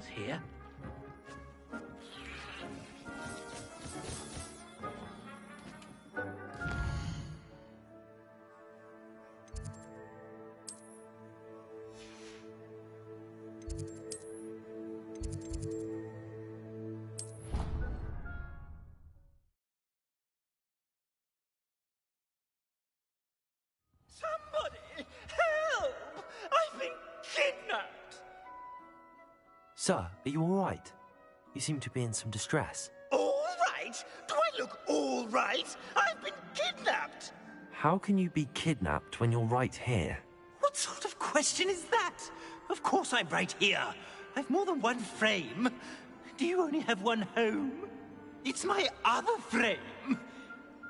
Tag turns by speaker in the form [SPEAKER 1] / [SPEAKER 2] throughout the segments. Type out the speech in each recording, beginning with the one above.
[SPEAKER 1] things here. Somebody, help! I've been kidnapped!
[SPEAKER 2] Sir, are you all right? You seem to be in some distress.
[SPEAKER 1] All right? Do I look all right? I've been kidnapped!
[SPEAKER 2] How can you be kidnapped when you're right here?
[SPEAKER 1] What sort of question is that? Of course I'm right here. I've more than one frame. Do you only have one home? It's my other frame.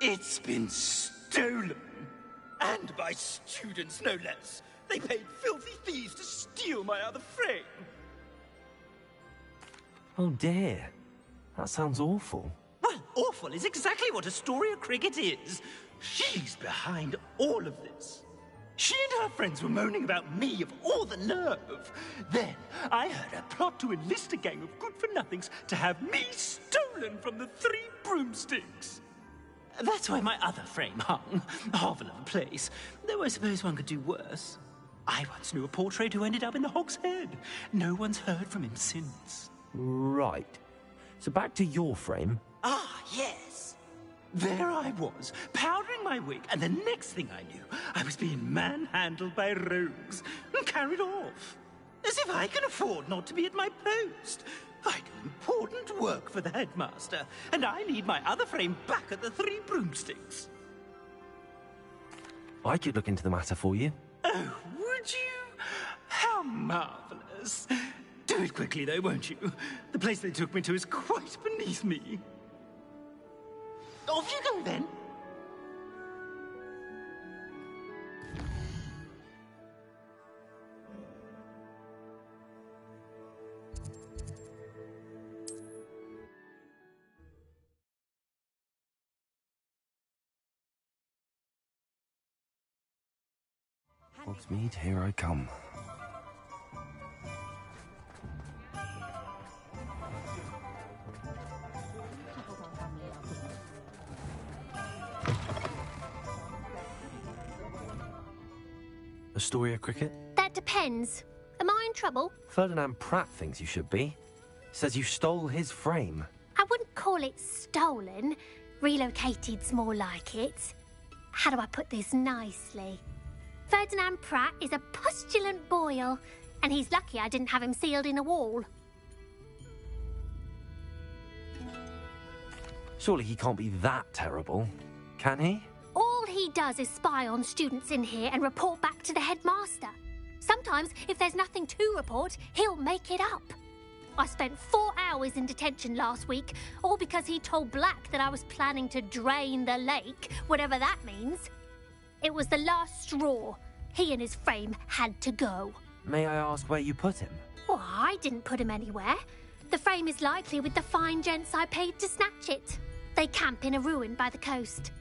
[SPEAKER 1] It's been stolen. And by students, no less. They paid filthy thieves to steal my other frame.
[SPEAKER 2] Oh dear. That sounds awful.
[SPEAKER 1] Well, awful is exactly what Astoria Cricket is. She's behind all of this. She and her friends were moaning about me of all the nerve. Then I heard a plot to enlist a gang of good-for-nothings to have me stolen from the Three Broomsticks. That's why my other frame hung. Horrible of a place. Though I suppose one could do worse. I once knew a portrait who ended up in the Hog's Head. No one's heard from him since.
[SPEAKER 2] Right. So back to your frame.
[SPEAKER 1] Ah, yes. There I was, powdering my wig, and the next thing I knew, I was being manhandled by rogues and carried off. As if I can afford not to be at my post. I do important work for the headmaster, and I need my other frame back at the Three Broomsticks.
[SPEAKER 2] I could look into the matter for you.
[SPEAKER 1] Oh, would you? How marvelous. Do it quickly, though, won't you? The place they took me to is quite beneath me. Off you go, then.
[SPEAKER 2] Hogsmeade, here I come. Astoria Cricket?
[SPEAKER 3] That depends. Am I in trouble?
[SPEAKER 2] Ferdinand Pratt thinks you should be. Says you stole his frame.
[SPEAKER 3] I wouldn't call it stolen. Relocated's more like it. How do I put this nicely? Ferdinand Pratt is a postulant boil, and he's lucky I didn't have him sealed in a wall.
[SPEAKER 2] Surely he can't be that terrible, can he?
[SPEAKER 3] All he does is spy on students in here and report back to the headmaster. Sometimes, if there's nothing to report, he'll make it up. I spent 4 hours in detention last week, all because he told Black that I was planning to drain the lake, whatever that means. It was the last straw. He and his frame had to go.
[SPEAKER 2] May I ask where you put him?
[SPEAKER 3] Well, I didn't put him anywhere. The frame is likely with the fine gents I paid to snatch it. They camp in a ruin by the coast.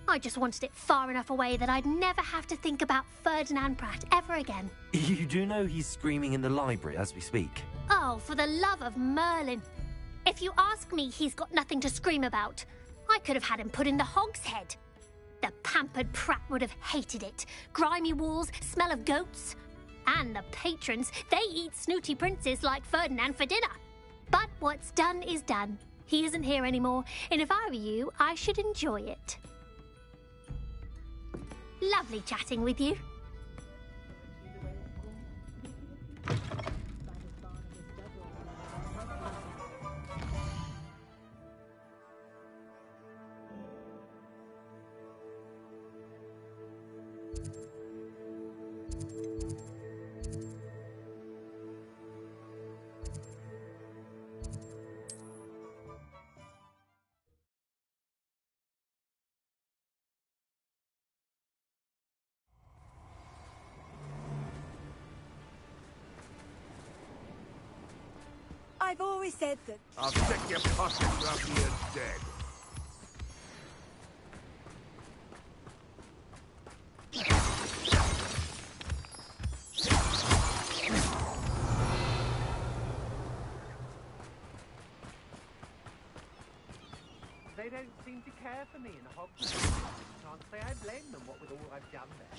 [SPEAKER 3] I just wanted it far enough away that I'd never have to think about Ferdinand Pratt ever again.
[SPEAKER 2] You do know he's screaming in the library as we speak.
[SPEAKER 3] Oh, for the love of Merlin. If you ask me, he's got nothing to scream about. I could have had him put in the Hog's Head. The pampered Pratt would have hated it. Grimy walls, smell of goats. And the patrons, they eat snooty princes like Ferdinand for dinner. But what's done is done. He isn't here anymore, and if I were you, I should enjoy it. Lovely chatting with you.
[SPEAKER 4] I've always said that...
[SPEAKER 5] I'll stick your pocket ruffian dead.
[SPEAKER 6] they don't seem to care for me in Hogwarts. Can't say I blame them, what with all I've done there.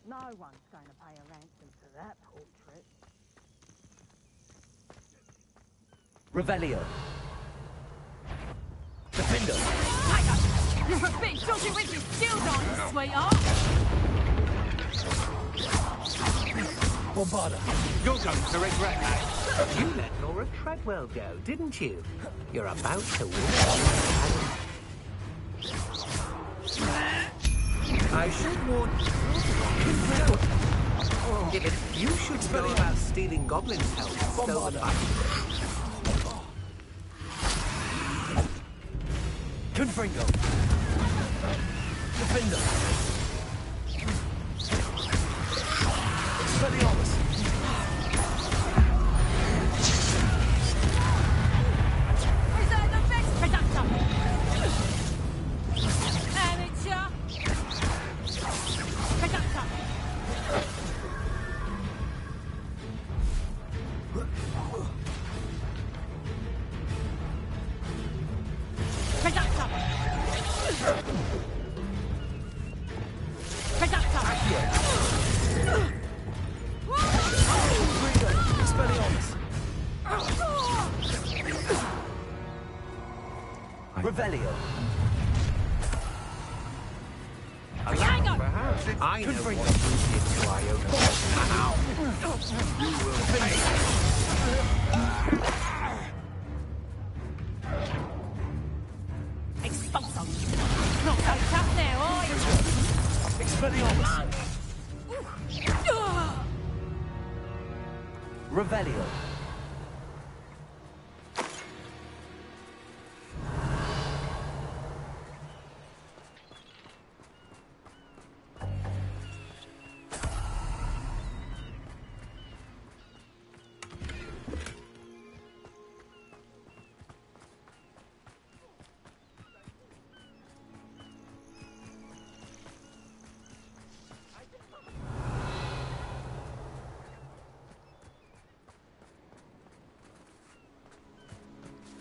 [SPEAKER 4] No one's going to pay a ransom for that portrait.
[SPEAKER 6] Revelio. Defender.
[SPEAKER 7] You're a bit dodgy with your shield on, sweetheart.
[SPEAKER 6] Bombarda. You're going to regret that. You let Laura Treadwell go, didn't you? You're about to win. I should warn you. You should know about stealing goblins' help. Bombarda. Confringo. Defender. Expelliarmus.
[SPEAKER 7] Reserve the best production. Amateur. Production. Production. Production.
[SPEAKER 6] Expelliarmus. Revelio.
[SPEAKER 7] Hang on.
[SPEAKER 5] Perhaps it's
[SPEAKER 6] I know what you did to Iona. You will pay.
[SPEAKER 7] Expulso. Not so tough now, are you?
[SPEAKER 6] Expelliarmus. Revelio.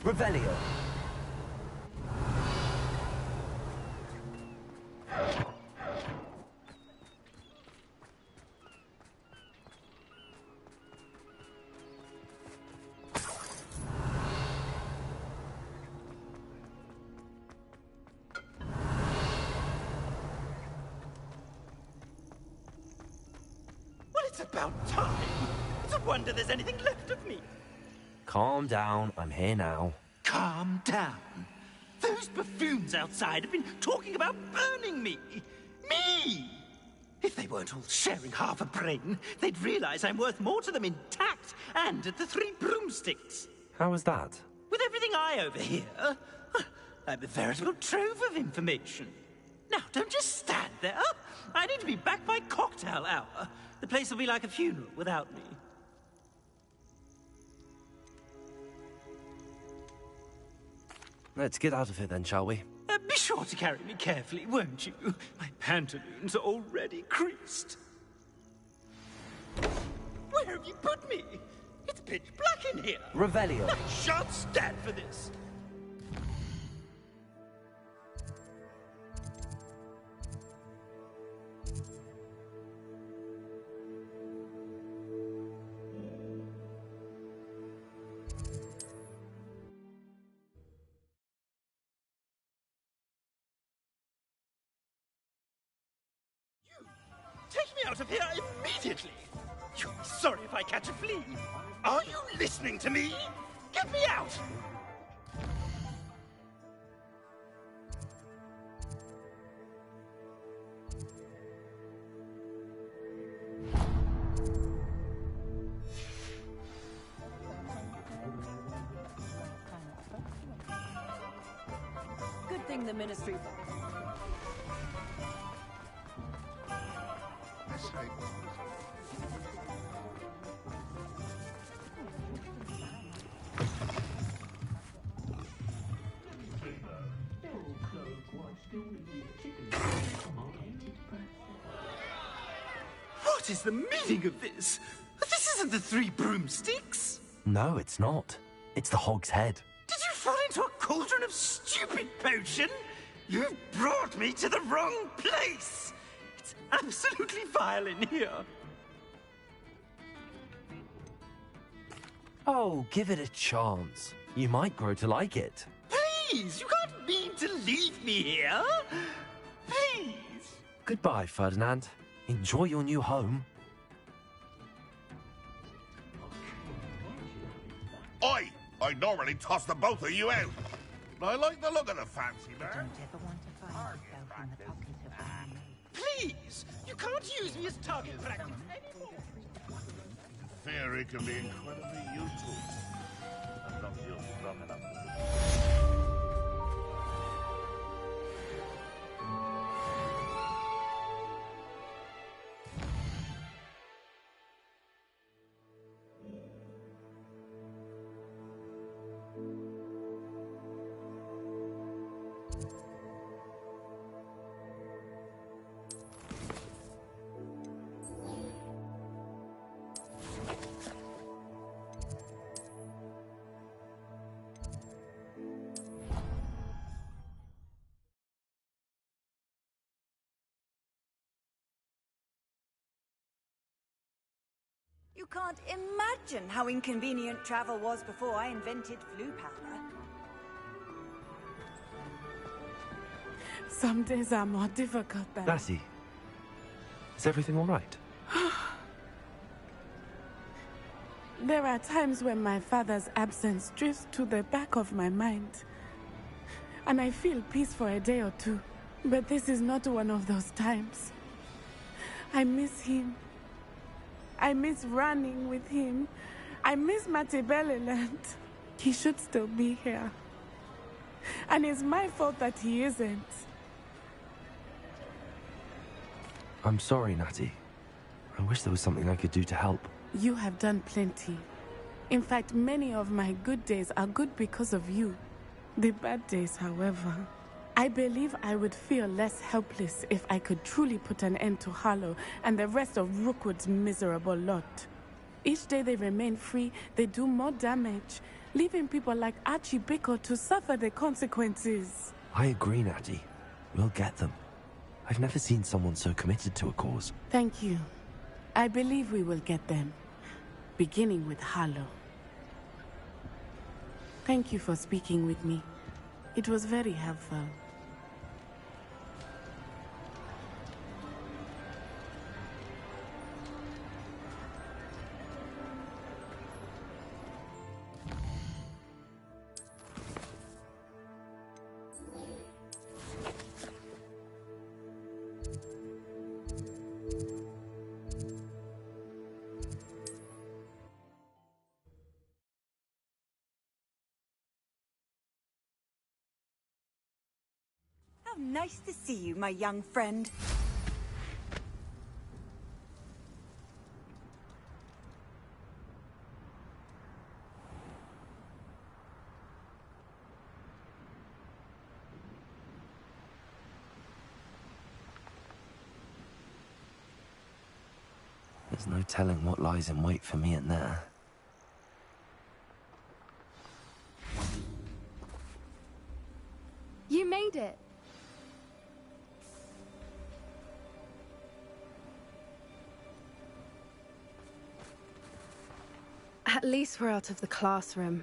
[SPEAKER 6] Revelio.
[SPEAKER 1] Well, it's about time. It's a wonder there's anything left of me.
[SPEAKER 2] Calm down, I'm here now.
[SPEAKER 1] Calm down. Those buffoons outside have been talking about burning me. Me! If they weren't all sharing half a brain, they'd realize I'm worth more to them intact and at the 3 broomsticks.
[SPEAKER 2] How was that?
[SPEAKER 1] With everything I overhear, I'm a veritable trove of information. Now, don't just stand there. I need to be back by cocktail hour. The place will be like a funeral without me.
[SPEAKER 2] Let's get out of here then, shall we?
[SPEAKER 1] Be sure to carry me carefully, won't you? My pantaloons are already creased. Where have you put me? It's pitch black in here.
[SPEAKER 2] Revelio.
[SPEAKER 1] I shan't stand for this. Take me out of here immediately! You'll be sorry if I catch a flea. Are you listening to me? Get me out!
[SPEAKER 4] Good thing the ministry...
[SPEAKER 1] What What is the meaning of this? This isn't the Three Broomsticks.
[SPEAKER 2] No, it's not. It's the Hog's Head.
[SPEAKER 1] Did you fall into a cauldron of stupid potion? You've brought me to the wrong place. It's absolutely vile in here.
[SPEAKER 2] Oh, give it a chance. You might grow to like it.
[SPEAKER 1] Please, you can't mean to leave me here. Please.
[SPEAKER 2] Goodbye, Ferdinand. Enjoy your new home.
[SPEAKER 5] I normally toss the both of you out. I like the look of the fancy man.
[SPEAKER 1] Please, you can't use me as target practice anymore.
[SPEAKER 5] Fairy can be incredibly useful. As long as you're strong enough.
[SPEAKER 8] You can't imagine how inconvenient travel was before I invented flu powder.
[SPEAKER 9] Some days are more difficult than...
[SPEAKER 2] Lassie, is everything all right?
[SPEAKER 9] There are times when my father's absence drifts to the back of my mind. And I feel peace for a day or two. But this is not one of those times. I miss him. I miss running with him. I miss Matibeleland. He should still be here. And it's my fault that he isn't.
[SPEAKER 2] I'm sorry, Natty. I wish there was something I could do to help.
[SPEAKER 9] You have done plenty. In fact, many of my good days are good because of you. The bad days, however, I believe I would feel less helpless if I could truly put an end to Harlow and the rest of Rookwood's miserable lot. Each day they remain free, they do more damage, leaving people like Archie Bickle to suffer the consequences.
[SPEAKER 2] I agree, Natty. We'll get them. I've never seen someone so committed to a cause.
[SPEAKER 9] Thank you. I believe we will get them, beginning with Harlow. Thank you for speaking with me. It was very helpful.
[SPEAKER 8] How nice to see you, my young friend.
[SPEAKER 2] There's no telling what lies in wait for me in there.
[SPEAKER 7] You made it. At least we're out of the classroom.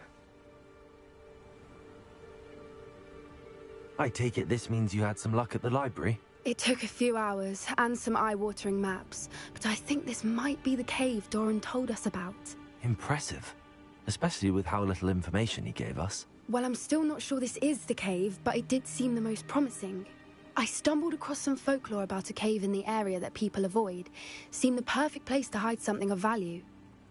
[SPEAKER 2] I take it this means you had some luck at the library?
[SPEAKER 7] It took a few hours and some eye-watering maps, but I think this might be the cave Doran told us about.
[SPEAKER 2] Impressive. Especially with how little information he gave us.
[SPEAKER 7] Well, I'm still not sure this is the cave, but it did seem the most promising. I stumbled across some folklore about a cave in the area that people avoid. Seemed the perfect place to hide something of value.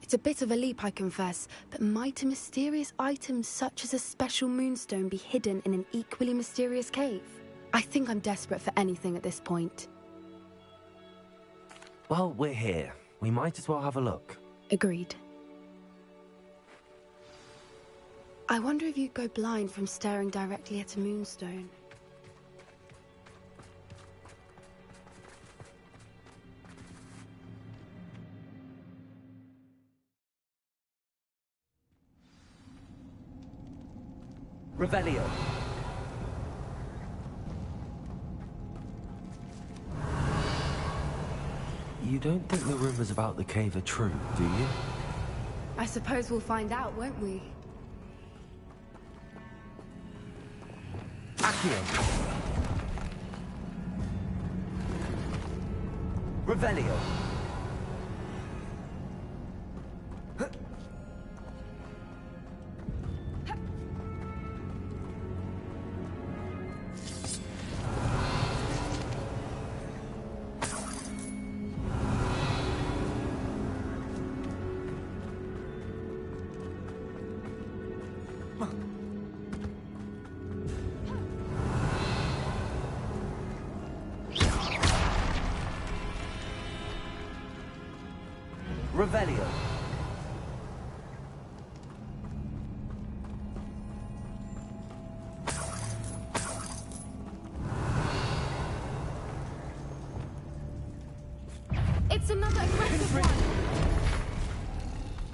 [SPEAKER 7] It's a bit of a leap, I confess, but might a mysterious item such as a special moonstone be hidden in an equally mysterious cave? I think I'm desperate for anything at this point.
[SPEAKER 2] Well, we're here. We might as well have a look.
[SPEAKER 7] Agreed. I wonder if you'd go blind from staring directly at a moonstone.
[SPEAKER 2] Revelio. You don't think the rumors about the cave are true, do you?
[SPEAKER 7] I suppose we'll find out, won't we?
[SPEAKER 2] Accio. Revelio. Revelio.
[SPEAKER 7] It's another aggressive one.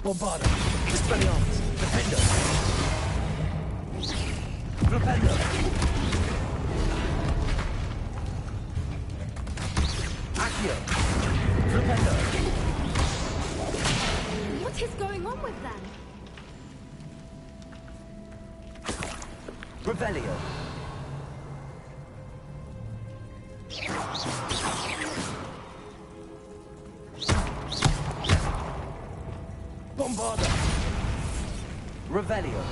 [SPEAKER 2] Bombarda. Expelliarmus. Defender. Repender. Accio. Repender.
[SPEAKER 7] What is going on with them?
[SPEAKER 2] Revelio. Bombarda. Revelio.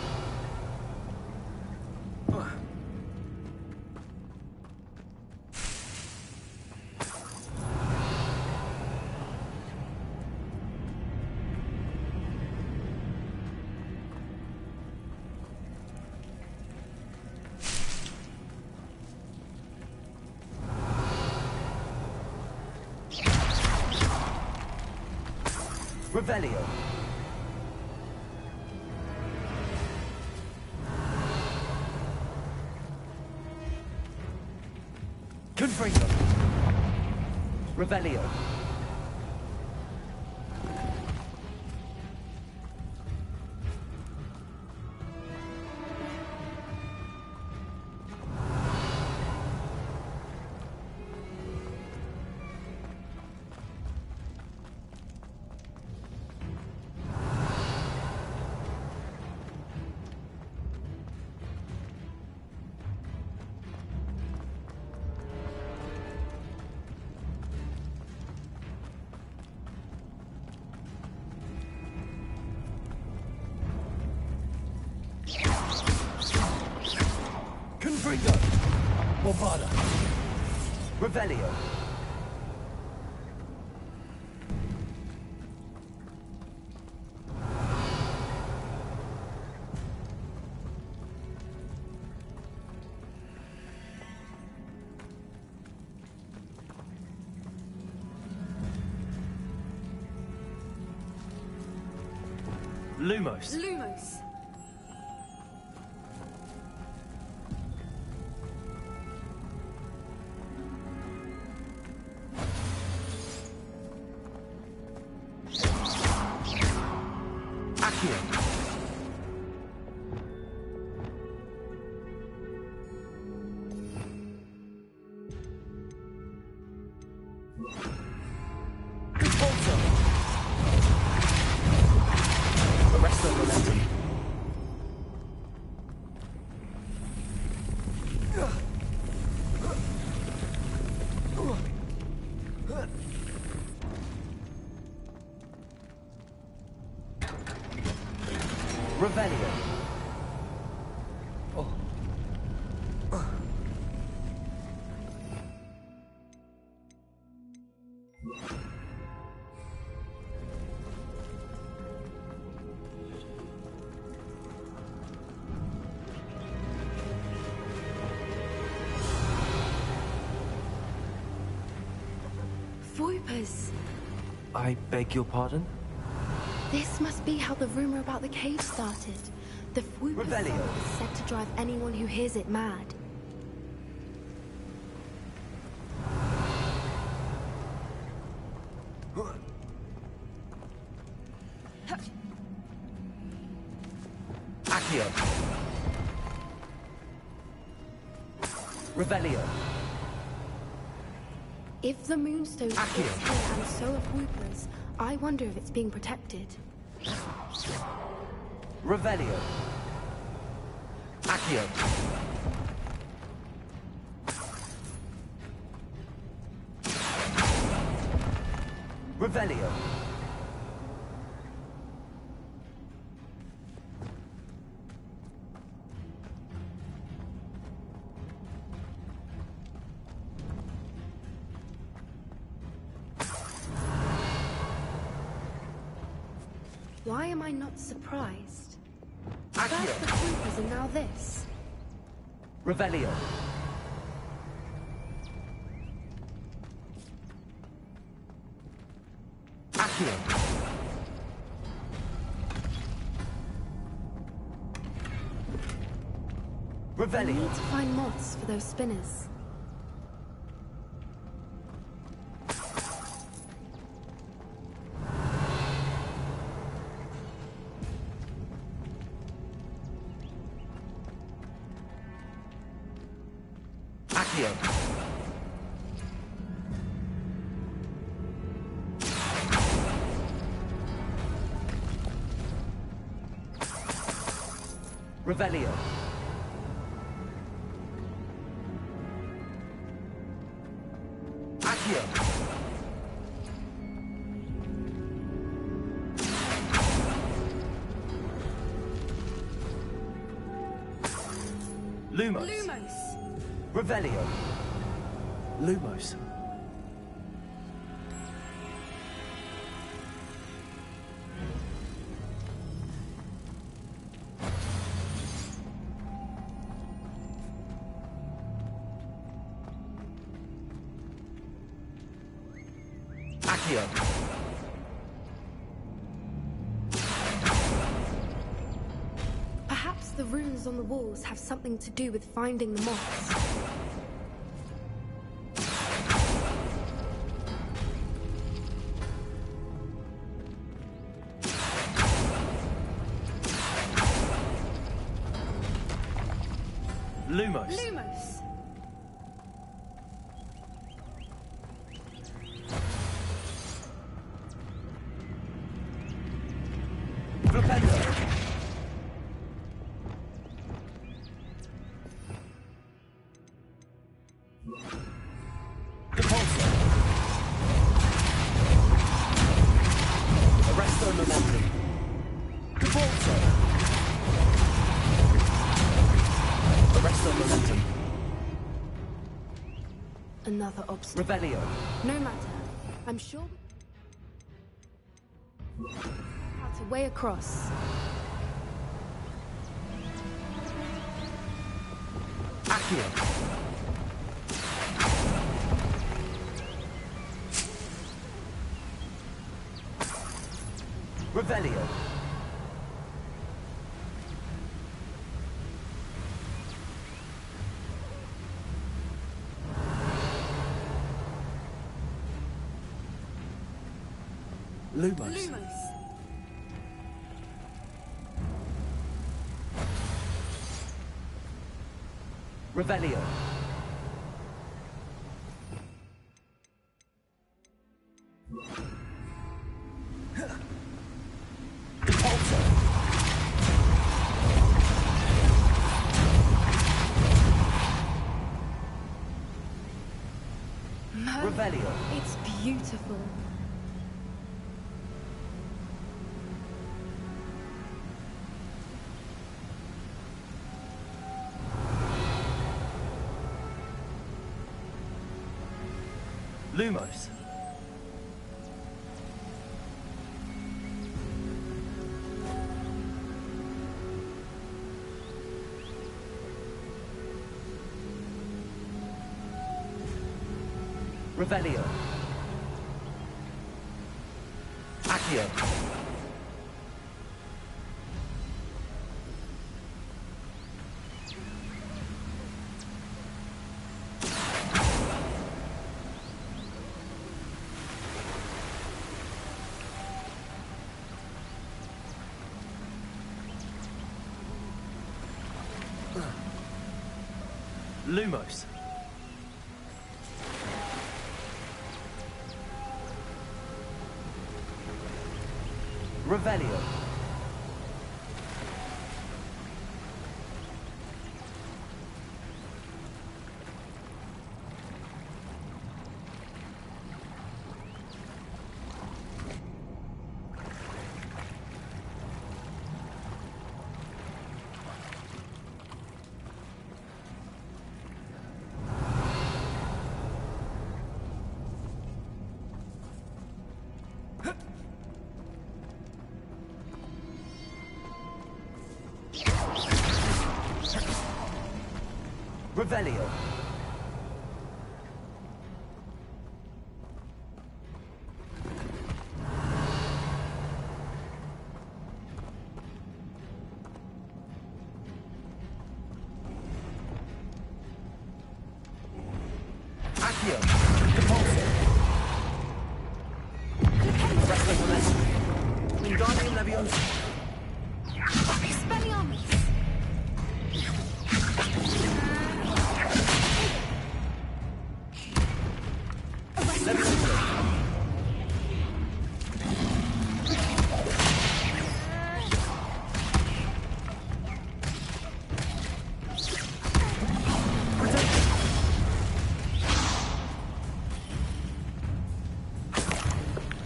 [SPEAKER 2] Revelio. Confringo. Revelio. Confringo. Bombarda. Revelio. Lumos.
[SPEAKER 7] Lumos.
[SPEAKER 2] Accio. Expulso. Arresto momentum. Revelio. Oh.
[SPEAKER 7] Voipers.
[SPEAKER 2] I beg your pardon?
[SPEAKER 7] This must be how the rumor about the cave started. The Voiper
[SPEAKER 2] Revelio.
[SPEAKER 7] song is said to drive anyone who hears it mad.
[SPEAKER 2] Accio. Revelio.
[SPEAKER 7] If the Moonstone is
[SPEAKER 2] Accio.
[SPEAKER 7] here and so are Whoopers, I wonder if it's being protected.
[SPEAKER 2] Revelio. Accio. Revelio.
[SPEAKER 7] Why am I not surprised?
[SPEAKER 2] Accio.
[SPEAKER 7] First the Whoopers and now this.
[SPEAKER 2] Revelio. Accio.
[SPEAKER 7] I
[SPEAKER 2] Revelio.
[SPEAKER 7] need to find moths for those spinners.
[SPEAKER 2] Accio. Revelio. Accio. Lumos.
[SPEAKER 7] Lumos!
[SPEAKER 2] Revelio. Lumos. Accio.
[SPEAKER 7] Perhaps the runes on the walls have something to do with finding the moths.
[SPEAKER 2] Lumos.
[SPEAKER 7] Lumos!
[SPEAKER 2] Flipendo. Depulso. Arresto momentum. Depulso. Arresto momentum.
[SPEAKER 7] Another obstacle.
[SPEAKER 2] Revelio.
[SPEAKER 7] No matter. I'm sure how to way across.
[SPEAKER 2] Accio. Revelio. Lumos.
[SPEAKER 7] Lumos!
[SPEAKER 2] Revelio. Depulso. Revelio.
[SPEAKER 7] It's beautiful.
[SPEAKER 2] Lumos. Revelio. Accio. Lumos. Revelio. Revelio. Accio. Depulso. Wingardium Leviosa.
[SPEAKER 3] Expelliarmus.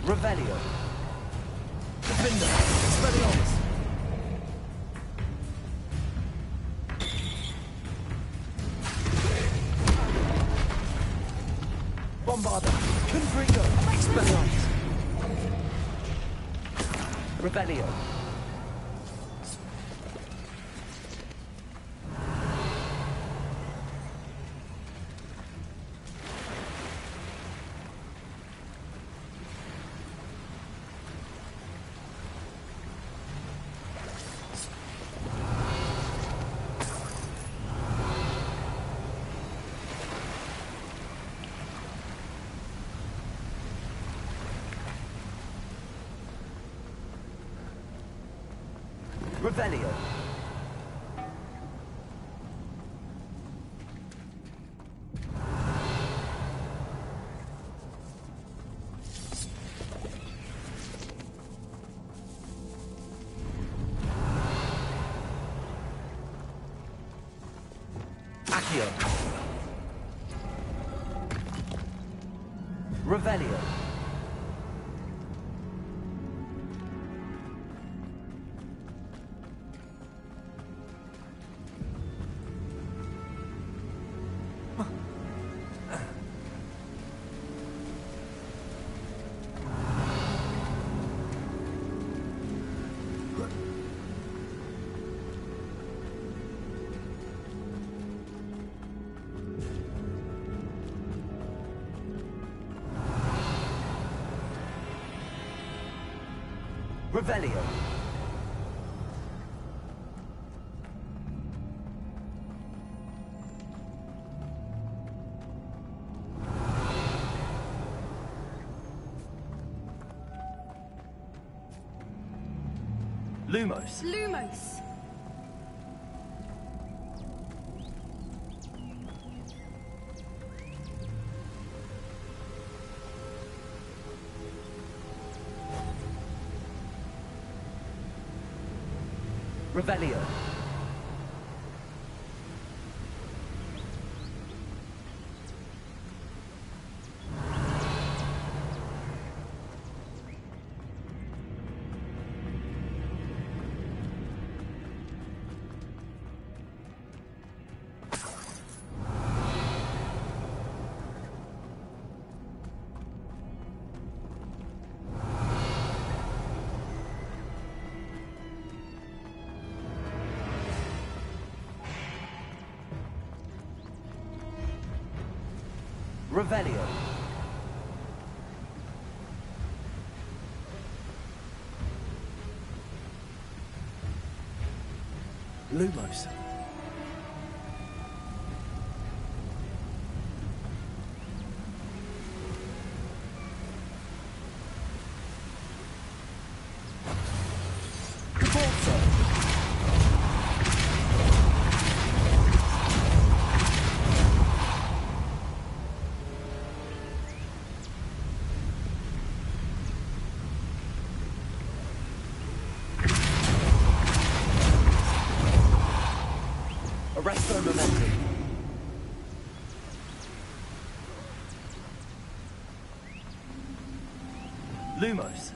[SPEAKER 2] Revelio. Defender. Expelliarmus. Bombarda. Confringo. Expelliarmus. Revelio. Revelio. Accio. Revelio. Revelio. Lumos.
[SPEAKER 7] Lumos.
[SPEAKER 2] Revelio. Revelio. Lumos. Arresto momentum. Lumos.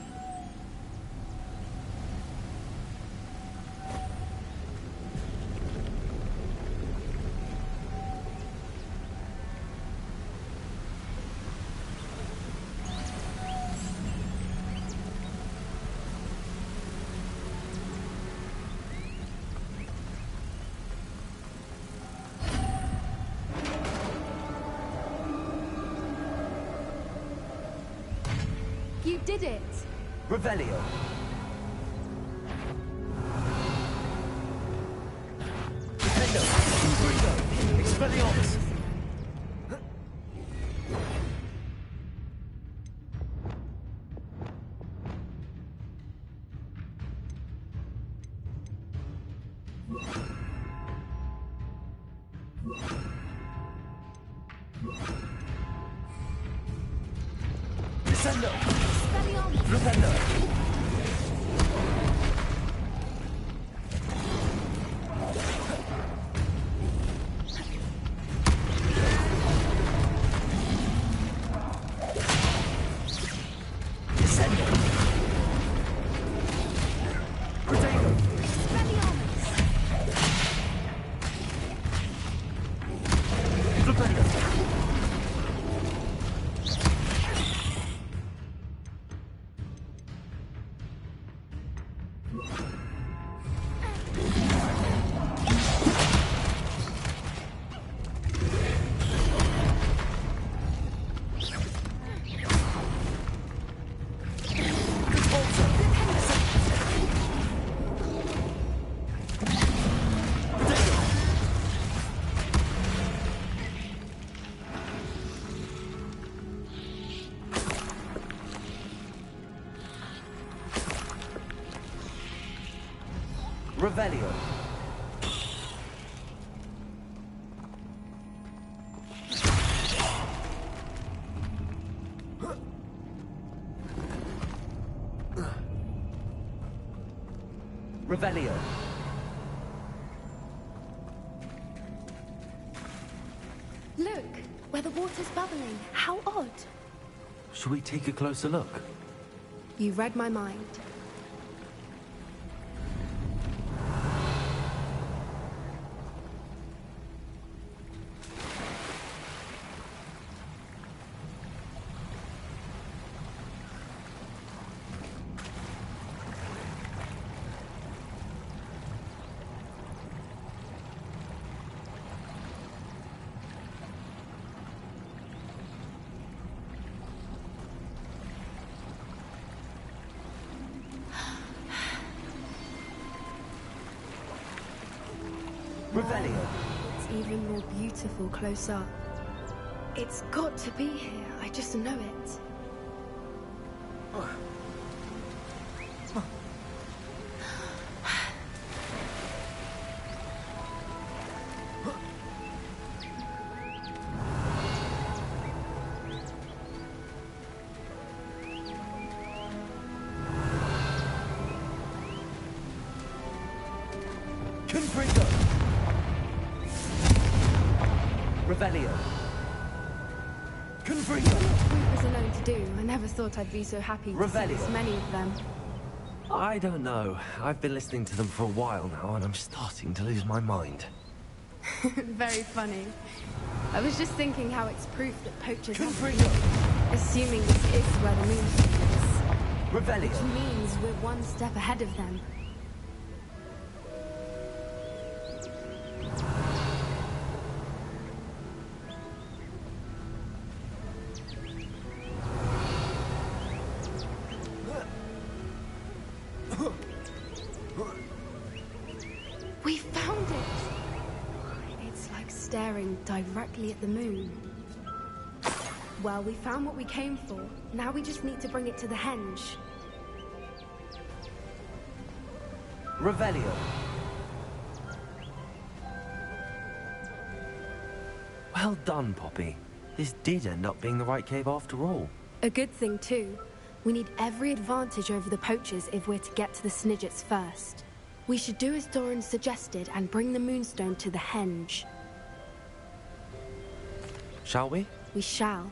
[SPEAKER 7] You did it!
[SPEAKER 2] Revelio. Defendo. Intrigo. Expelliarmus. Descendo. Flutando. Descendo. Protego. Flutando. Revelio. Revelio.
[SPEAKER 7] Look, where the water's bubbling. How odd.
[SPEAKER 2] Should we take a closer look?
[SPEAKER 7] You read my mind.
[SPEAKER 2] Revelio.
[SPEAKER 7] It's even more beautiful close up. It's got to be here. I just know it.
[SPEAKER 2] Confringo. Revelio. Confringo.
[SPEAKER 7] What was alone to do? I never thought I'd be so happy to see this many of them.
[SPEAKER 2] I don't know. I've been listening to them for a while now, and I'm starting to lose my mind.
[SPEAKER 7] Very funny. I was just thinking how it's proof that poachers
[SPEAKER 2] Confringo.
[SPEAKER 7] assuming this is where the moon is.
[SPEAKER 2] Revelio.
[SPEAKER 7] Which means we're one step ahead of them. We found it! It's like staring directly at the moon. Well, we found what we came for. Now we just need to bring it to the henge.
[SPEAKER 2] Revelio. Well done, Poppy. This did end up being the right cave after all.
[SPEAKER 7] A good thing, too. We need every advantage over the poachers if we're to get to the Snidgets first. We should do as Doran suggested and bring the moonstone to the henge.
[SPEAKER 2] Shall we?
[SPEAKER 7] We shall.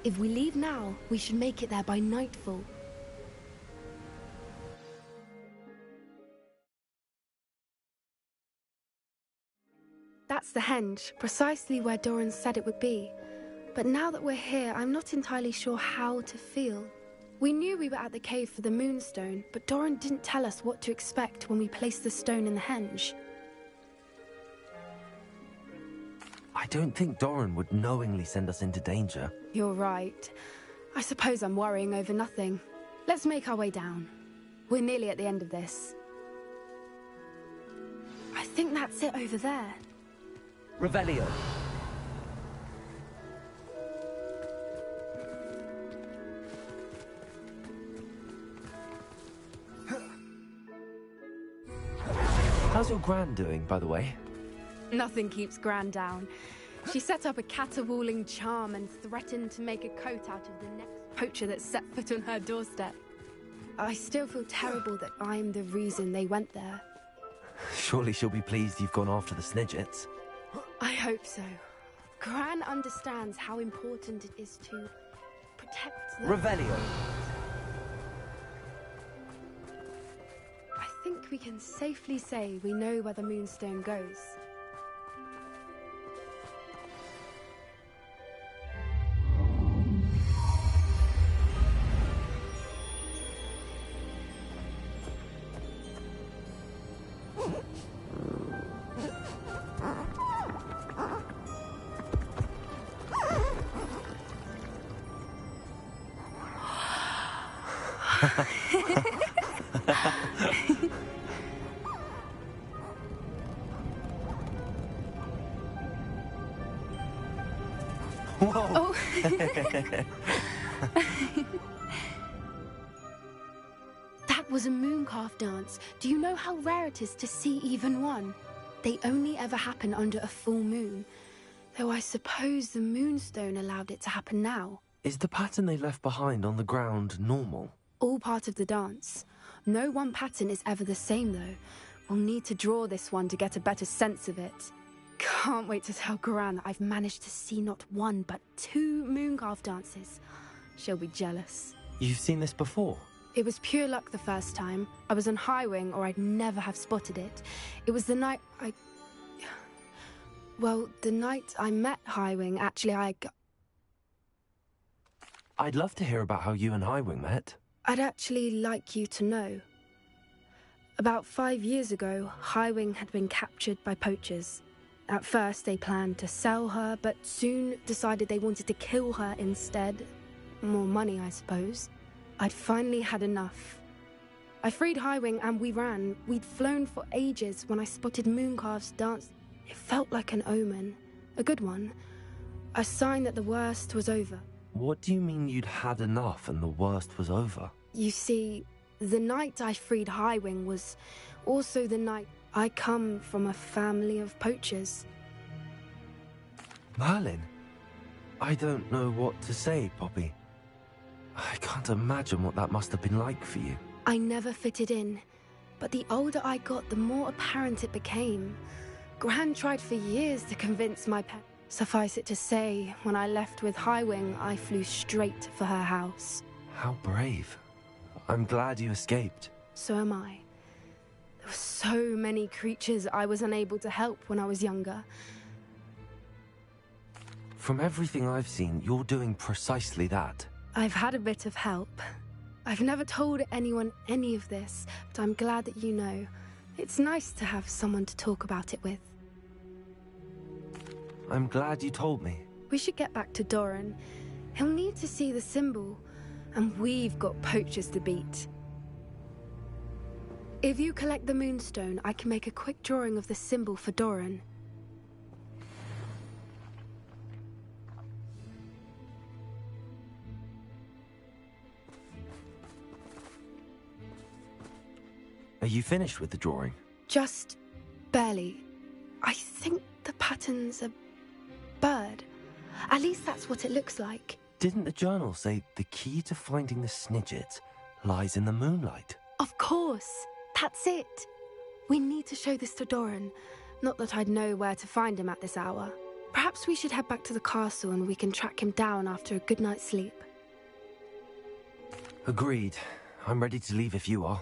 [SPEAKER 7] If we leave now, we should make it there by nightfall. That's the henge, precisely where Doran said it would be. But now that we're here, I'm not entirely sure how to feel. We knew we were at the cave for the moonstone, but Doran didn't tell us what to expect when we placed the stone in the henge.
[SPEAKER 2] I don't think Doran would knowingly send us into danger.
[SPEAKER 7] You're right. I suppose I'm worrying over nothing. Let's make our way down. We're nearly at the end of this. I think that's it over there.
[SPEAKER 2] Revelio. How's your Gran doing, by the way?
[SPEAKER 7] Nothing keeps Gran down. She set up a caterwauling charm and threatened to make a coat out of the next poacher that set foot on her doorstep. I still feel terrible that I'm the reason they went there.
[SPEAKER 2] Surely she'll be pleased you've gone after the Snidgets.
[SPEAKER 7] I hope so. Gran understands how important it is to protect the...
[SPEAKER 2] Revelio.
[SPEAKER 7] I think we can safely say we know where the moonstone goes.
[SPEAKER 2] Whoa!
[SPEAKER 7] Oh. That was a mooncalf dance. Do you know how rare it is to see even one? They only ever happen under a full moon. Though I suppose the moonstone allowed it to happen now.
[SPEAKER 2] Is the pattern they left behind on the ground normal?
[SPEAKER 7] All part of the dance. No one pattern is ever the same, though. We'll need to draw this one to get a better sense of it. Can't wait to tell Gran that I've managed to see not one, but 2 mooncalf dances. She'll be jealous.
[SPEAKER 2] You've seen this before?
[SPEAKER 7] It was pure luck the first time. I was on Highwing, or I'd never have spotted it. It was the night Well, the night I met Highwing, actually,
[SPEAKER 2] I'd love to hear about how you and Highwing met.
[SPEAKER 7] I'd actually like you to know. About 5 years ago, Highwing had been captured by poachers. At first, they planned to sell her, but soon decided they wanted to kill her instead. More money, I suppose. I'd finally had enough. I freed Highwing and we ran. We'd flown for ages when I spotted mooncalves dance. It felt like an omen. A good one. A sign that the worst was over.
[SPEAKER 2] What do you mean you'd had enough and the worst was over?
[SPEAKER 7] You see, the night I freed Highwing was also the night I come from a family of poachers.
[SPEAKER 2] Merlin? I don't know what to say, Poppy. I can't imagine what that must have been like for you.
[SPEAKER 7] I never fitted in, but the older I got, the more apparent it became. Gran tried for years to convince my parents. Suffice it to say, when I left with Highwing, I flew straight for her house.
[SPEAKER 2] How brave. I'm glad you escaped.
[SPEAKER 7] So am I. There were so many creatures I was unable to help when I was younger.
[SPEAKER 2] From everything I've seen, you're doing precisely that.
[SPEAKER 7] I've had a bit of help. I've never told anyone any of this, but I'm glad that you know. It's nice to have someone to talk about it with.
[SPEAKER 2] I'm glad you told me.
[SPEAKER 7] We should get back to Doran. He'll need to see the symbol, and we've got poachers to beat. If you collect the moonstone, I can make a quick drawing of the symbol for Doran.
[SPEAKER 2] Are you finished with the drawing?
[SPEAKER 7] Just barely. I think the pattern's a bird. At least that's what it looks like.
[SPEAKER 2] Didn't the journal say the key to finding the Snidget lies in the moonlight?
[SPEAKER 7] Of course. That's it. We need to show this to Doran. Not that I'd know where to find him at this hour. Perhaps we should head back to the castle and we can track him down after a good night's sleep.
[SPEAKER 2] Agreed. I'm ready to leave if you are.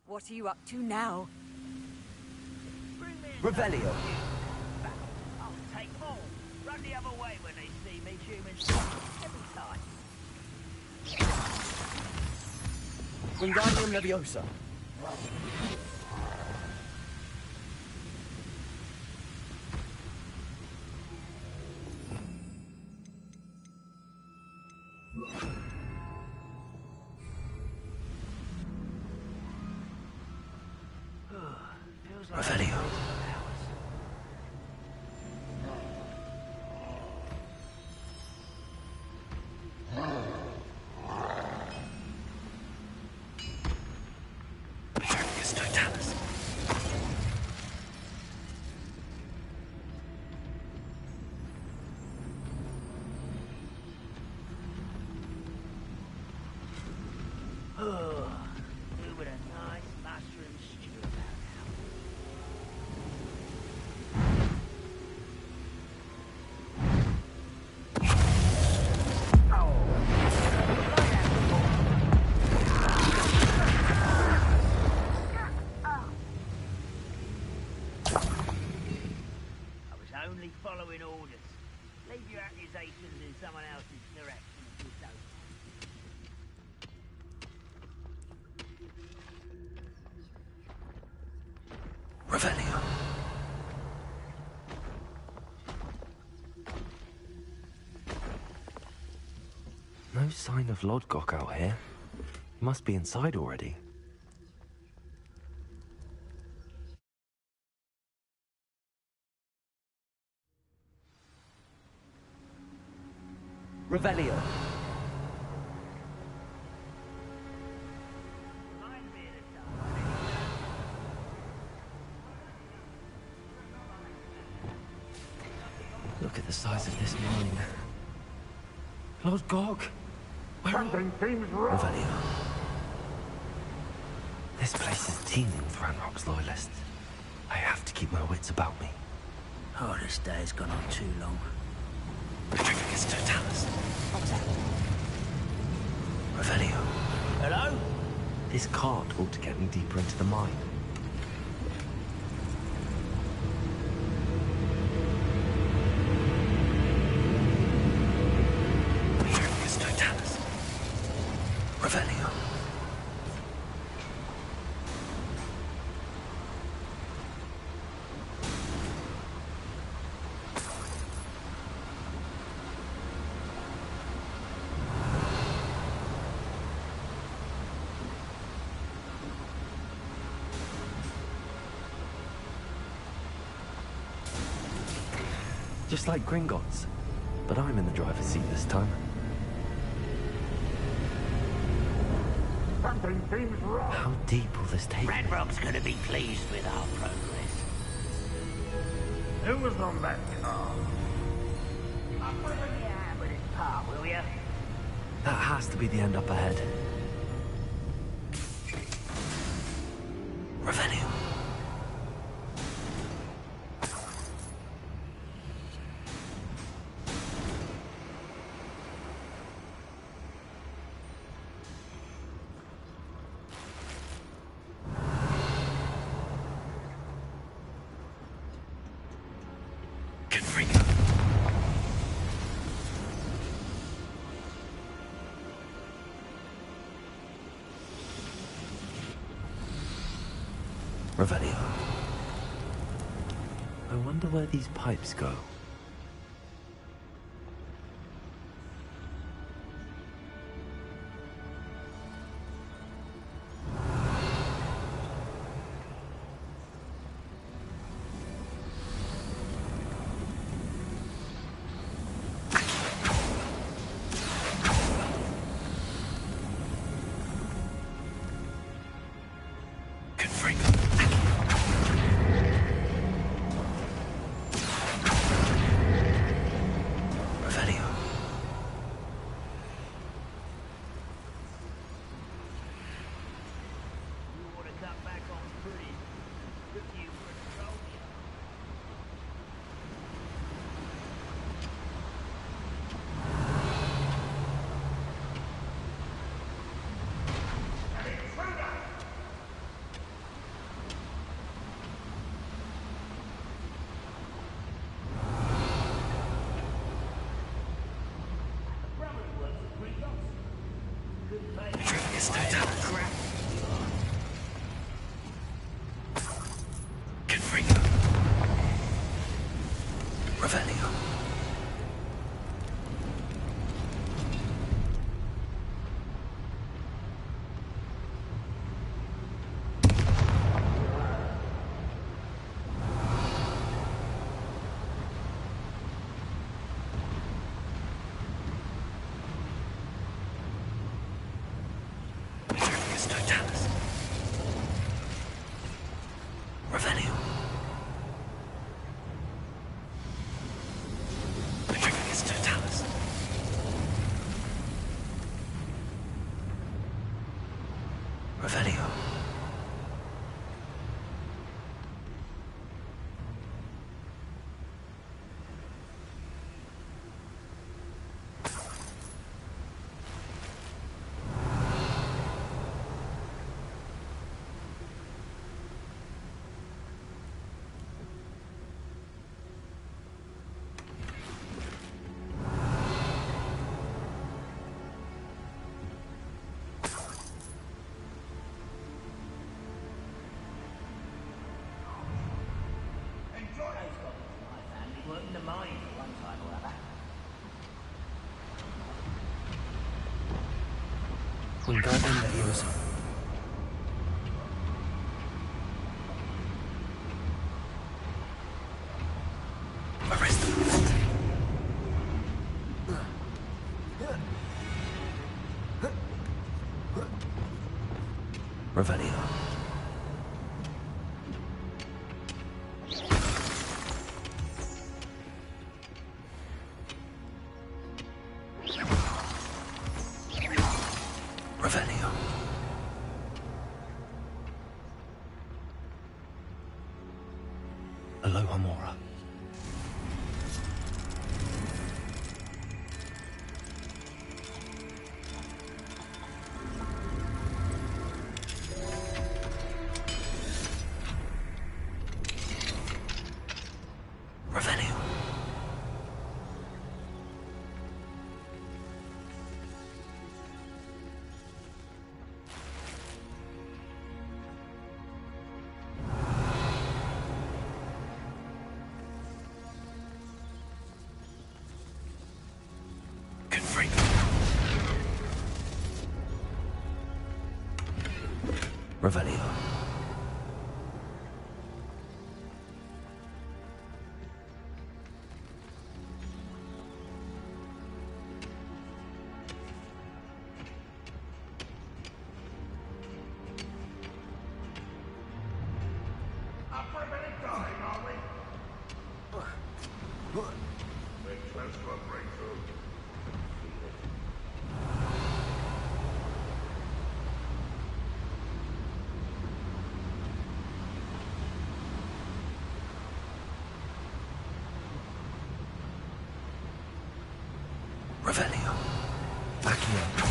[SPEAKER 8] What are you up to now?
[SPEAKER 2] Revelio.
[SPEAKER 1] I'll take more. Run the other way when they see me, humans. Every time.
[SPEAKER 2] Wingardium Leviosa. Revelio. Perfectus Totalis.
[SPEAKER 1] Oh, who would a nice mushroom stew about now? I was only following orders. Leave your accusations in someone else's direction if you don't.
[SPEAKER 2] Revelio. No sign of Lodgok out here. He must be inside already. Revelio. Look at the size of this mine. Lord Gog! Where are we? Revelio. This place is teeming with Ranrock's loyalists. I have to keep my wits about me.
[SPEAKER 1] Oh, this day's gone on too long.
[SPEAKER 2] Perfectus Totalis. Revelio.
[SPEAKER 1] Hello?
[SPEAKER 2] This cart ought to get me deeper into the mine. Perfectus Totalis. Revelio. Just like Gringotts, but I'm in the driver's seat this time.
[SPEAKER 5] Something seems wrong.
[SPEAKER 2] How deep will this take me?
[SPEAKER 1] Ranrock's gonna be pleased with our progress.
[SPEAKER 5] Who was on that car?
[SPEAKER 1] I'm giving you a hand with this part, will ya?
[SPEAKER 2] That has to be the end up ahead. Revelio. Revelio. I wonder where these pipes go. Wingardium Leviosa. Arrest them. Revelio. Revelio. Alohomora. Revelio. Revelio. Revelio. Accio.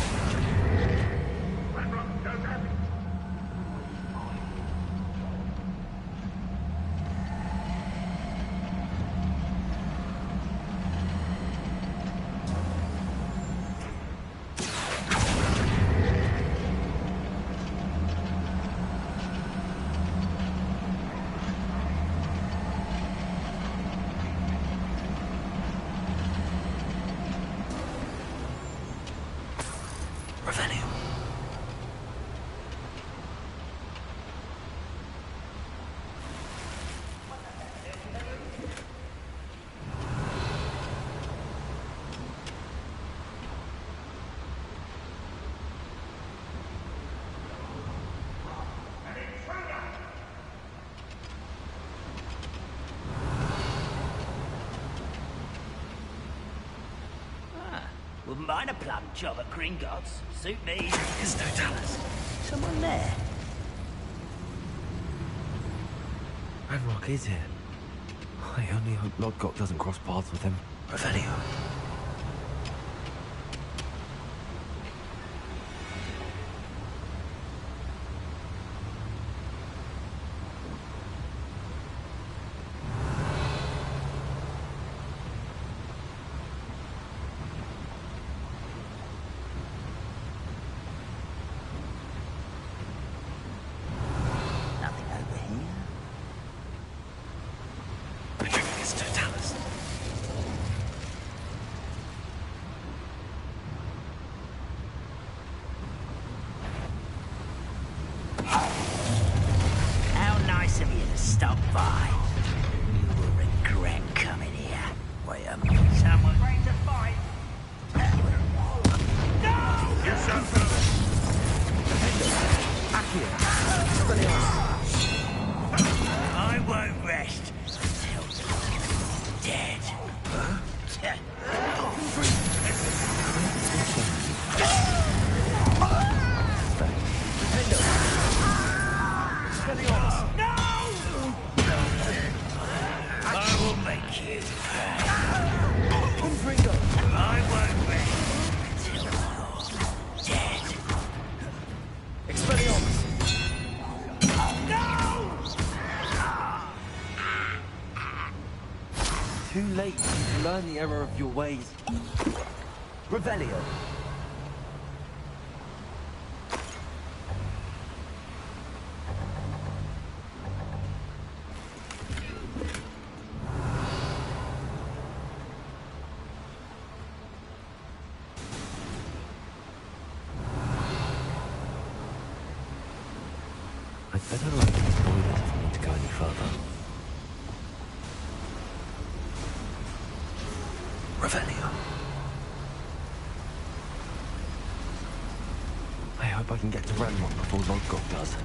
[SPEAKER 1] Wouldn't mind a plum job at Gringotts. Suit me. There's no Dallas. Someone there?
[SPEAKER 2] Ranrock is here. I only hope Lodgok doesn't cross paths with him. Revelio.
[SPEAKER 1] Stop by. You will regret coming here. Wait a minute. Someone ready to fight? No!
[SPEAKER 5] You shall
[SPEAKER 1] I won't rest until you're dead. I will make you pay. I won't rest until you're dead.
[SPEAKER 2] Expelliarmus! Too late to learn the error of your ways. Revelio. I'd better lock these boilers if I need to go any further. Revelio. I hope I can get to Ranrock before Lodgok does.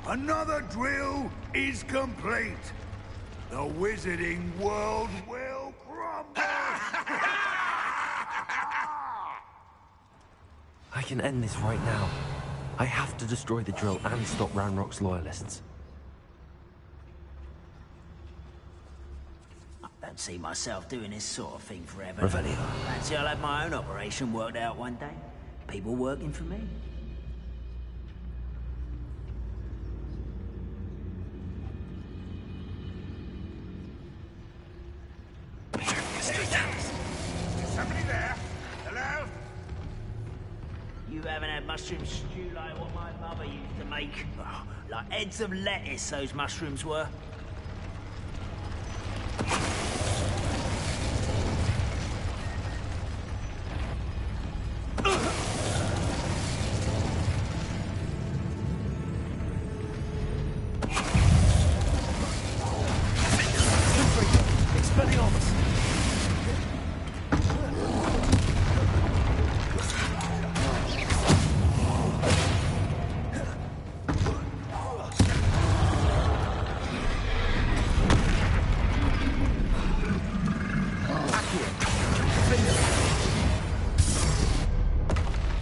[SPEAKER 5] Another drill is complete. The wizarding world will crumble.
[SPEAKER 2] I can end this right now. I have to destroy the drill and stop Ranrock's loyalists.
[SPEAKER 1] I don't see myself doing this sort of thing forever.
[SPEAKER 2] Revelio.
[SPEAKER 1] Fancy I'll have my own operation worked out one day. People working for me.
[SPEAKER 5] Somebody there? Hello?
[SPEAKER 1] You haven't had mushroom stew like what my mother used to make. Oh, like heads of lettuce, those mushrooms were.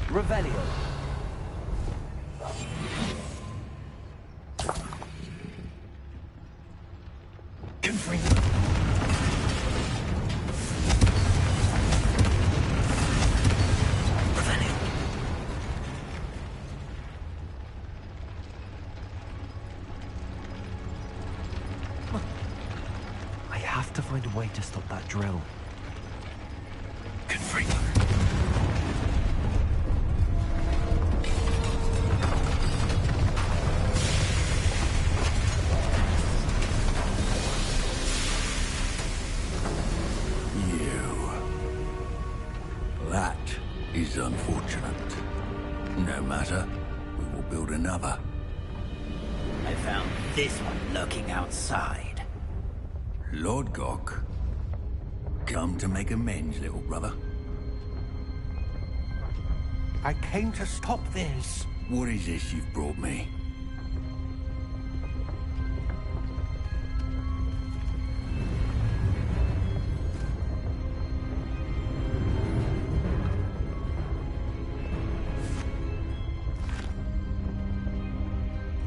[SPEAKER 2] Revelio. I have to find a way to stop that drill.
[SPEAKER 5] That is unfortunate. No matter, we will build another.
[SPEAKER 1] I found this one lurking outside.
[SPEAKER 10] Lord Gok, come to make amends, little brother.
[SPEAKER 11] I came to stop this.
[SPEAKER 10] What is this you've brought me?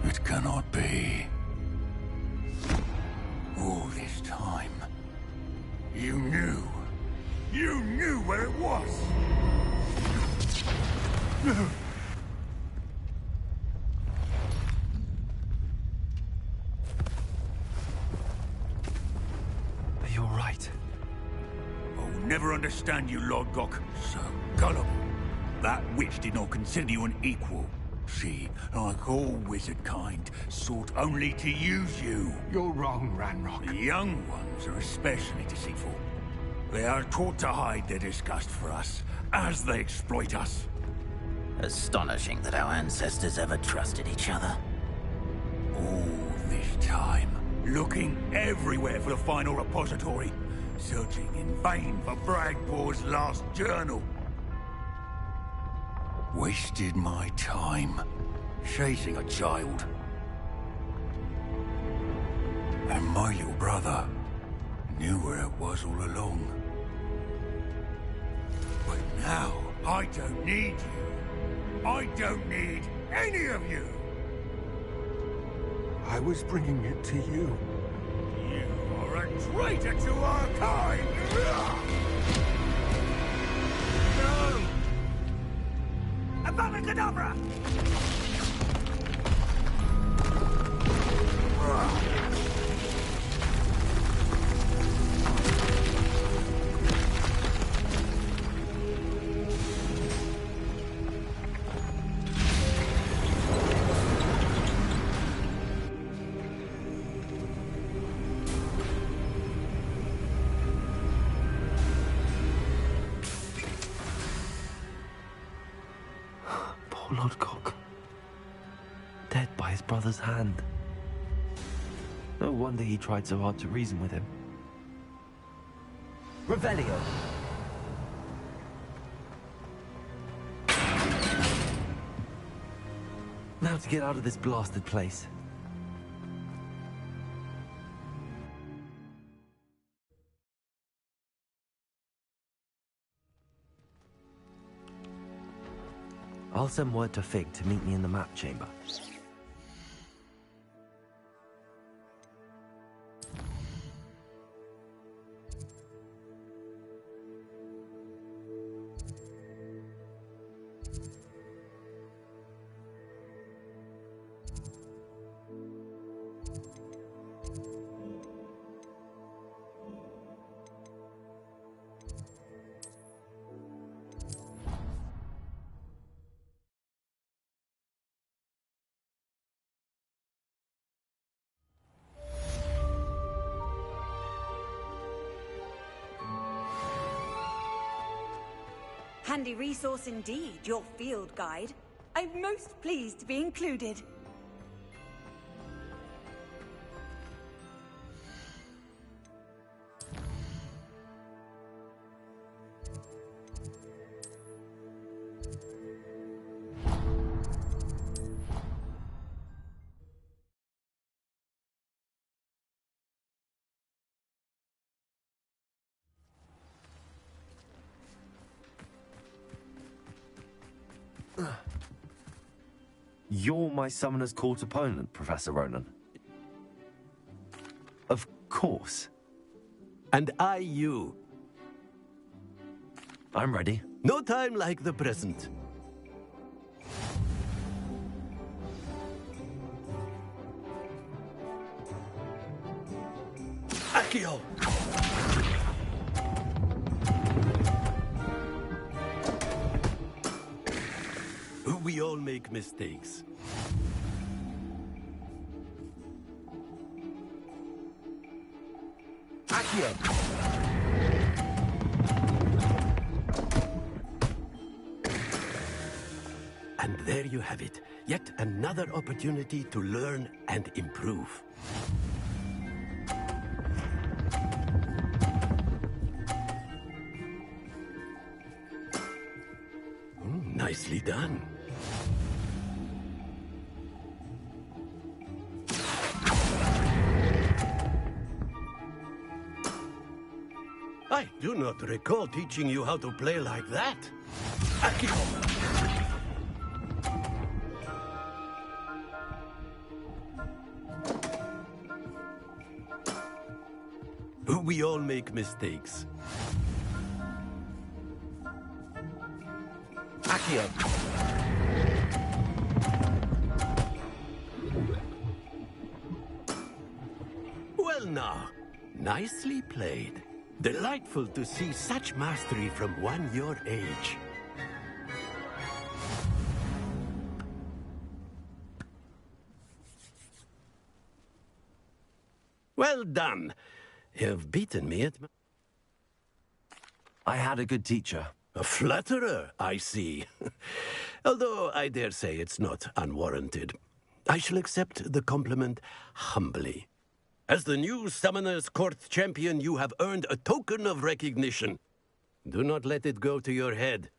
[SPEAKER 10] It cannot be. All this time, you knew where it was.
[SPEAKER 2] Are you all right?
[SPEAKER 10] I'll never understand you, Lord Gok. So gullible. That witch did not consider you an equal. She, like all wizard kind, sought only to use you.
[SPEAKER 11] You're wrong, Ranrock.
[SPEAKER 10] The young ones are especially deceitful. They are taught to hide their disgust for us, as they exploit us.
[SPEAKER 1] Astonishing that our ancestors ever trusted each other.
[SPEAKER 10] All this time, looking everywhere for the final repository, searching in vain for Bragbor's last journal. Wasted my time, chasing a child. And my little brother knew where it was all along. But now, I don't need you. I don't need any of you.
[SPEAKER 11] I was bringing it to you.
[SPEAKER 10] You are a traitor to our kind! No! Abracadabra!
[SPEAKER 2] Lord Gok, dead by his brother's hand. No wonder he tried so hard to reason with him.
[SPEAKER 6] Revelio.
[SPEAKER 2] Now to get out of this blasted place. I'll send word to Fig to meet me in the map chamber.
[SPEAKER 8] Handy resource indeed, your field guide. I'm most pleased to be included.
[SPEAKER 2] You're my Summoner's Court opponent, Professor Ronan. Of course.
[SPEAKER 12] And I you.
[SPEAKER 2] I'm ready.
[SPEAKER 12] No time like the present. Accio! We all make mistakes.
[SPEAKER 6] Accio.
[SPEAKER 12] And there you have it. Yet another opportunity to learn and improve. Nicely done. I do not recall teaching you how to play like that. Akio! We all make mistakes.
[SPEAKER 2] Akio.
[SPEAKER 12] Well now, nicely played. Delightful to see such mastery from one your age. Well done. You've beaten me at...
[SPEAKER 2] I had a good teacher.
[SPEAKER 12] A flatterer, I see. Although I dare say it's not unwarranted. I shall accept the compliment humbly. As the new Summoner's Court champion, you have earned a token of recognition. Do not let it go to your head.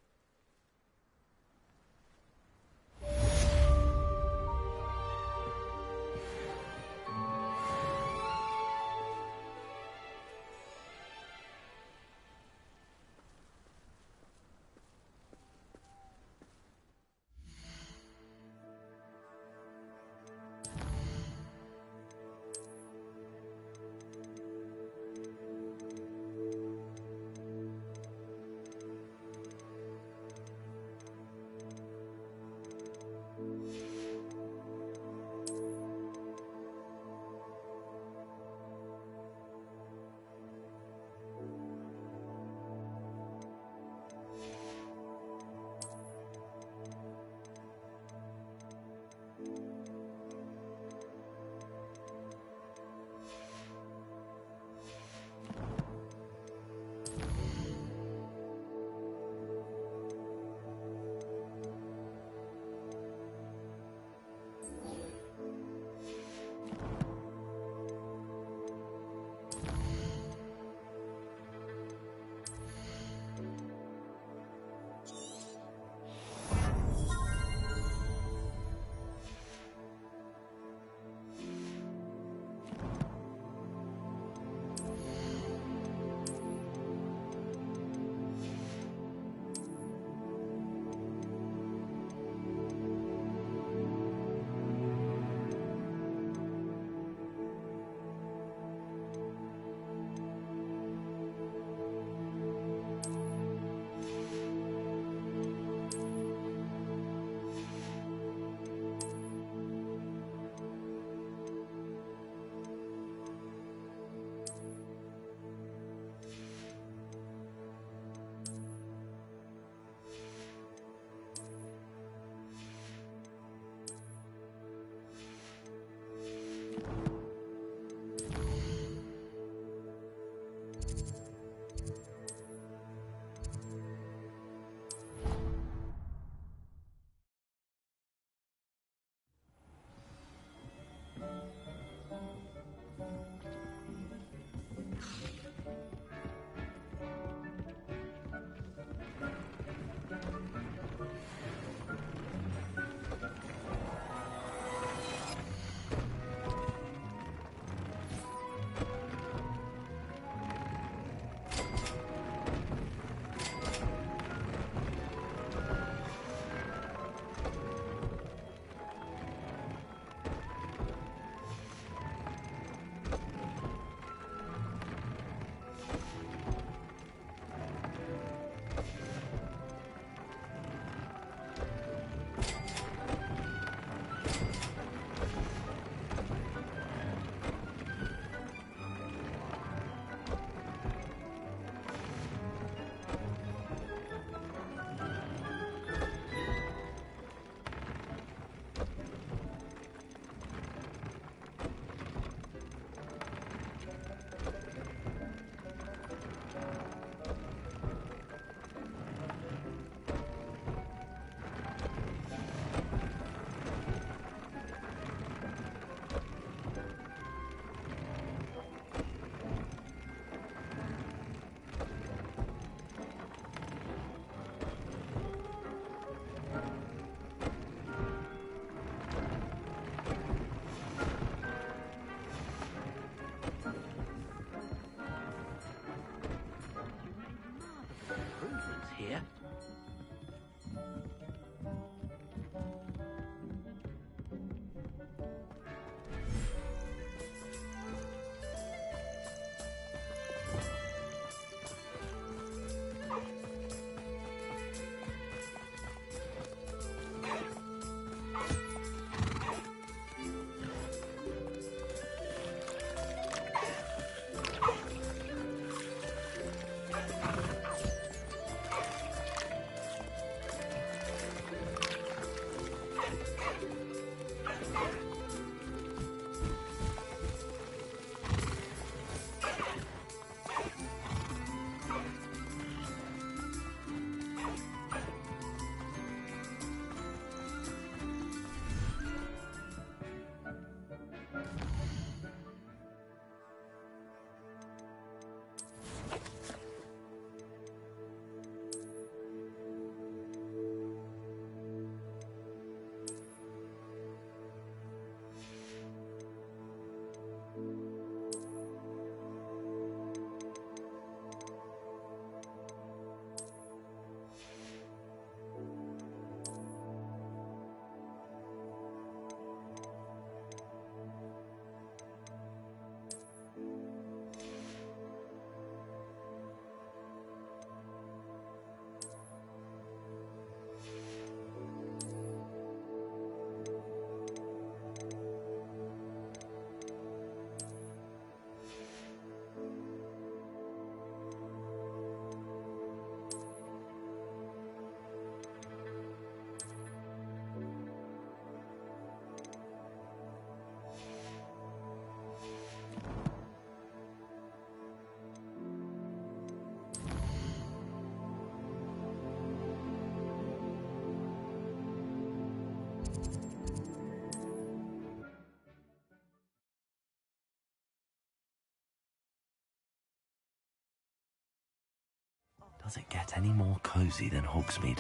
[SPEAKER 2] Does it get any more cozy than Hogsmeade?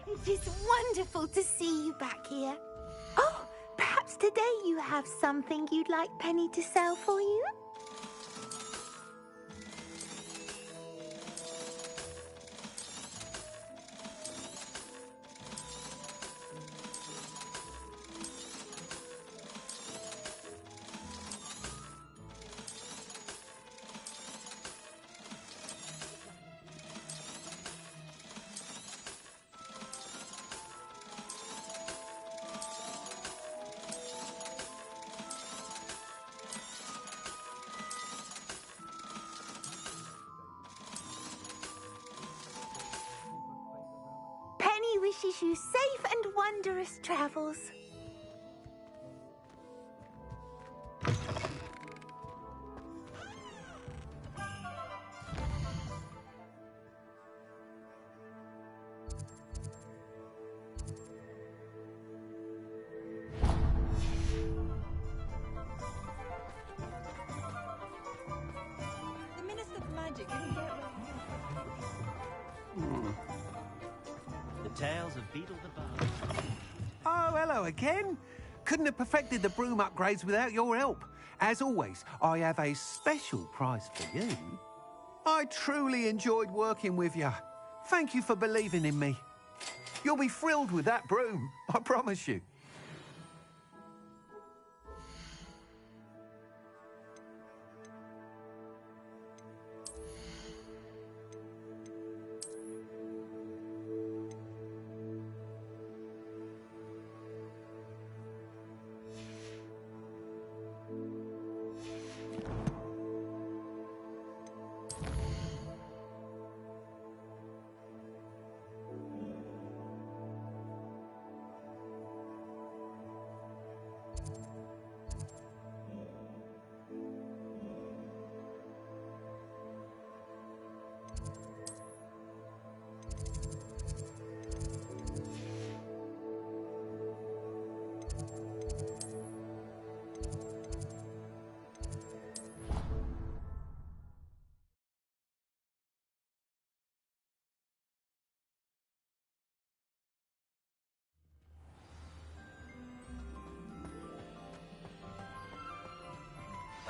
[SPEAKER 13] It is wonderful to see you back here. Oh, perhaps today you have something you'd like Penny to sell for you? Wishes you safe and wondrous travels.
[SPEAKER 8] The Minister for Magic didn't get
[SPEAKER 1] The Tales of Beetle the Bard.
[SPEAKER 11] Oh, hello again. Couldn't have perfected the broom upgrades without your help. As always, I have a special prize for you. I truly enjoyed working with you. Thank you for believing in me. You'll be thrilled with that broom, I promise you.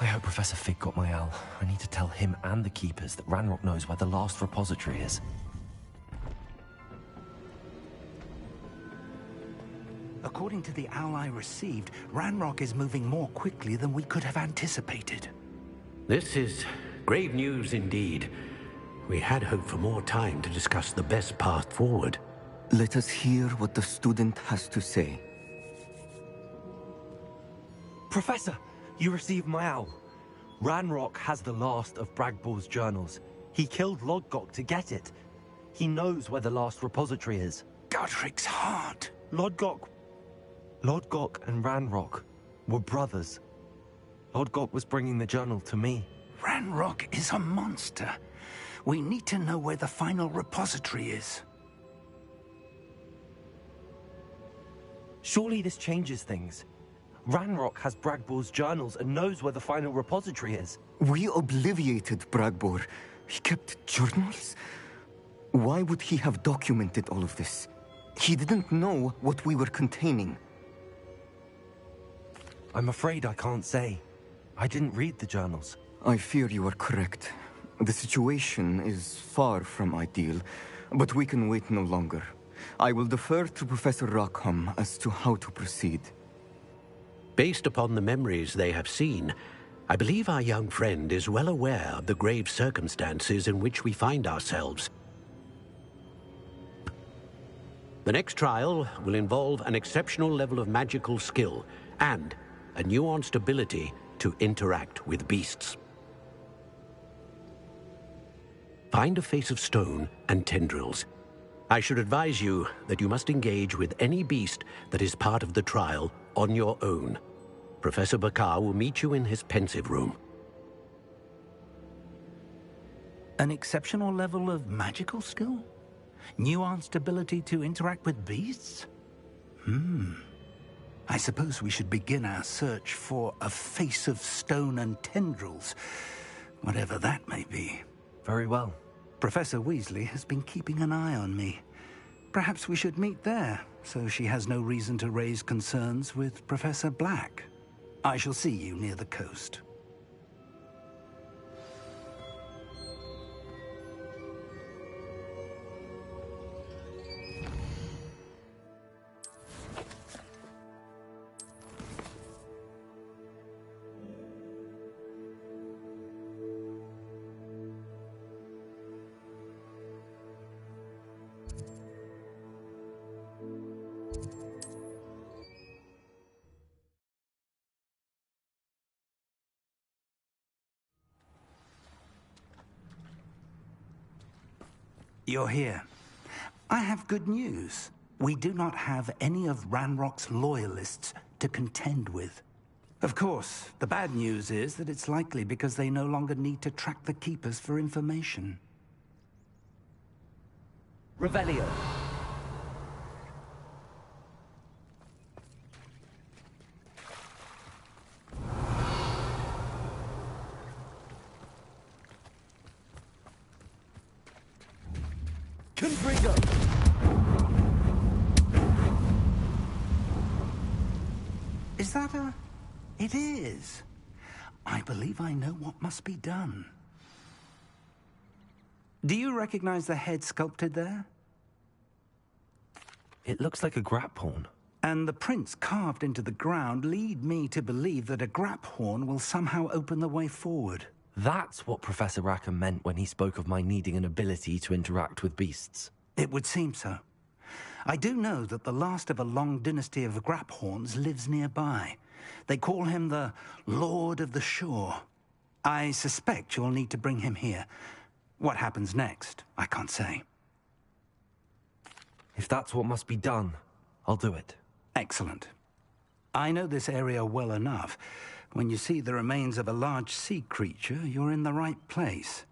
[SPEAKER 2] I hope Professor Fig got my owl. I need to tell him and the keepers that Ranrock knows where the last repository is.
[SPEAKER 14] According to the owl I received, Ranrock is moving more quickly than we could have anticipated.
[SPEAKER 12] This is grave news indeed. We had hoped for more time to discuss the best path forward.
[SPEAKER 15] Let us hear what the student has to say.
[SPEAKER 2] Professor, you received my owl. Ranrock has the last of Bragball's journals. He killed Lodgok to get it. He knows where the last repository is.
[SPEAKER 14] Godric's heart.
[SPEAKER 2] Lodgok and Ranrock were brothers. Lodgok was bringing the journal to me.
[SPEAKER 14] Ranrock is a monster. We need to know where the final repository is.
[SPEAKER 2] Surely this changes things. Ranrock has Bragball's journals and knows where the final repository is.
[SPEAKER 15] We obliviated Bragbor. He kept journals? Why would he have documented all of this? He didn't know what we were containing.
[SPEAKER 2] I'm afraid I can't say. I didn't read the journals.
[SPEAKER 15] I fear you are correct. The situation is far from ideal, but we can wait no longer. I will defer to Professor Rockham as to how to proceed.
[SPEAKER 12] Based upon the memories they have seen, I believe our young friend is well aware of the grave circumstances in which we find ourselves. The next trial will involve an exceptional level of magical skill and a nuanced ability to interact with beasts. Find a face of stone and tendrils. I should advise you that you must engage with any beast that is part of the trial on your own. Professor Bakar will meet you in his pensive room.
[SPEAKER 14] An exceptional level of magical skill? Nuanced ability to interact with beasts? I suppose we should begin our search for a face of stone and tendrils, whatever that may be.
[SPEAKER 2] Very well.
[SPEAKER 14] Professor Weasley has been keeping an eye on me. Perhaps we should meet there, so she has no reason to raise concerns with Professor Black. I shall see you near the coast. You're here. I have good news. We do not have any of Ranrock's loyalists to contend with. Of course, the bad news is that it's likely because they no longer need to track the Keepers for information.
[SPEAKER 2] Revelio. Confringo.
[SPEAKER 14] Is that a... It is. I believe I know what must be done. Do you recognize the head sculpted there?
[SPEAKER 2] It looks like a grap horn.
[SPEAKER 14] And the prints carved into the ground lead me to believe that a grap horn will somehow open the way forward.
[SPEAKER 2] That's what Professor Rackham meant when he spoke of my needing an ability to interact with beasts.
[SPEAKER 14] It would seem so. I do know that the last of a long dynasty of Graphorns lives nearby. They call him the Lord of the Shore. I suspect you'll need to bring him here. What happens next, I can't say.
[SPEAKER 2] If that's what must be done, I'll do it.
[SPEAKER 14] Excellent. I know this area well enough. When you see the remains of a large sea creature, you're in the right place.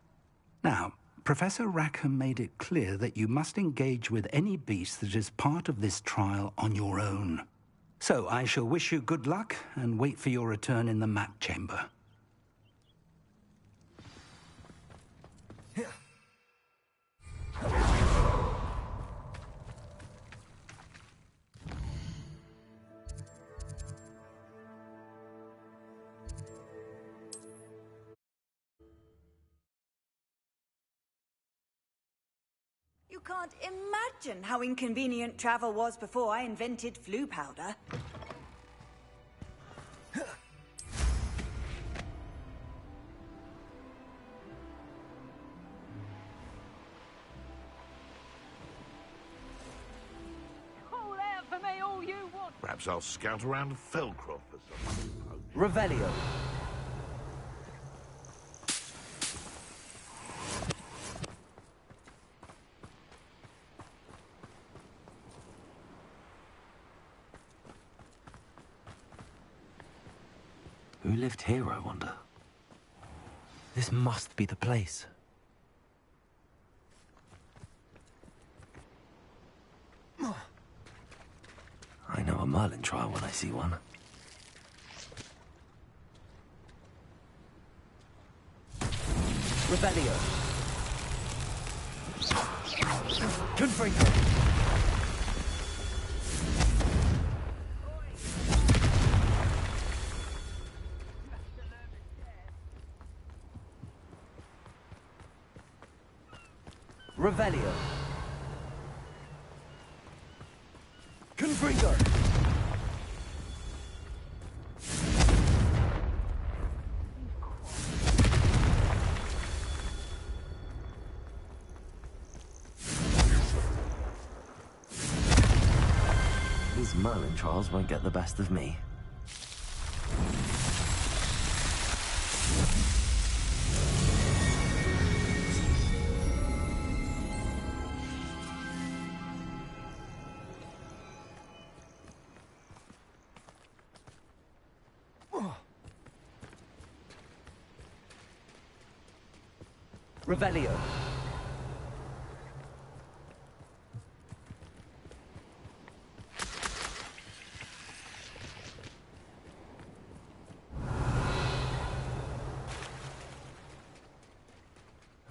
[SPEAKER 14] Now, Professor Rackham made it clear that you must engage with any beast that is part of this trial on your own. So I shall wish you good luck and wait for your return in the map chamber.
[SPEAKER 8] You can't imagine how inconvenient travel was before I invented flu powder.
[SPEAKER 4] Call out for me all you want.
[SPEAKER 5] Perhaps I'll scout around Felcroft for something.
[SPEAKER 2] Revelio. Who lived here, I wonder? This must be the place. I know a Merlin trial when I see one. Revelio. Confringo. Revelio. Confringo. These Merlin trials won't get the best of me. Revelio.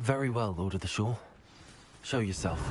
[SPEAKER 2] Very well, Lord of the Shore. Show yourself.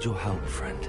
[SPEAKER 2] Your help, friend.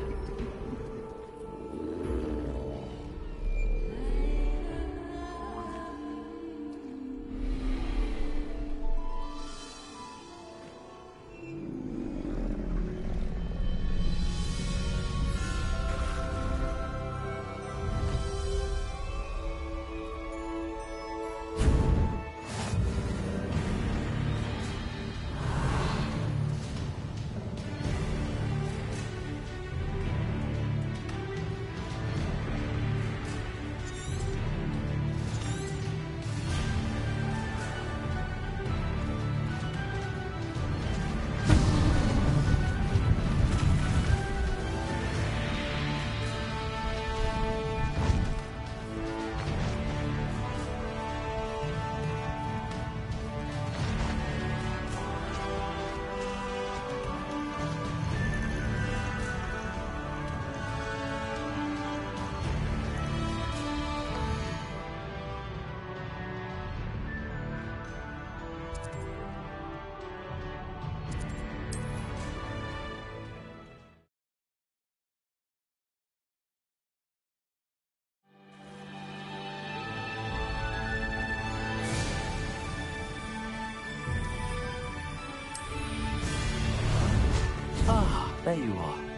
[SPEAKER 2] Ah, there you are.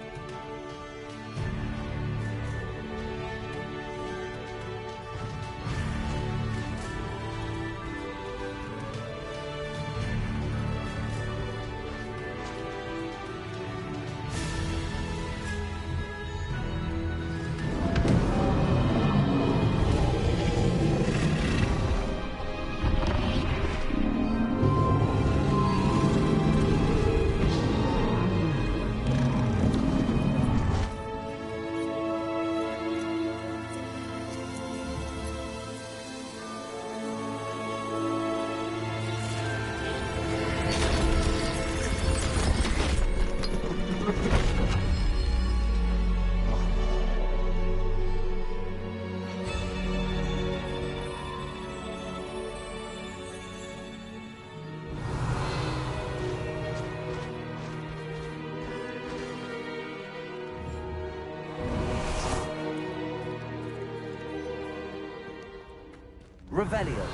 [SPEAKER 2] Revelio.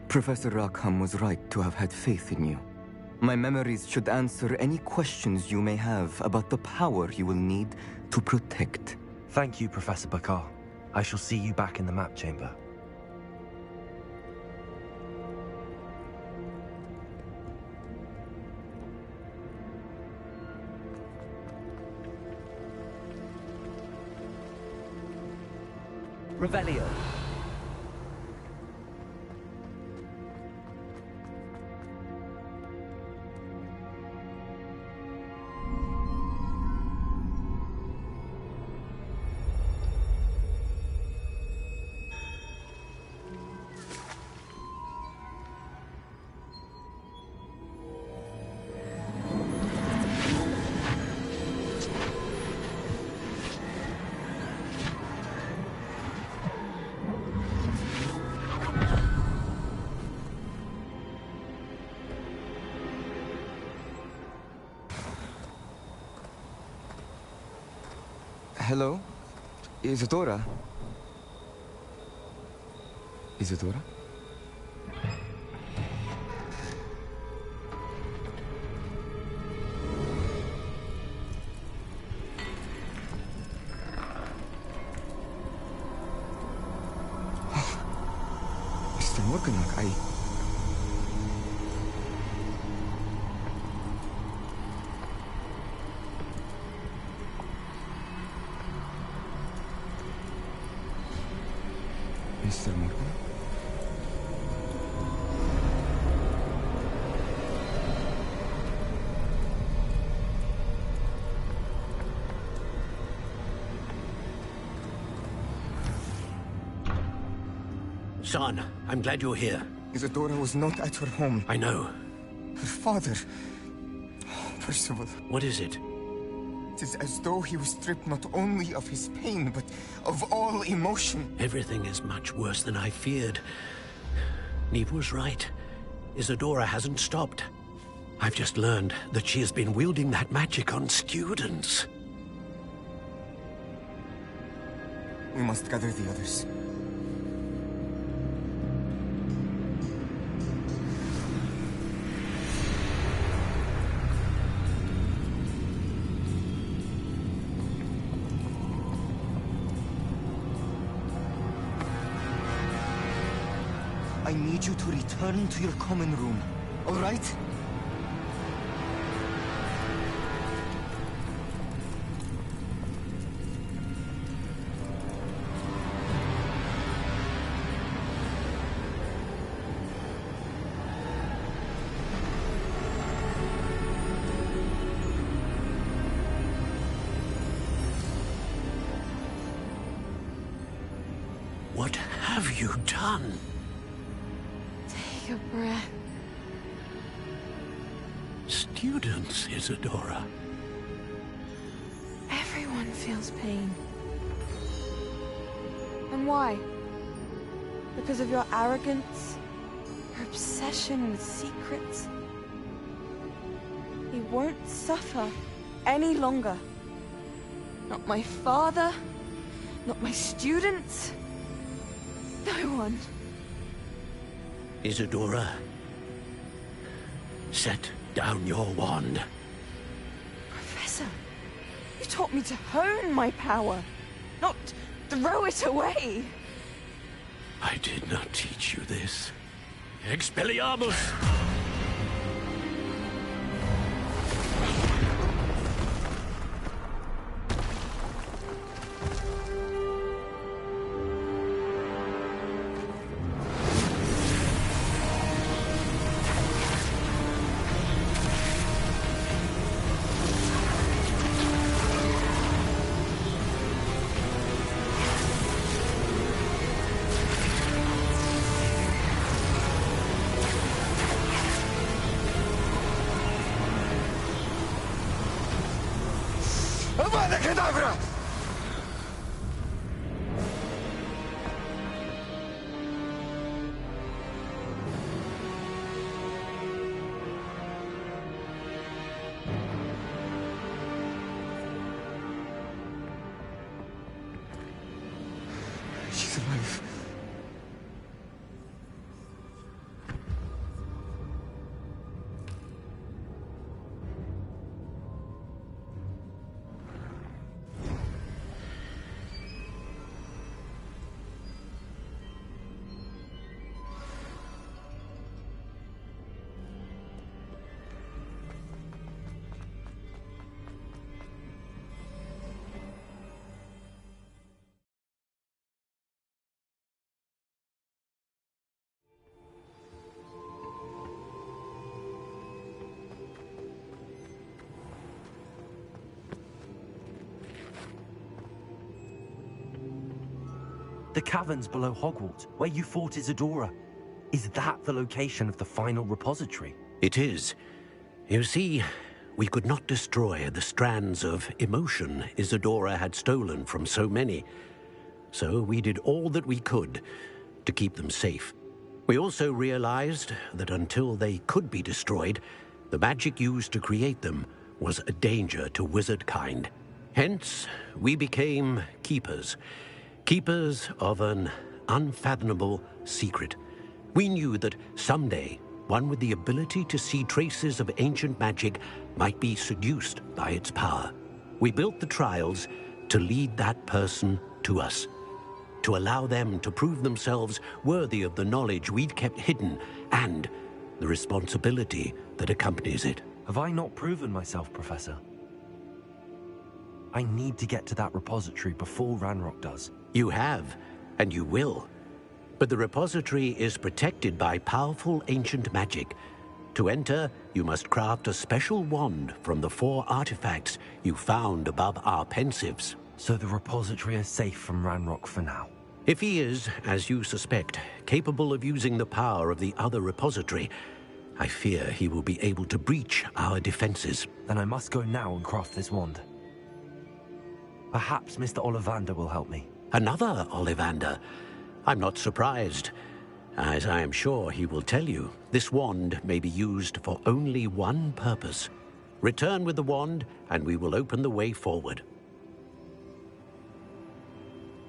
[SPEAKER 15] Professor Rackham was right to have had faith in you. My memories should answer any questions you may have about the power you will need to protect.
[SPEAKER 2] Thank you, Professor Bakar. I shall see you back in the map chamber. Revelio.
[SPEAKER 15] Hello? Isadora? Isadora? Mr. Morganlock, Mr. Morgan?
[SPEAKER 12] Son, I'm glad you're here.
[SPEAKER 15] Isadora was not at her home.
[SPEAKER 12] I know.
[SPEAKER 15] Her father... Percival.
[SPEAKER 12] What is it?
[SPEAKER 15] It is as though he was stripped not only of his pain, but of all emotion.
[SPEAKER 12] Everything is much worse than I feared. Neve was right. Isadora hasn't stopped. I've just learned that she has been wielding that magic on students.
[SPEAKER 15] We must gather the others. I need you to return to your common room, all right?
[SPEAKER 12] What have you done?
[SPEAKER 16] Take a breath.
[SPEAKER 12] Students, Isadora.
[SPEAKER 16] Everyone feels pain. And why? Because of your arrogance? Your obsession with secrets? He won't suffer any longer. Not my father, not my students, no one.
[SPEAKER 12] Isadora, set down your wand.
[SPEAKER 16] Professor, you taught me to hone my power, not throw it away.
[SPEAKER 12] I did not teach you this. Expelliarmus!
[SPEAKER 15] Avada Kedavra! She's alive.
[SPEAKER 2] The caverns below Hogwarts, where you fought Isadora. Is that the location of the final repository?
[SPEAKER 12] It is. You see, we could not destroy the strands of emotion Isadora had stolen from so many. So we did all that we could to keep them safe. We also realized that until they could be destroyed, the magic used to create them was a danger to wizard kind. Hence, we became keepers. Keepers of an unfathomable secret. We knew that someday, one with the ability to see traces of ancient magic might be seduced by its power. We built the trials to lead that person to us, to allow them to prove themselves worthy of the knowledge we'd kept hidden and the responsibility that accompanies it.
[SPEAKER 2] Have I not proven myself, Professor? I need to get to that repository before Ranrock does.
[SPEAKER 12] You have, and you will. But the repository is protected by powerful ancient magic. To enter, you must craft a special wand from the 4 artifacts you found above our pensives.
[SPEAKER 2] So the repository is safe from Ranrock for now?
[SPEAKER 12] If he is, as you suspect, capable of using the power of the other repository, I fear he will be able to breach our defenses.
[SPEAKER 2] Then I must go now and craft this wand. Perhaps Mr. Ollivander will help me.
[SPEAKER 12] Another Ollivander? I'm not surprised. As I am sure he will tell you, this wand may be used for only one purpose. Return with the wand, and we will open the way forward.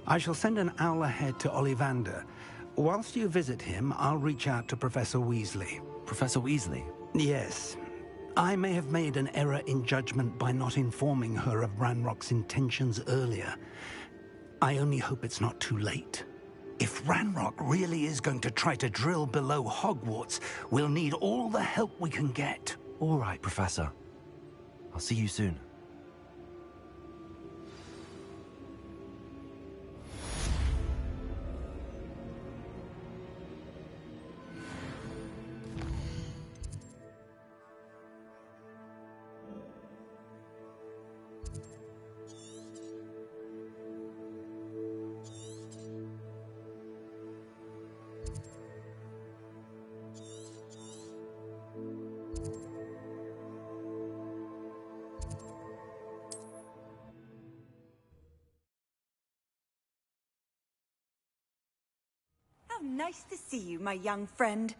[SPEAKER 14] I shall send an owl ahead to Ollivander. Whilst you visit him, I'll reach out to Professor Weasley.
[SPEAKER 2] Professor Weasley?
[SPEAKER 14] Yes. I may have made an error in judgment by not informing her of Ranrock's intentions earlier. I only hope it's not too late. If Ranrock really is going to try to drill below Hogwarts, we'll need all the help we can get.
[SPEAKER 2] All right, Professor. I'll see you soon.
[SPEAKER 8] How nice to see you, my young friend.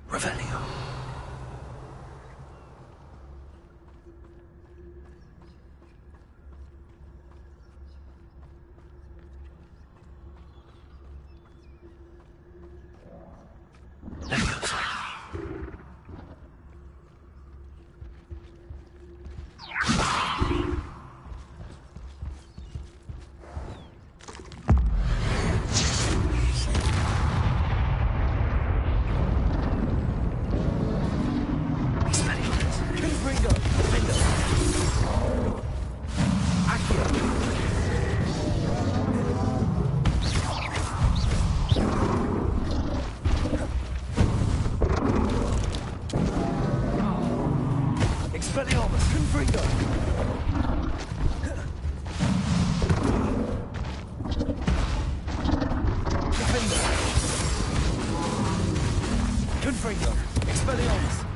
[SPEAKER 2] Revelio. Leviosa.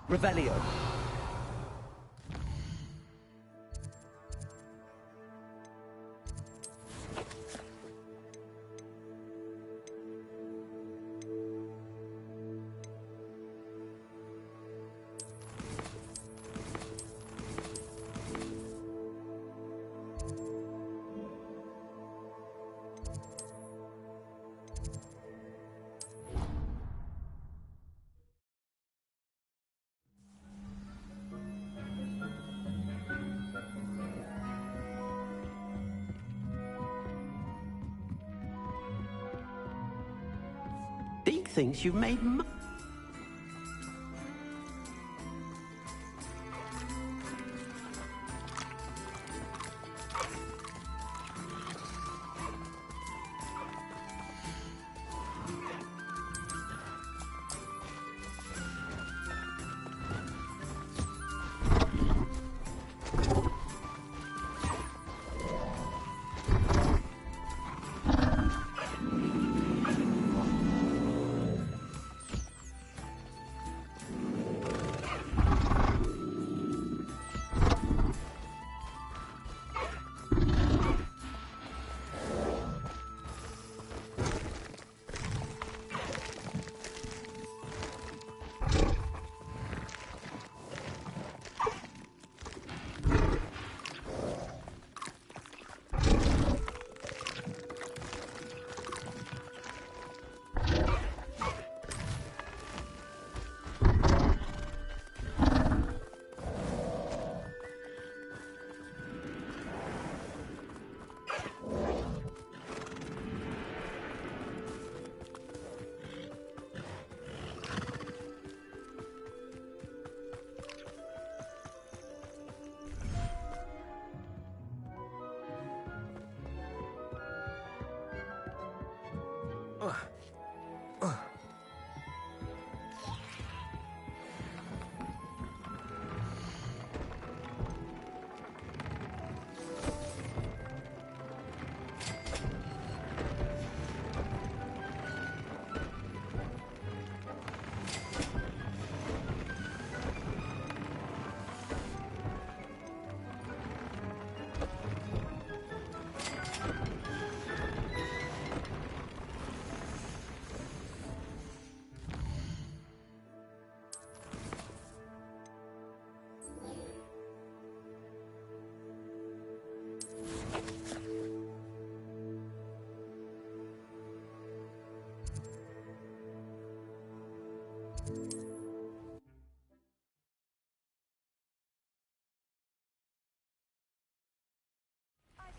[SPEAKER 2] Revelio.
[SPEAKER 12] Deke thinks you've made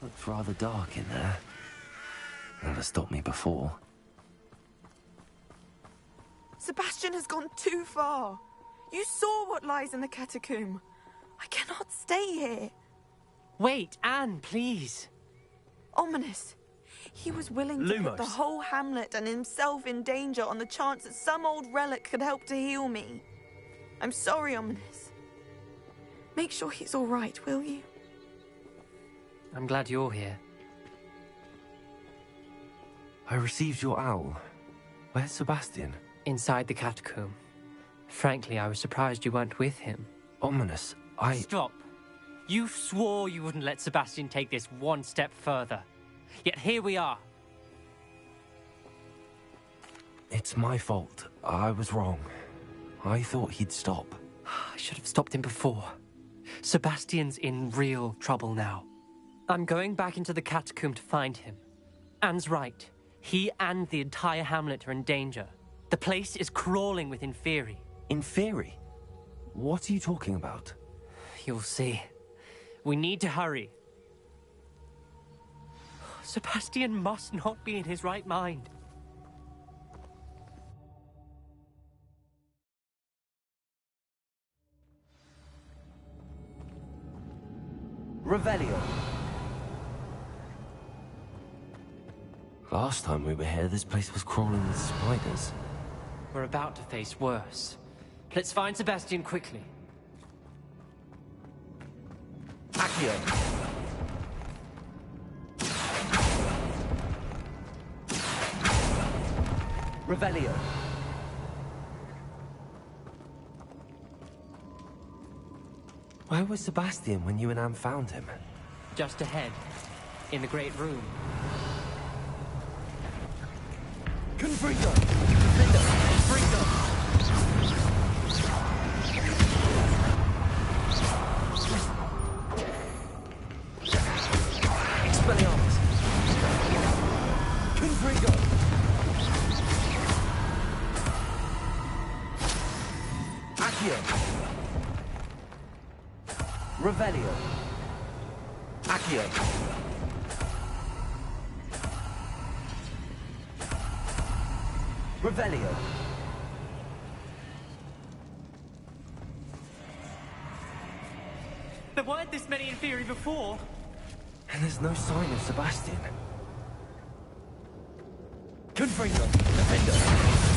[SPEAKER 2] Looks rather dark in there. Never stopped me before.
[SPEAKER 16] Sebastian has gone too far. You saw what lies in the catacomb. I cannot stay here.
[SPEAKER 17] Wait, Anne, please.
[SPEAKER 16] Ominous. He was willing to put the whole hamlet and himself in danger on the chance that some old relic could help to heal me. I'm sorry, Ominous. Make sure he's all right, will you?
[SPEAKER 17] I'm glad you're here.
[SPEAKER 2] I received your owl. Where's Sebastian?
[SPEAKER 17] Inside the catacomb. Frankly, I was surprised you weren't with him.
[SPEAKER 2] Ominous,
[SPEAKER 17] Stop. You swore you wouldn't let Sebastian take this one step further. Yet here we are.
[SPEAKER 2] It's my fault. I was wrong. I thought he'd stop.
[SPEAKER 17] I should have stopped him before. Sebastian's in real trouble now. I'm going back into the catacomb to find him. Anne's right. He and the entire hamlet are in danger. The place is crawling with Inferi.
[SPEAKER 2] Inferi? What are you talking about?
[SPEAKER 17] You'll see. We need to hurry. Sebastian must not be in his right mind.
[SPEAKER 2] Revelio. Last time we were here, this place was crawling with spiders.
[SPEAKER 17] We're about to face worse. Let's find Sebastian quickly.
[SPEAKER 2] Accio. Revelio. Where was Sebastian when you and Anne found him?
[SPEAKER 17] Just ahead, in the great room.
[SPEAKER 2] Confringo! Confringo! Expelliarmus! Confringo! Accio! Revelio! Accio! Revelio!
[SPEAKER 17] There weren't this many in theory before.
[SPEAKER 2] And there's no sign of Sebastian. Confringo! Defender!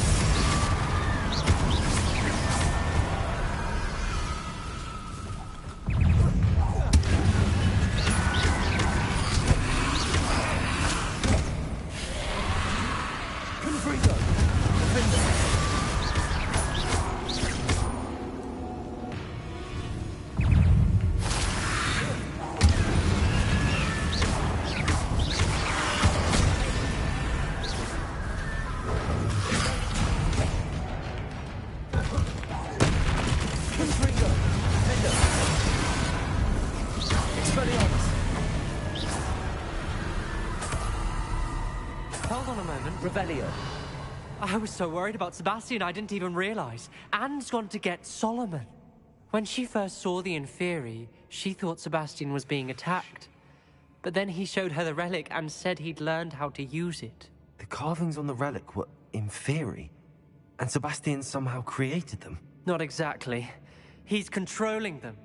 [SPEAKER 17] I was so worried about Sebastian I didn't even realize. Anne's gone to get Solomon. When she first saw the Inferi, she thought Sebastian was being attacked. But then he showed her the relic and said he'd learned how to use it.
[SPEAKER 2] The carvings on the relic were Inferi, and Sebastian somehow created them.
[SPEAKER 17] Not exactly. He's controlling them.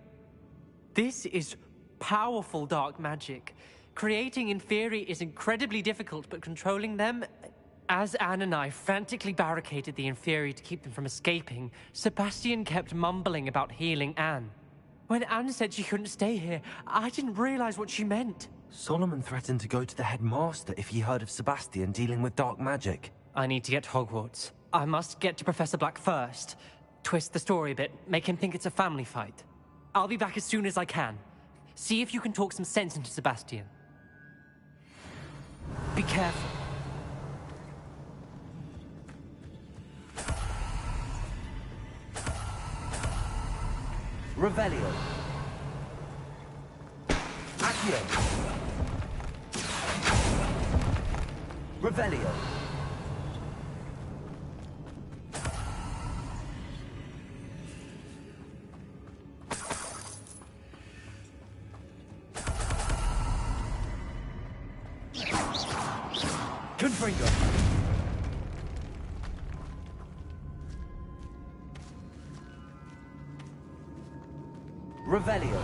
[SPEAKER 17] This is powerful dark magic. Creating Inferi is incredibly difficult, but controlling them... As Anne and I frantically barricaded the Inferi to keep them from escaping, Sebastian kept mumbling about healing Anne. When Anne said she couldn't stay here, I didn't realize what she meant.
[SPEAKER 2] Solomon threatened to go to the headmaster if he heard of Sebastian dealing with dark magic.
[SPEAKER 17] I need to get to Hogwarts. I must get to Professor Black first. Twist the story a bit, make him think it's a family fight. I'll be back as soon as I can. See if you can talk some sense into Sebastian. Be careful.
[SPEAKER 2] Revelio. Accio. Revelio. Confringo. Revelio.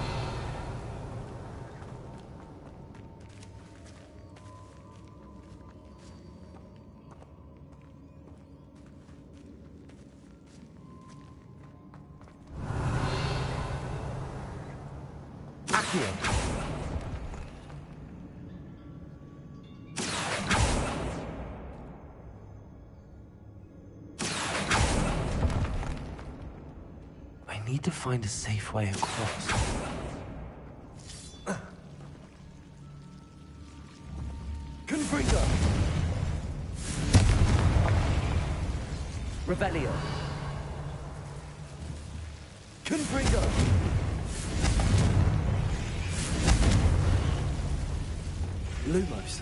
[SPEAKER 2] Accio. I need to find a safe way across. Confringo! Revelio. Confringo! Lumos.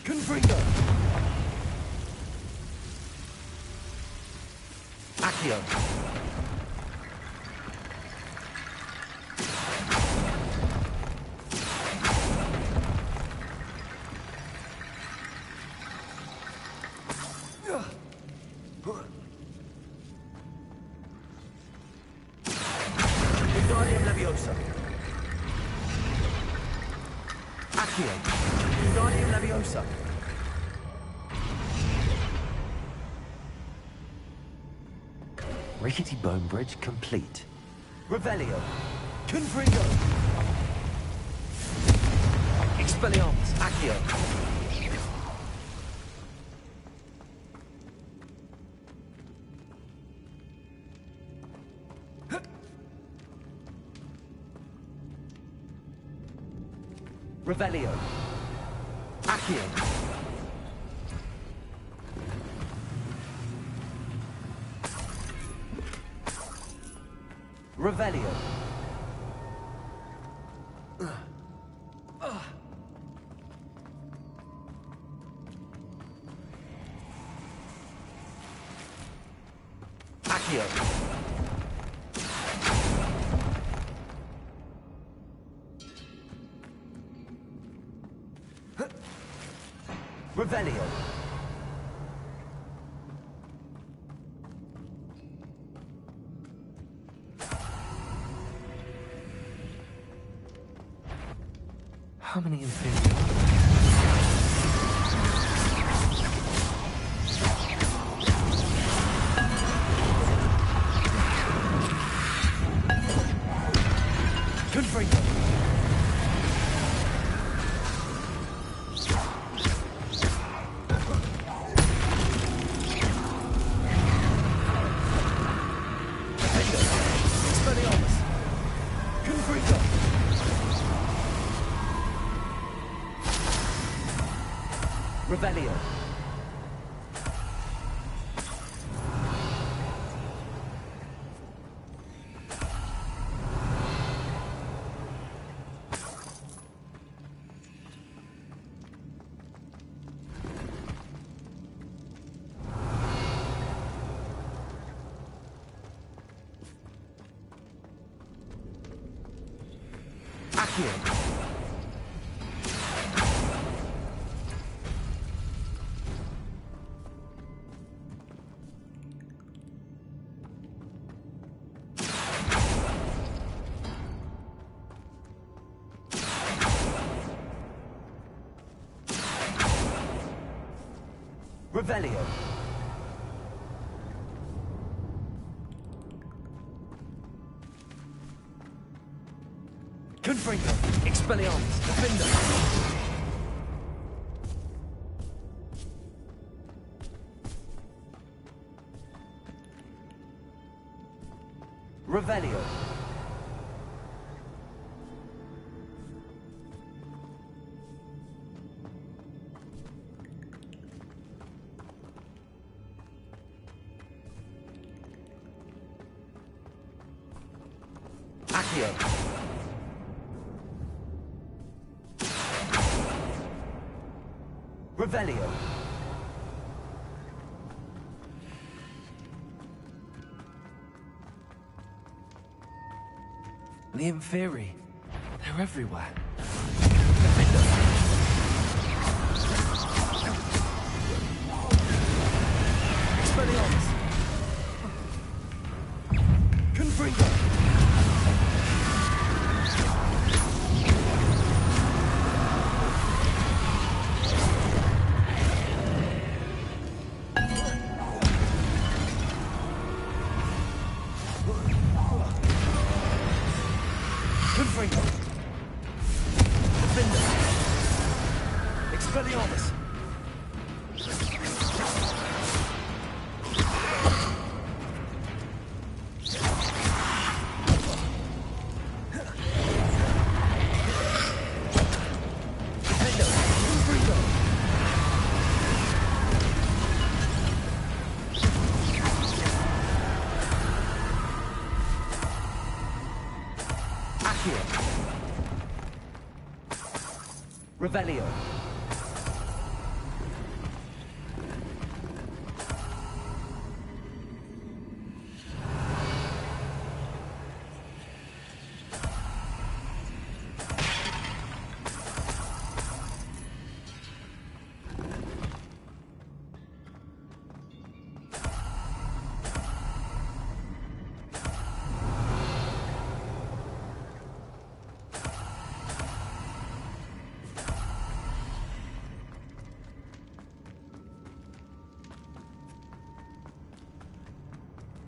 [SPEAKER 2] Confringo! Accio. Wingardium Leviosa. Accio. Wingardium Leviosa. Rickety bone bridge complete. Revelio. Confringo. Expelliarmus. Accio. Revelio. Accio. Revelio. Accio. Revelio.
[SPEAKER 17] How many inferior?
[SPEAKER 2] Confringo. Revelio. Accio. Revelio. Confringo. Expelliarmus. Defender. Revelio. Accio. Revelio. The inferi. They're everywhere. Expelliarmus. Confringo. Confringo. Defender. Expelliarmus. Revelio.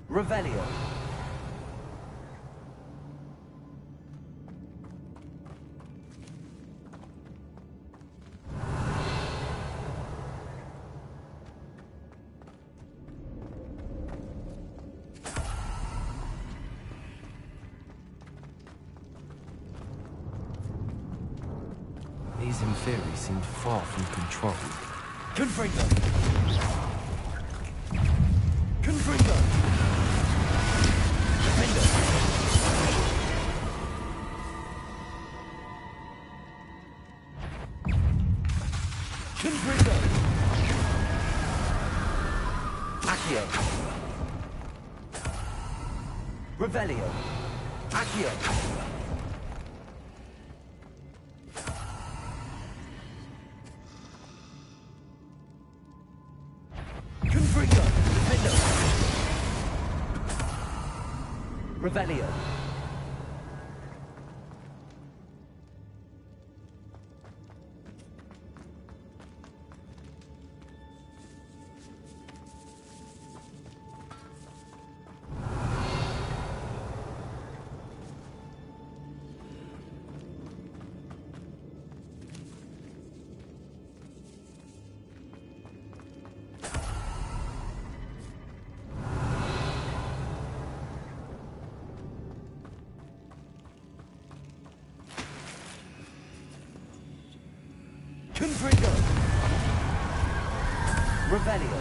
[SPEAKER 2] Revelio. Spastion's in theory seemed far from control.
[SPEAKER 1] Confringo! Confringo! Defender! Confringo! Accio! Revelio! Accio! Confringo! Defender! Revelio! Confringo! Revelio!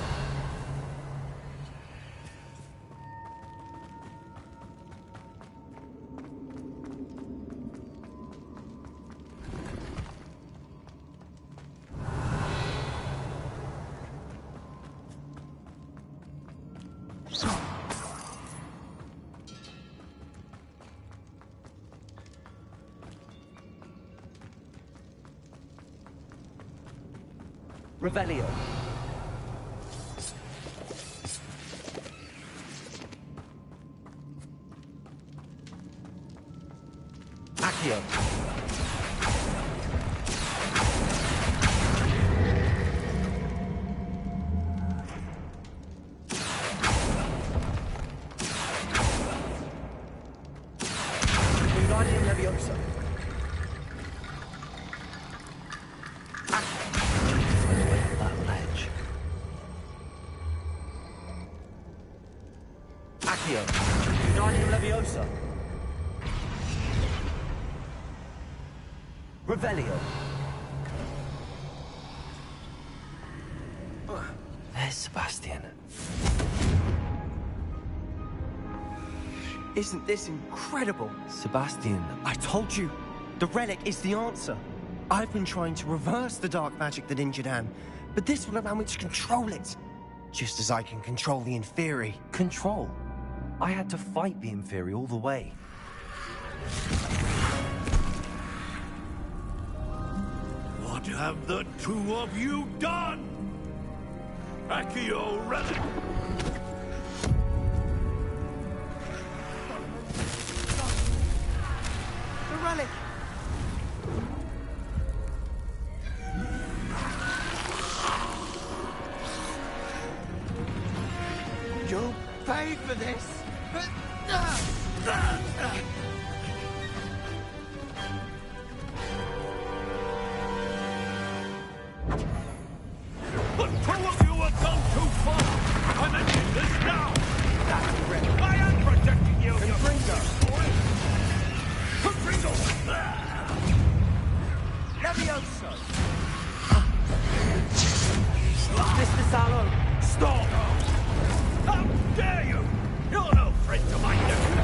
[SPEAKER 1] Revelio. Accio. Wingardium Leviosa. Accio. Wingardium Leviosa. Revelio.
[SPEAKER 2] There's Sebastian.
[SPEAKER 1] Isn't this incredible?
[SPEAKER 2] Sebastian.
[SPEAKER 1] I told you, the relic is the answer. I've been trying to reverse the dark magic that injured Anne, but this will allow me to control it. Just as I can control the Inferi.
[SPEAKER 2] Control? I had to fight the Inferi all the way.
[SPEAKER 10] What have the two of you done? Accio relic!
[SPEAKER 1] The relic! You'll pay for this!
[SPEAKER 10] The two of you have gone too far! I'm ending this now!
[SPEAKER 1] That's the relic.
[SPEAKER 10] I am protecting you!
[SPEAKER 1] Confringo!
[SPEAKER 10] Confringo!
[SPEAKER 1] Levioso! Mr. Salon, stop!
[SPEAKER 10] How dare you! You're no friend to my nephew!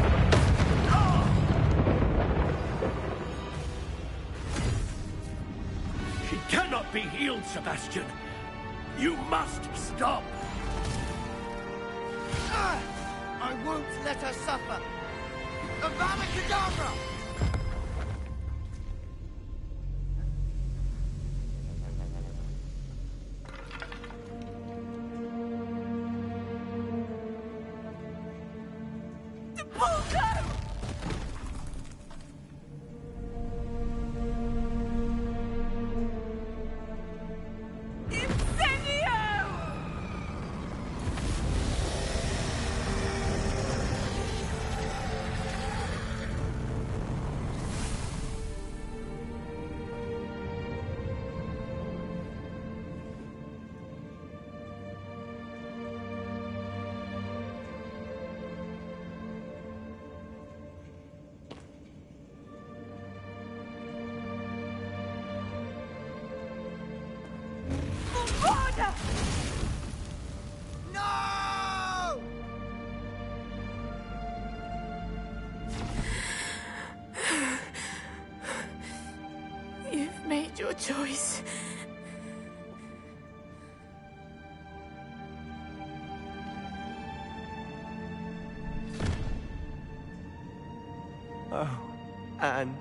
[SPEAKER 10] She cannot be healed, Sebastian! You must stop!
[SPEAKER 1] I won't let her suffer! Avada Kedavra!
[SPEAKER 9] choice.
[SPEAKER 18] Oh, Anne.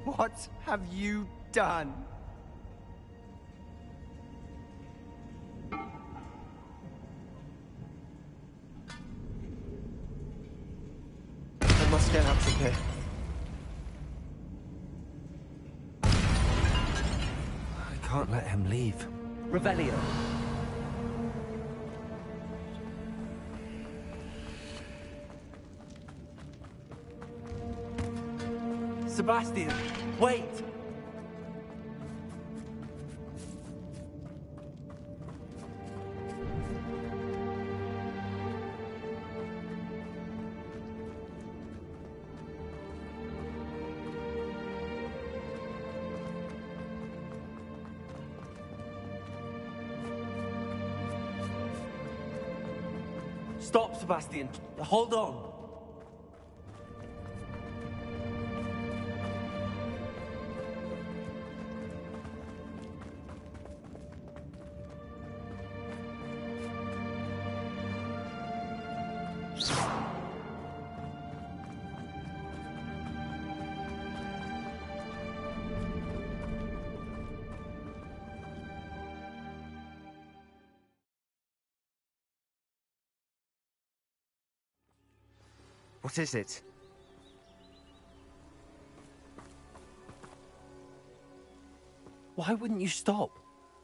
[SPEAKER 18] What have you done? I must get out of here.
[SPEAKER 2] I can't let him leave. Revelio. Sebastian, wait! Stop, Sebastian. Hold on.
[SPEAKER 18] What is it?
[SPEAKER 2] Why wouldn't you stop?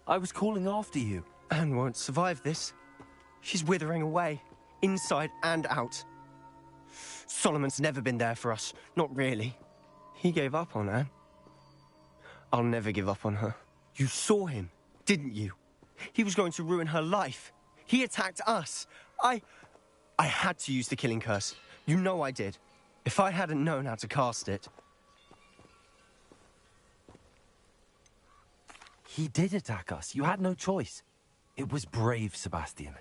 [SPEAKER 2] I was calling after you.
[SPEAKER 18] Anne won't survive this. She's withering away, inside and out. Solomon's never been there for us, not really. He gave up on Anne. I'll never give up on her. You saw him, didn't you? He was going to ruin her life. He attacked us. I had to use the killing curse. You know I did. If I hadn't known how to cast it...
[SPEAKER 2] He did attack us. You had no choice. It was brave, Sebastian.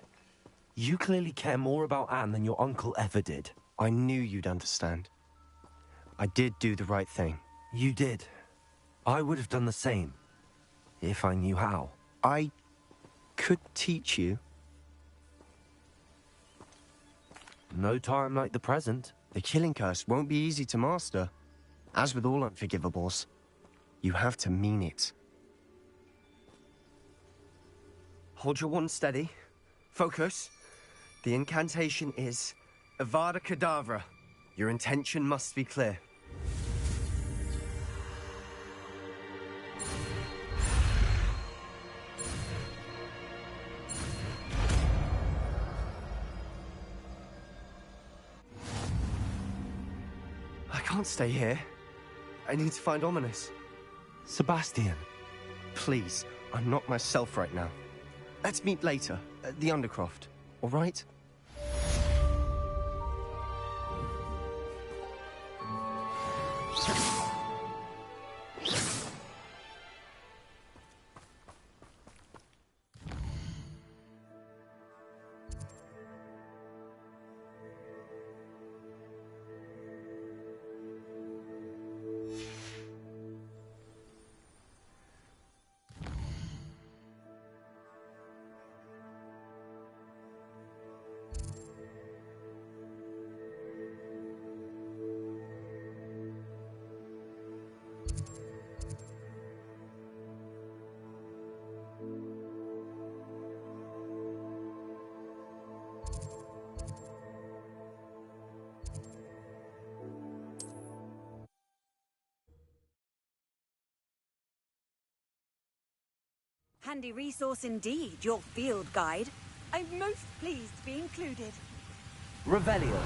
[SPEAKER 2] You clearly care more about Anne than your uncle ever did.
[SPEAKER 18] I knew you'd understand. I did do the right thing.
[SPEAKER 2] You did. I would have done the same, if I knew how.
[SPEAKER 18] I could teach you.
[SPEAKER 2] No time like the present.
[SPEAKER 18] The killing curse won't be easy to master. As with all unforgivables, you have to mean it. Hold your wand steady. Focus. The incantation is Avada Kedavra. Your intention must be clear. I can't stay here. I need to find Ominous.
[SPEAKER 2] Sebastian.
[SPEAKER 18] Please, I'm not myself right now. Let's meet later, at the Undercroft, all right?
[SPEAKER 8] Handy resource indeed, your field guide. I'm most pleased to be included.
[SPEAKER 2] Revelio.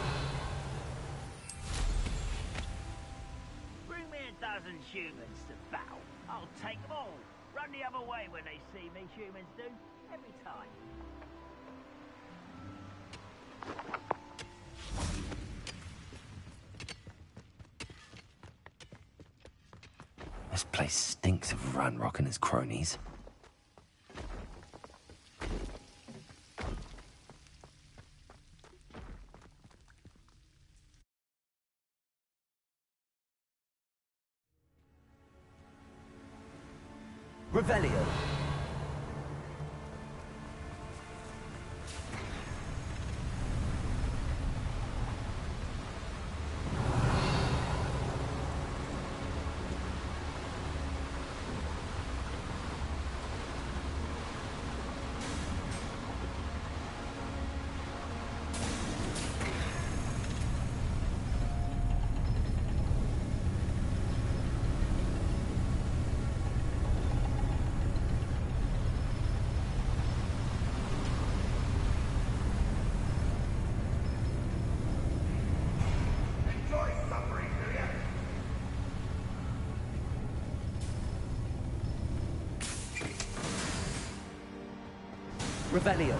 [SPEAKER 19] Bring me a dozen humans to battle. I'll take them all. Run the other way when they see me, humans do. Every time.
[SPEAKER 2] This place stinks of Ranrock and his cronies. Revelio. Revelio.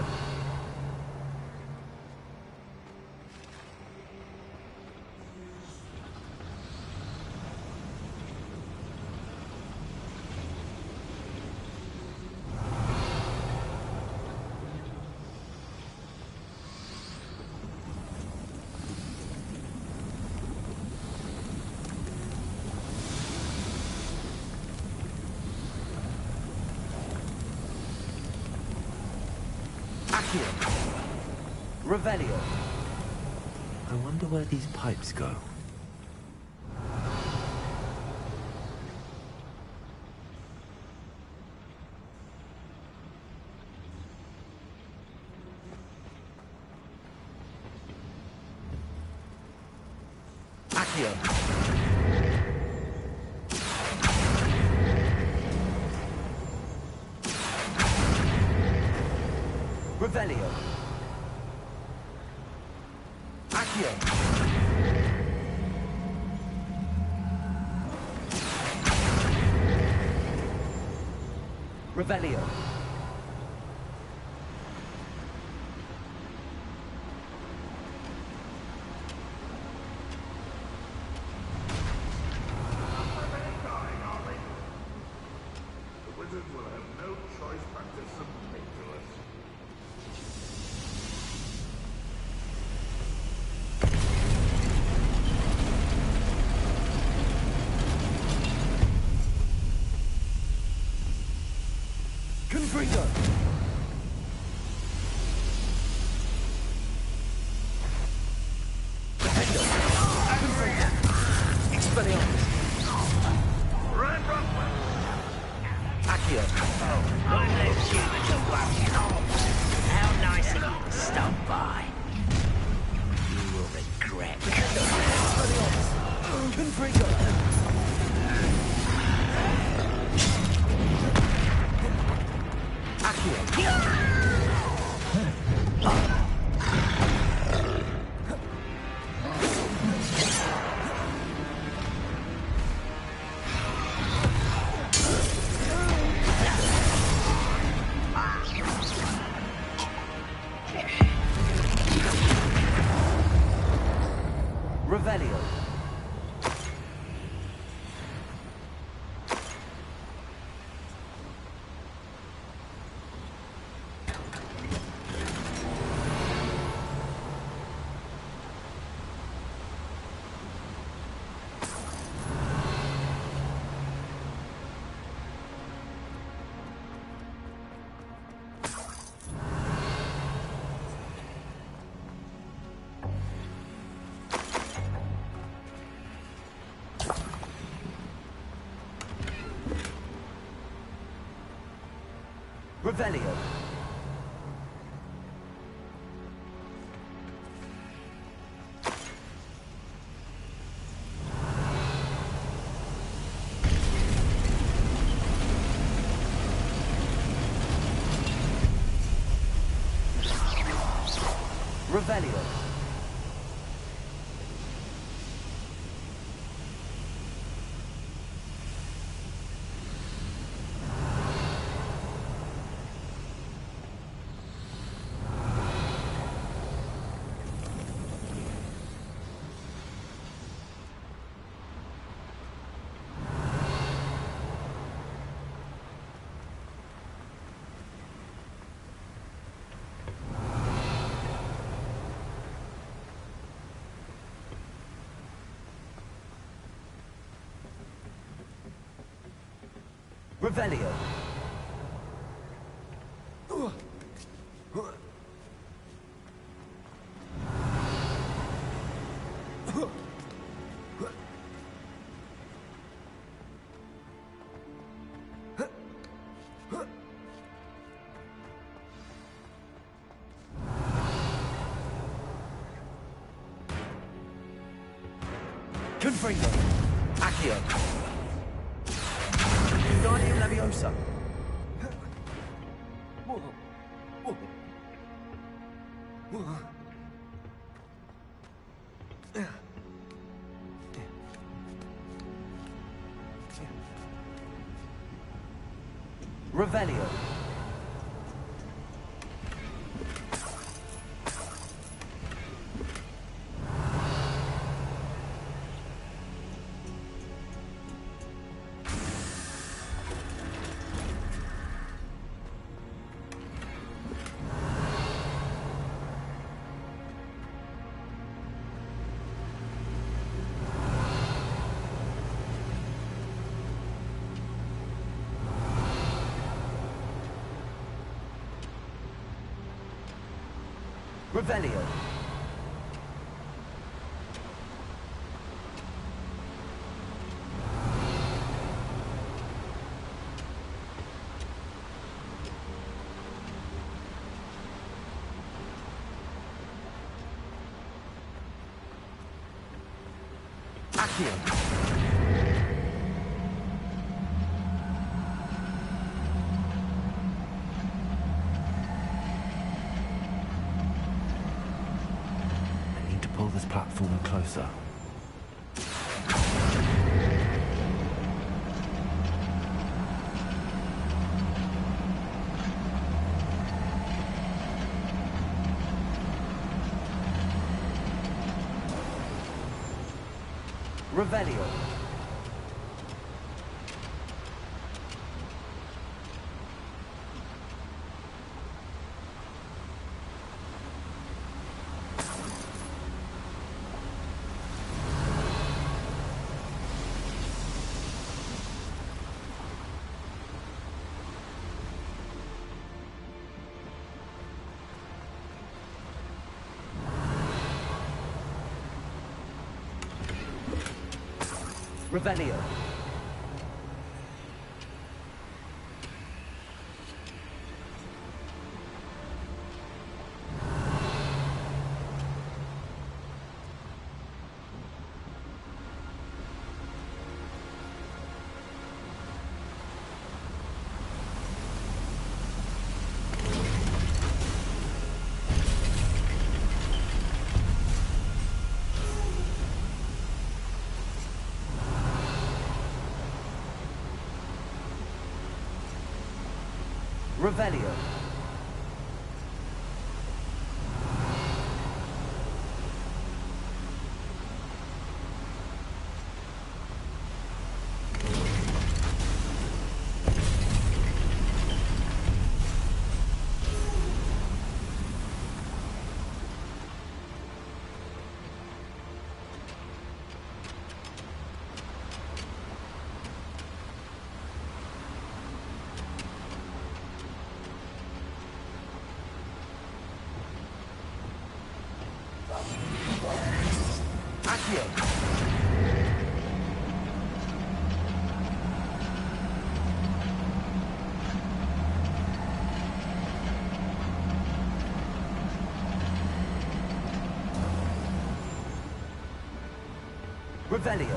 [SPEAKER 2] Revelio. I wonder where these pipes go. Accio. Revelio. Accio. Revelio.
[SPEAKER 5] The wizards will have no choice but to submit to us.
[SPEAKER 2] Confringo! Defendo! Confringo! Expelliarmus! Accio!
[SPEAKER 19] One less human to worry off. How nice of you to stop by. You will regret.
[SPEAKER 2] Expelliarmus! Confringo! Revelio. Revelio. Revelio. Revelio. Confringo. Accio. Wingardium Leviosa. Revelio. Revelio. Accio. Pull this platform closer. Revelio. Revelio. Revelio. Accio. Revelio.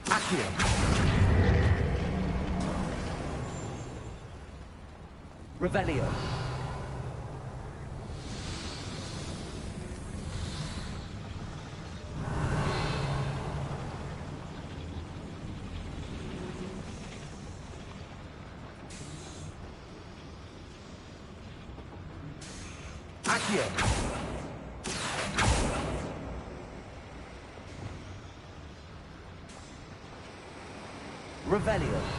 [SPEAKER 2] Accio. Revelio. Accio. Revelio.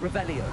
[SPEAKER 2] Revelio.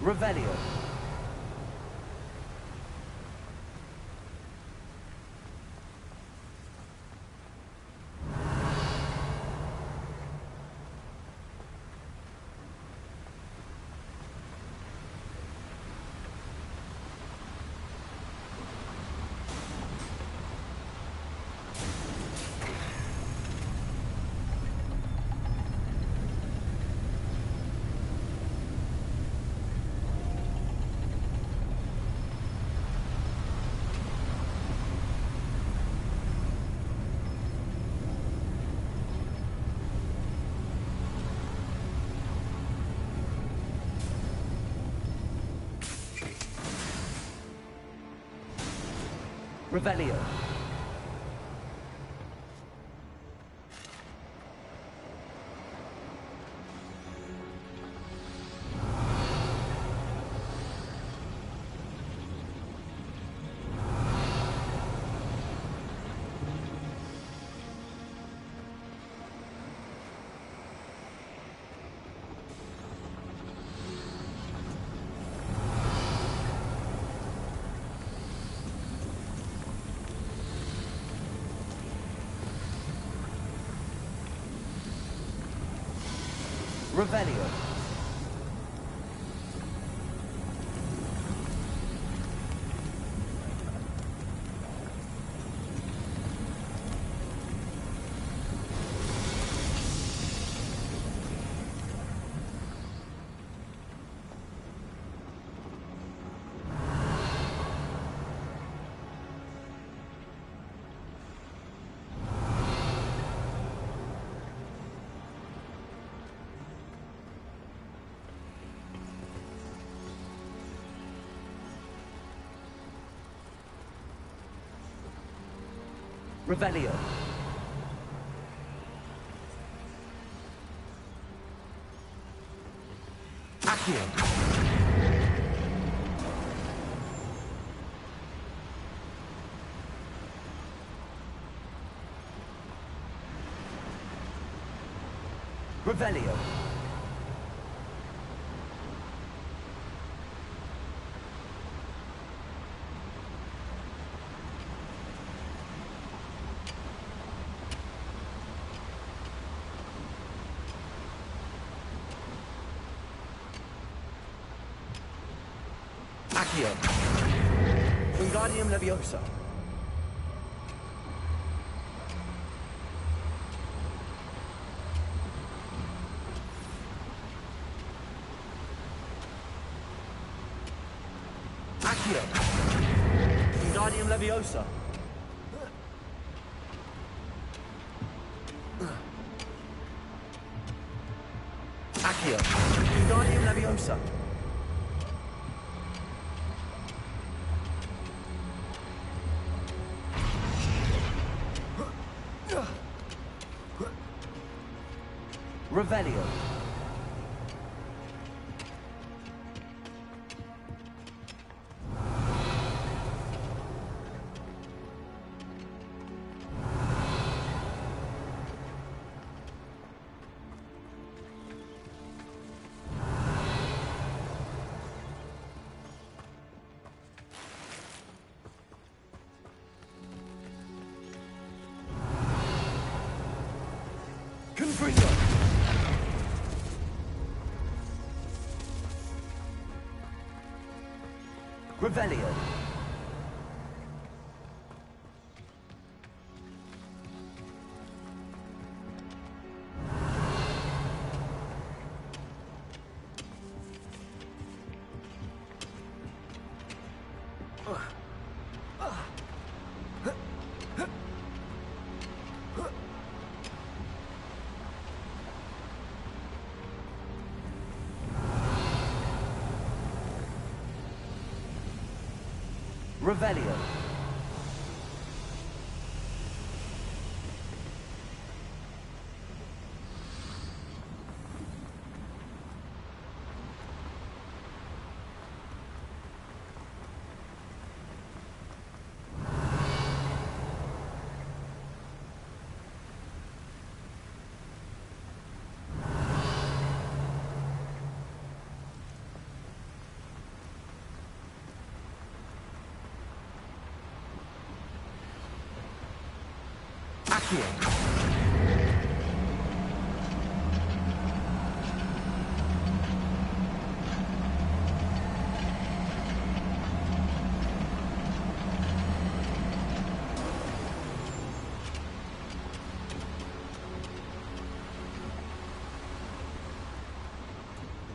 [SPEAKER 2] Revelio. Revelio. Revelio. Revelio. Accio. Revelio. Accio. Wingardium Leviosa. Accio. Wingardium Leviosa. Accio. Wingardium Leviosa. Revelio. Confringo. Revelio. Revelio.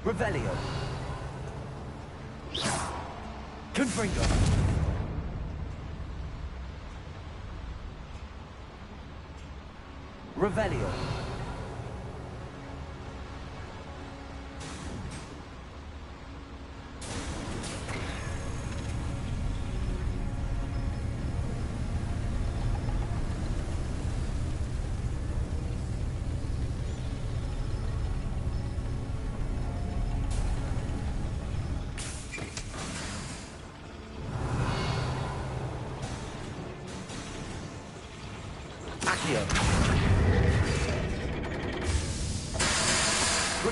[SPEAKER 2] Revelio. Confringo. Revelio.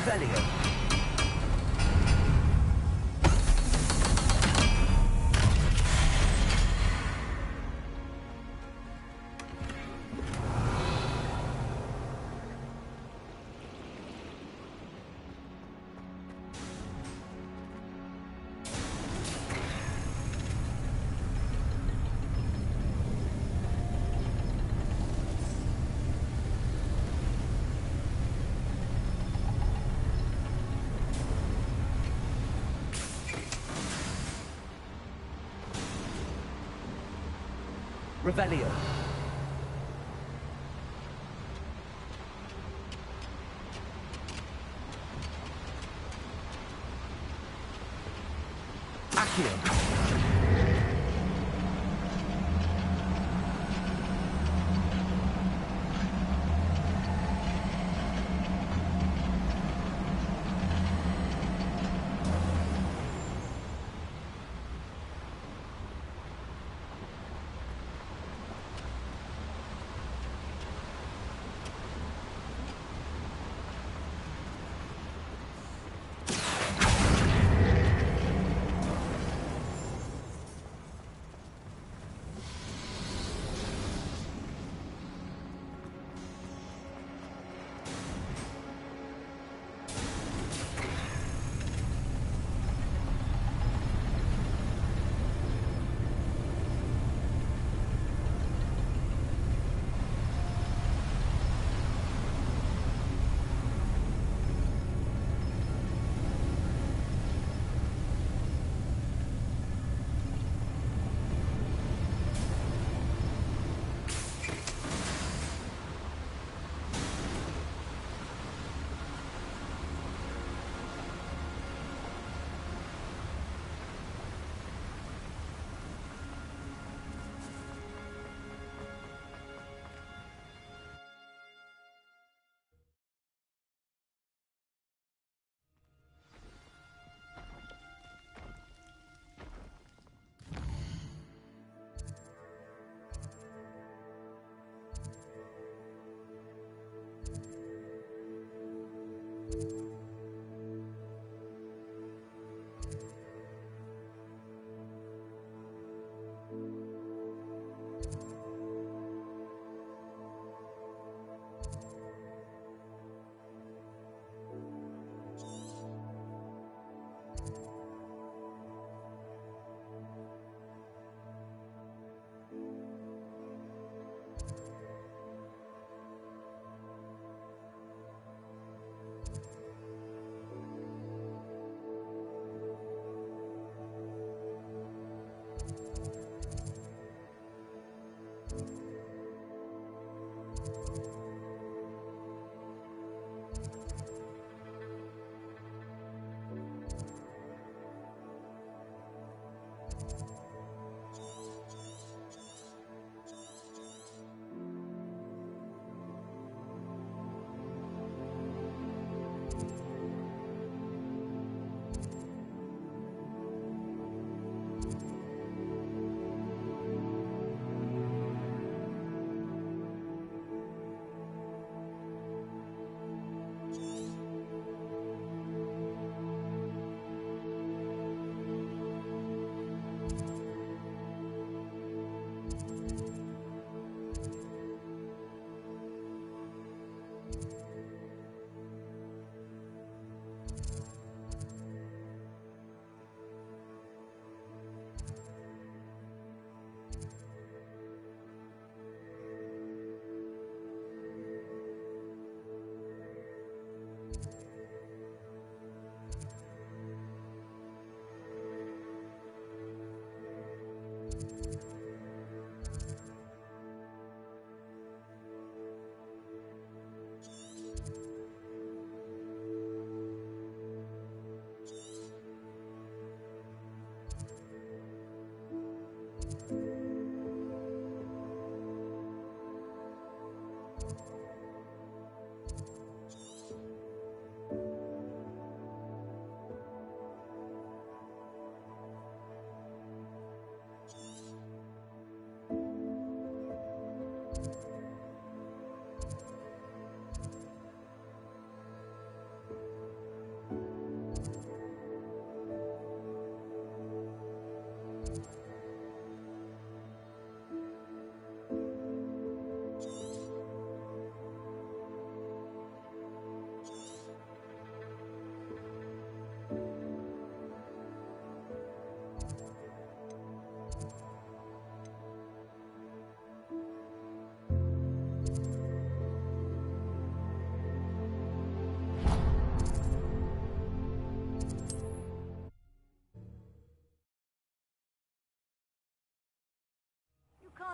[SPEAKER 2] Revelio. Revelio. Accio.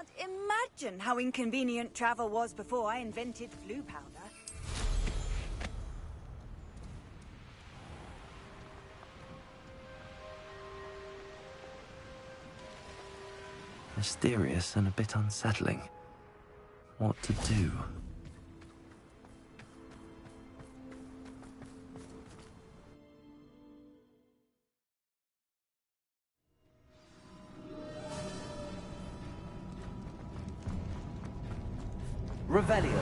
[SPEAKER 8] can't imagine how inconvenient travel was before I invented flu powder.
[SPEAKER 2] Mysterious and a bit unsettling. What to do? Revelio.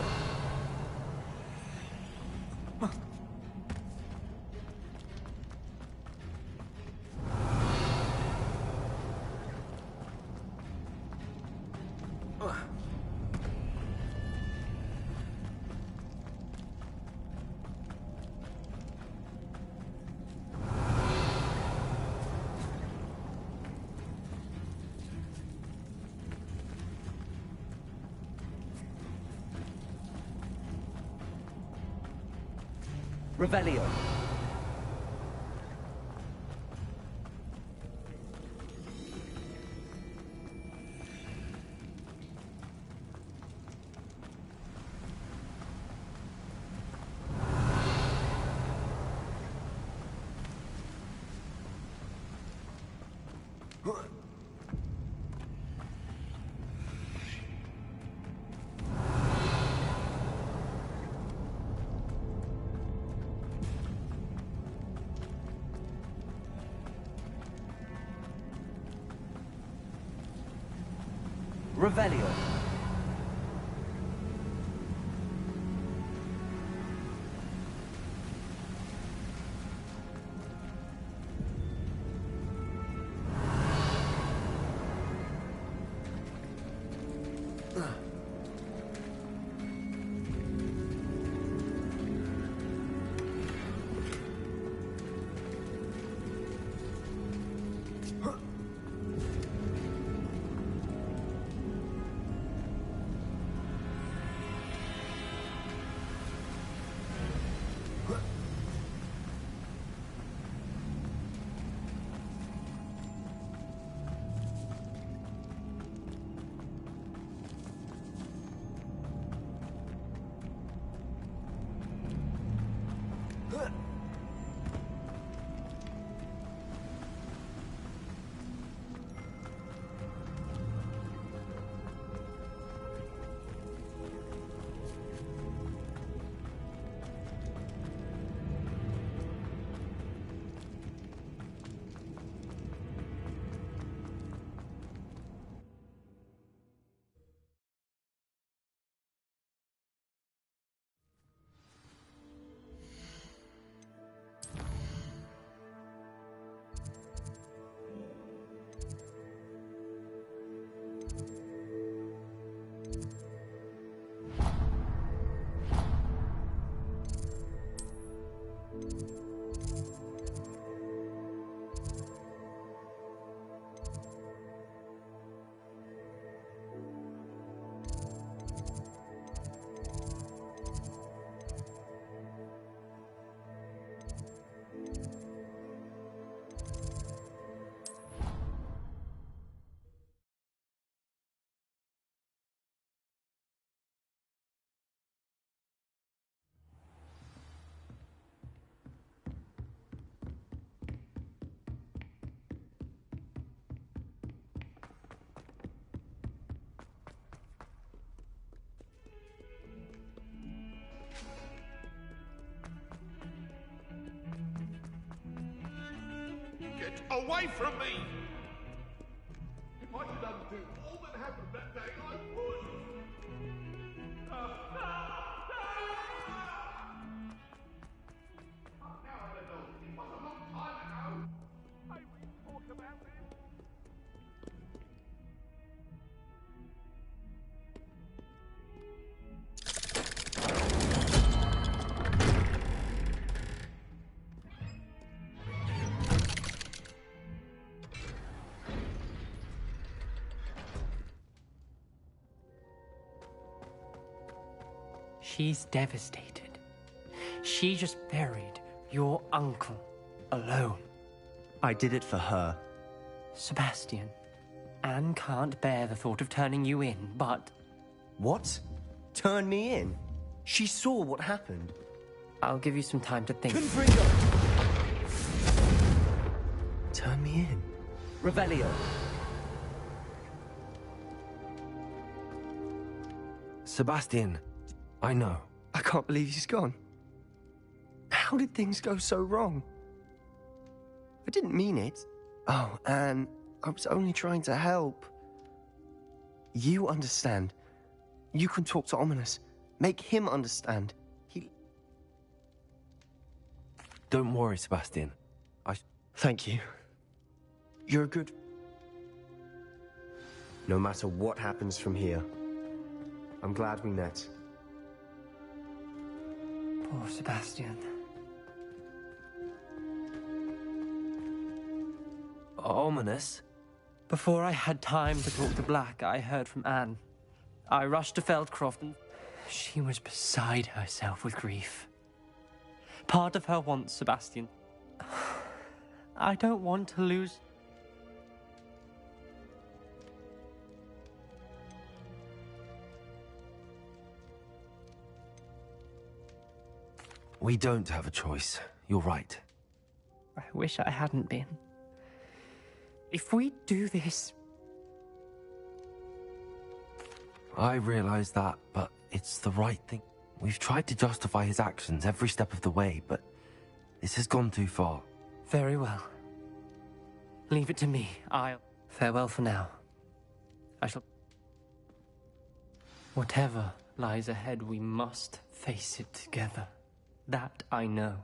[SPEAKER 2] Revelio. Revelio.
[SPEAKER 5] Get away from me! If I could undo all that happened that day, I would! Now I don't know. It was a long time ago. I will talk about this.
[SPEAKER 17] She's devastated. She just buried your uncle alone.
[SPEAKER 18] I did it for her.
[SPEAKER 17] Sebastian, Anne can't bear the thought of turning you in, but...
[SPEAKER 18] What? Turn me in? She saw what happened.
[SPEAKER 17] I'll give you some time to think.
[SPEAKER 18] Confringo! Turn me in.
[SPEAKER 2] Revelio. Sebastian, I know.
[SPEAKER 18] I can't believe he's gone. How did things go so wrong? I didn't mean it. Oh, Anne, I was only trying to help. You understand. You can talk to Ominous. Make him understand.
[SPEAKER 2] Don't worry, Sebastian.
[SPEAKER 18] Thank you. You're a good... No matter what happens from here, I'm glad we met.
[SPEAKER 17] Poor Sebastian.
[SPEAKER 2] Ominous?
[SPEAKER 17] Before I had time to talk to Black, I heard from Anne. I rushed to Feldcroft and she was beside herself with grief. Part of her wants Sebastian. I don't want to lose...
[SPEAKER 2] We don't have a choice. You're right.
[SPEAKER 17] I wish I hadn't been. If we do this...
[SPEAKER 2] I realize that, but it's the right thing. We've tried to justify his actions every step of the way, but this has gone too far.
[SPEAKER 17] Very well. Leave it to me. I'll... Farewell for now. I shall... Whatever lies ahead, we must face it together. That I know.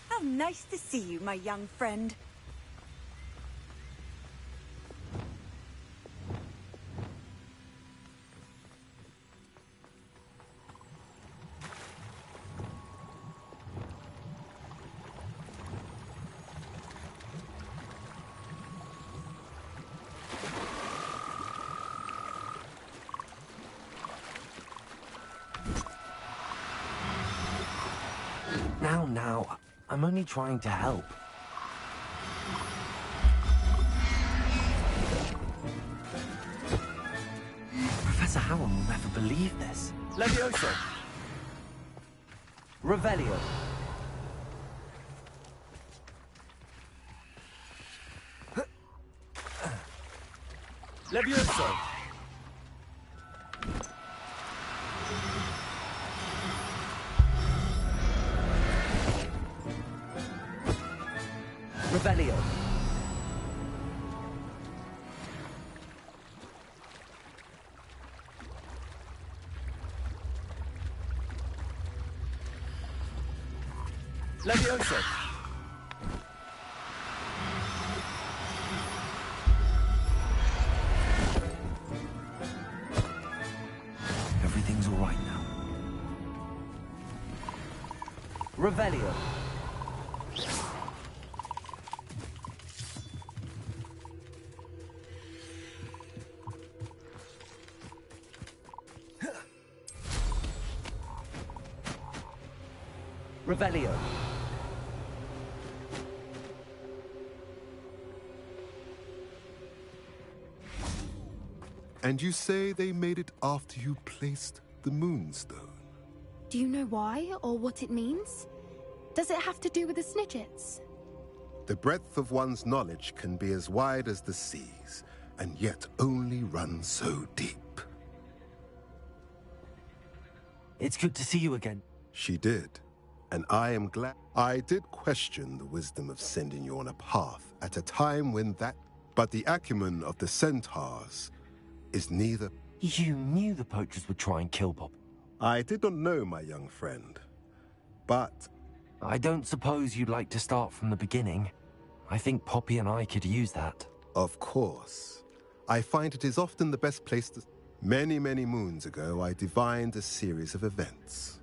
[SPEAKER 8] How nice to see you, my young friend.
[SPEAKER 2] Now, I'm only trying to help. Professor Howell will never believe this.
[SPEAKER 18] Levioso!
[SPEAKER 2] Revelio.
[SPEAKER 18] Levioso!
[SPEAKER 2] Revelio.
[SPEAKER 18] Levioso!
[SPEAKER 2] Everything's all right now. Revelio. Revelio.
[SPEAKER 5] And you say they made it after you placed the Moonstone?
[SPEAKER 7] Do you know why or what it means? Does it have to do with the Snidgets?
[SPEAKER 5] The breadth of one's knowledge can be as wide as the seas, and yet only run so deep.
[SPEAKER 2] It's good to see you again.
[SPEAKER 20] She did, and I am glad. I did question the wisdom of sending you on a path at a time when that... But the acumen of the centaurs is neither...
[SPEAKER 2] You knew the poachers would try and kill Bob.
[SPEAKER 20] I did not know, my young friend, but...
[SPEAKER 2] I don't suppose you'd like to start from the beginning. I think Poppy and I could use that.
[SPEAKER 20] Of course. I find it is often the best place to... Many, many moons ago, I divined a series of events.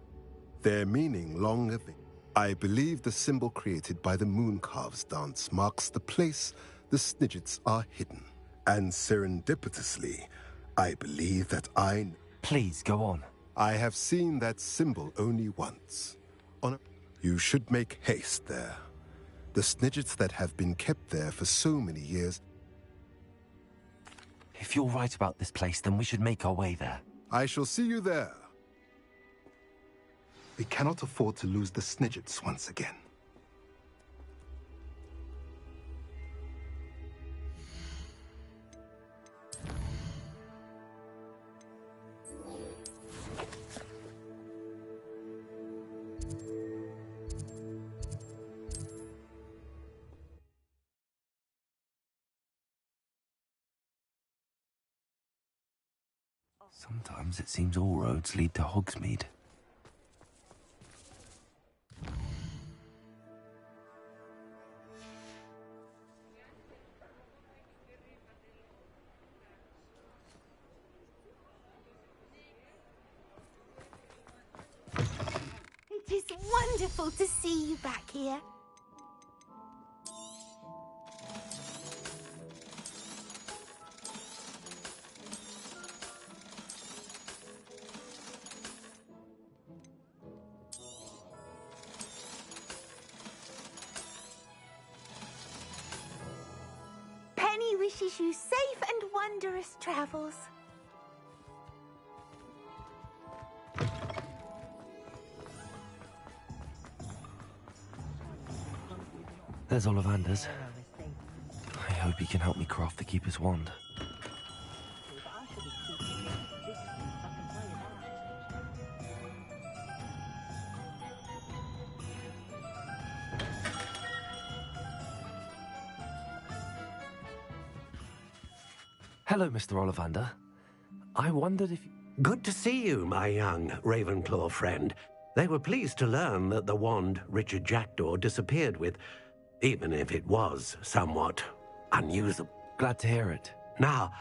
[SPEAKER 20] Their meaning long ago. I believe the symbol created by the Mooncalves dance marks the place the Snidgets are hidden. And serendipitously, I believe that I...
[SPEAKER 2] Please, go on.
[SPEAKER 20] I have seen that symbol only once. You should make haste there. The Snidgets that have been kept there for so many years...
[SPEAKER 2] If you're right about this place, then we should make our way there.
[SPEAKER 20] I shall see you there. We cannot afford to lose the Snidgets once again.
[SPEAKER 2] Sometimes it seems all roads lead to Hogsmeade.
[SPEAKER 13] It is wonderful to see you back here. Penny wishes you safe and wondrous travels.
[SPEAKER 2] There's Ollivander's. I hope he can help me craft the Keeper's wand. Hello, Mr. Ollivander. I wondered if...
[SPEAKER 12] Good to see you, my young Ravenclaw friend. They were pleased to learn that the wand Richard Jackdaw disappeared with, even if it was somewhat unusable.
[SPEAKER 2] Glad to hear it.
[SPEAKER 12] Now,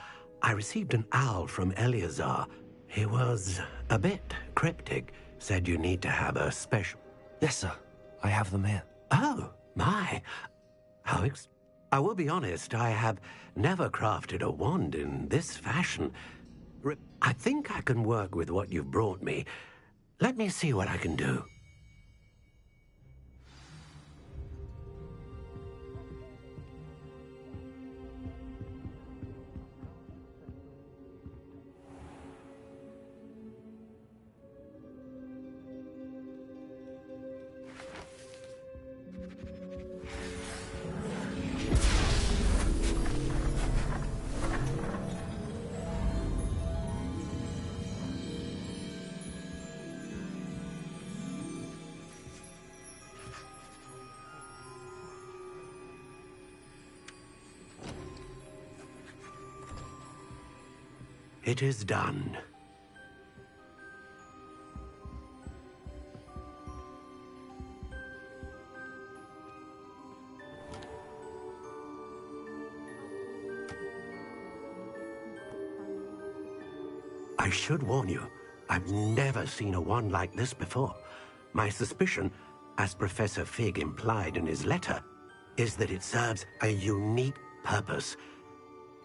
[SPEAKER 12] I received an owl from Eleazar. He was a bit cryptic, said you need to have a special...
[SPEAKER 2] Yes, sir. I have them here.
[SPEAKER 12] Oh, my. I will be honest, I have never crafted a wand in this fashion. I think I can work with what you've brought me. Let me see what I can do. It is done. I should warn you, I've never seen a wand like this before. My suspicion, as Professor Fig implied in his letter, is that it serves a unique purpose.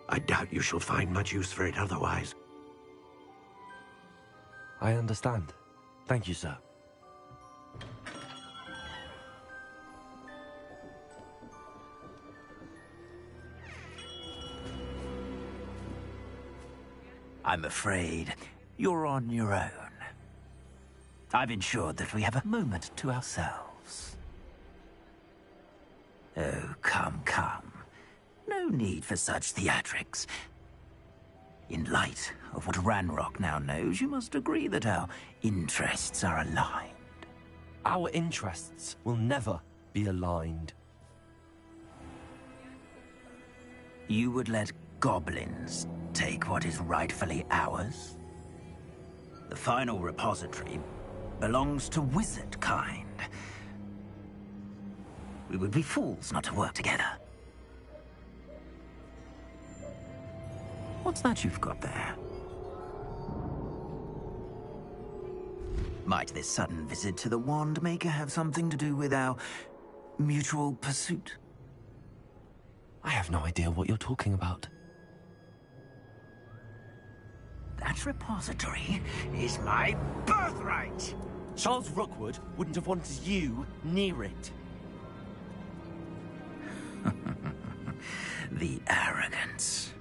[SPEAKER 12] I doubt you shall find much use for it otherwise.
[SPEAKER 2] I understand. Thank you, sir.
[SPEAKER 21] I'm afraid you're on your own. I've ensured that we have a moment to ourselves. Oh, come, come. No need for such theatrics. In light of what Ranrock now knows, you must agree that our interests are aligned.
[SPEAKER 2] Our interests will never be aligned.
[SPEAKER 21] You would let goblins take what is rightfully ours? The final repository belongs to wizard kind. We would be fools not to work together. What's that you've got there? Might this sudden visit to the Wand Maker have something to do with our mutual pursuit?
[SPEAKER 2] I have no idea what you're talking about.
[SPEAKER 21] That repository is my birthright!
[SPEAKER 2] Charles Rookwood wouldn't have wanted you near it.
[SPEAKER 21] The arrogance.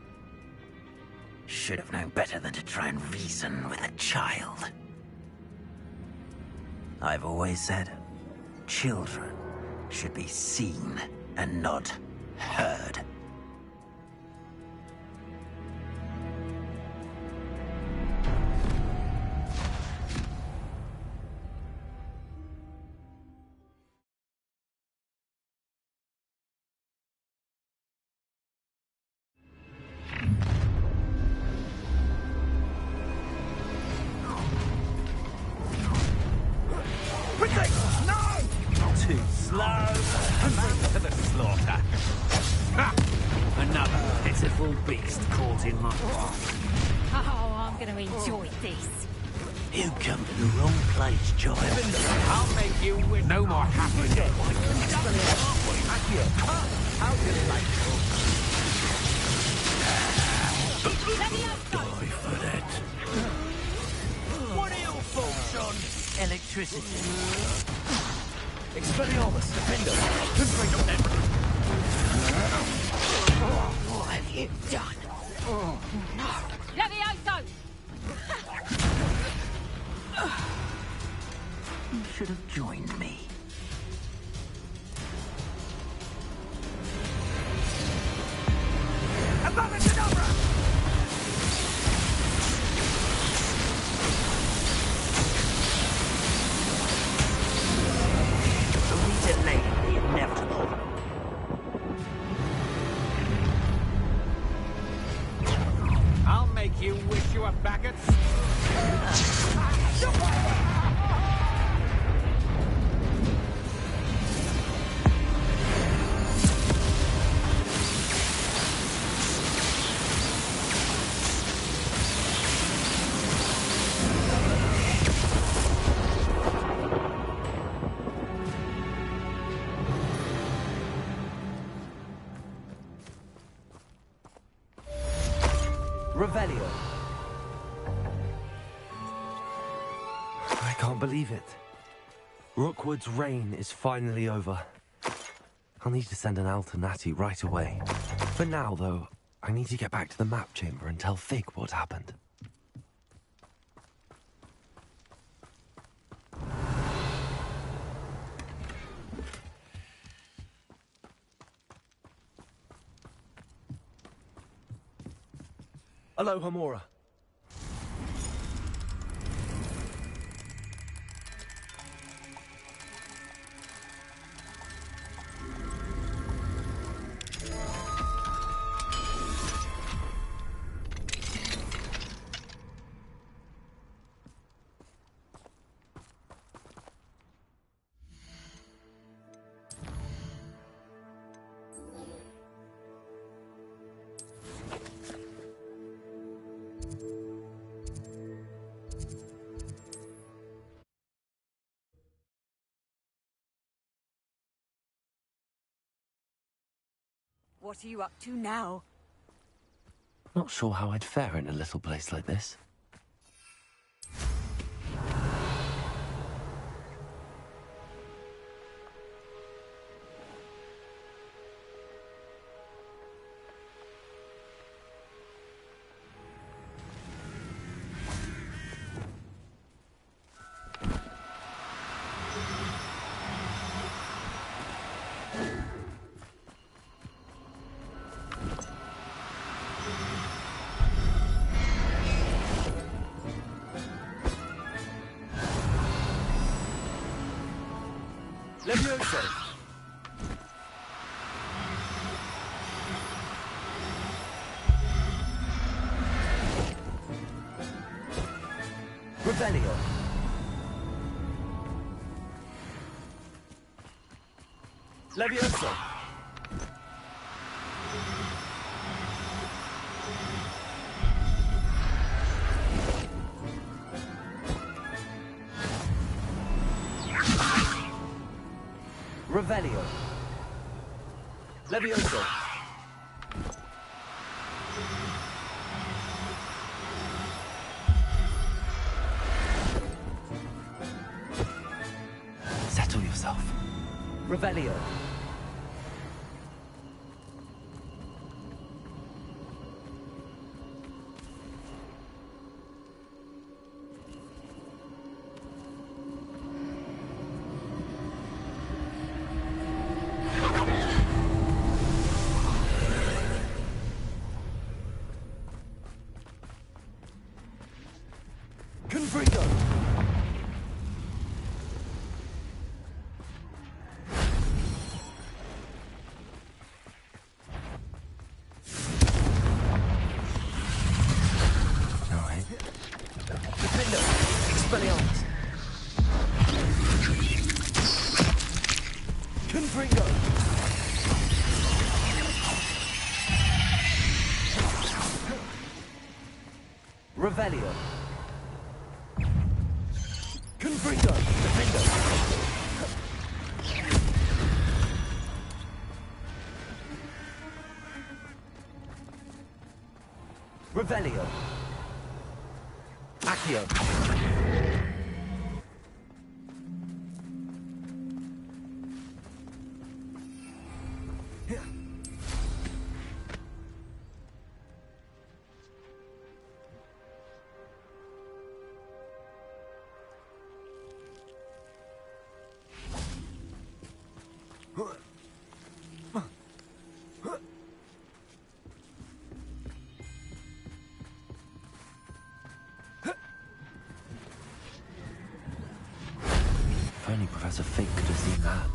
[SPEAKER 21] Should have known better than to try and reason with a child. I've always said, children should be seen and not heard.
[SPEAKER 2] Revelio. I can't believe it. Rookwood's reign is finally over. I'll need to send an owl to Natty right away. For now, though, I need to get back to the map chamber and tell Fig what happened. Hello, Hamora.
[SPEAKER 8] What are you up to now?
[SPEAKER 2] Not sure how I'd fare in a little place like this. Levioso! Revelio! Levioso! Revelio. Levioso. Settle yourself. Revelio. Confringo! No way. Defendo! Expelliarmus! Confringo! Revelio! Confringo! Defendo! Revelio! Accio! If only Professor Fig could have seen that.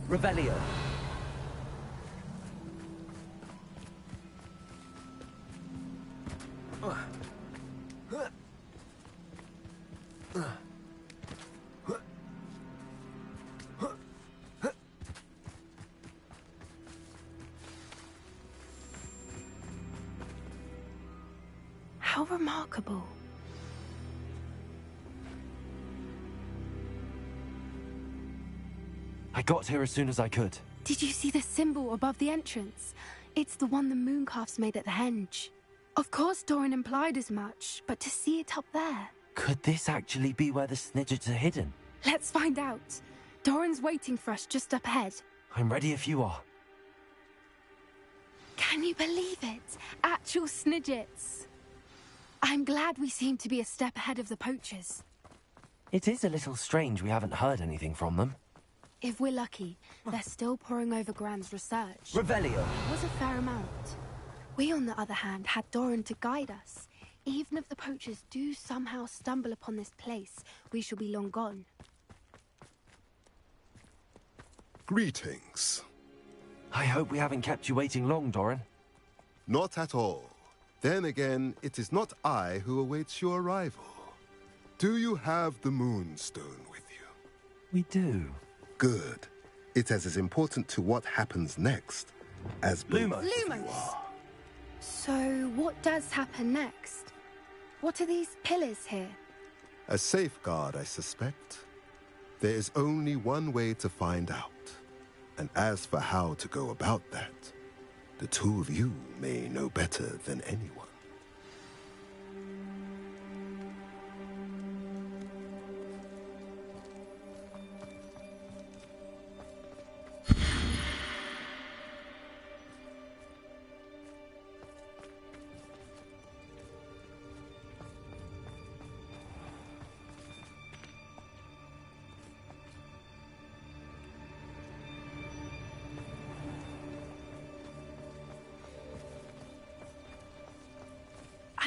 [SPEAKER 2] Revelio.
[SPEAKER 7] How remarkable.
[SPEAKER 2] I got here as soon as I could.
[SPEAKER 7] Did you see the symbol above the entrance? It's the one the mooncalfs made at the henge. Of course Doran implied as much, but to see it up there...
[SPEAKER 2] Could this actually be where the Snidgets are hidden?
[SPEAKER 7] Let's find out. Doran's waiting for us just up ahead.
[SPEAKER 2] I'm ready if you are.
[SPEAKER 7] Can you believe it? Actual Snidgets. I'm glad we seem to be a step ahead of the poachers.
[SPEAKER 2] It is a little strange we haven't heard anything from them.
[SPEAKER 7] If we're lucky, they're still poring over Gran's research.
[SPEAKER 2] Revelio.
[SPEAKER 7] It was a fair amount. We, on the other hand, had Doran to guide us. Even if the poachers do somehow stumble upon this place, we shall be long gone.
[SPEAKER 20] Greetings.
[SPEAKER 2] I hope we haven't kept you waiting long, Doran.
[SPEAKER 20] Not at all. Then again, it is not I who awaits your arrival. Do you have the Moonstone with you?
[SPEAKER 2] We do.
[SPEAKER 20] Good. It is as important to what happens next as
[SPEAKER 7] Lumos. So, what does happen next? What are these pillars here?
[SPEAKER 20] A safeguard, I suspect. There is only one way to find out. And as for how to go about that, the two of you may know better than anyone.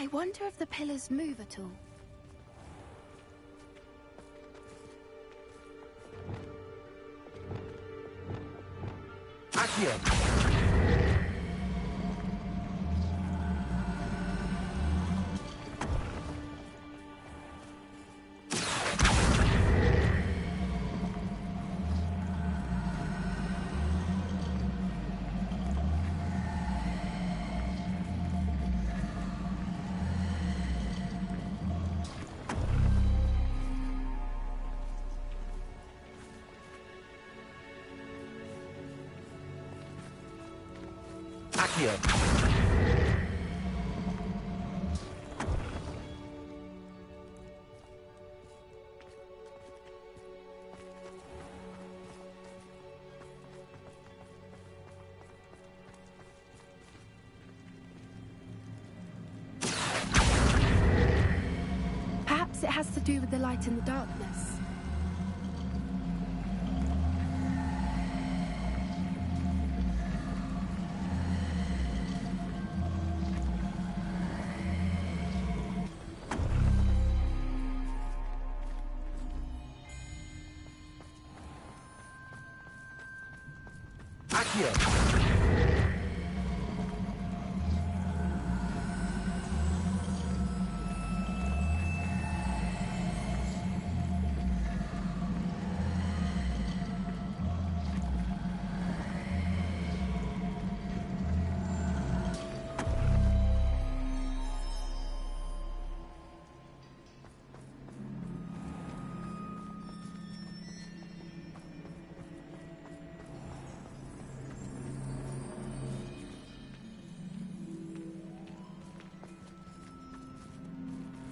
[SPEAKER 7] I wonder if the pillars move at all.
[SPEAKER 2] Accio! Accio!
[SPEAKER 7] Perhaps it has to do with the light and the darkness.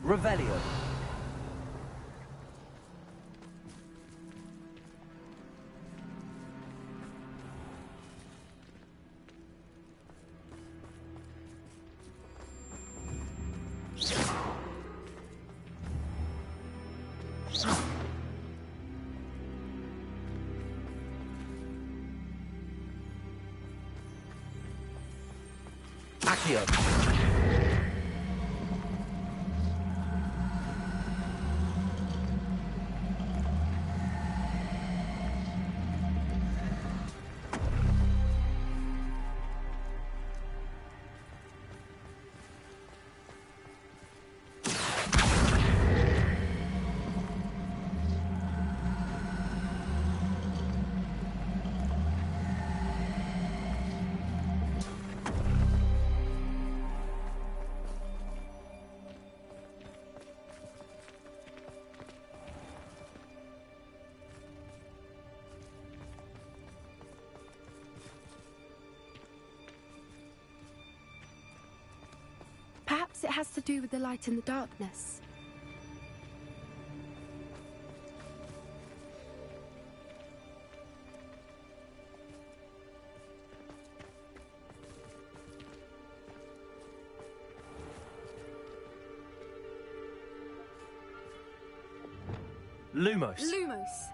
[SPEAKER 7] Revelio. Accio. Perhaps it has to do with the light and the darkness.
[SPEAKER 2] Lumos.
[SPEAKER 7] Lumos.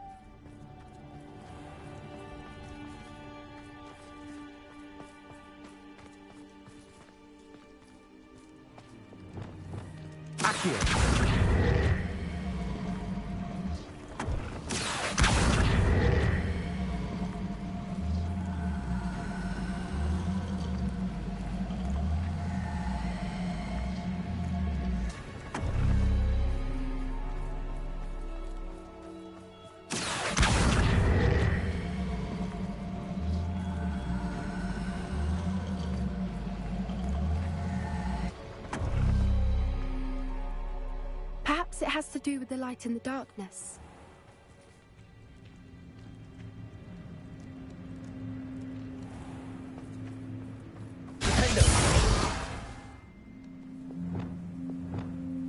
[SPEAKER 7] Perhaps it has to do with the light and the darkness.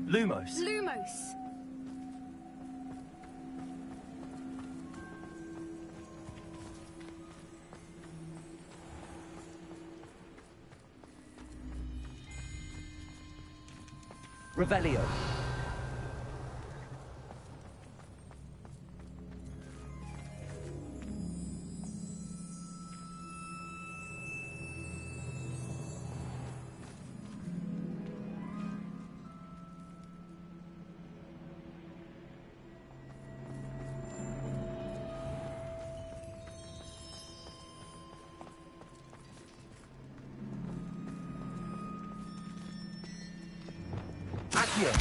[SPEAKER 2] Lumos.
[SPEAKER 7] Lumos.
[SPEAKER 2] Revelio. Accio!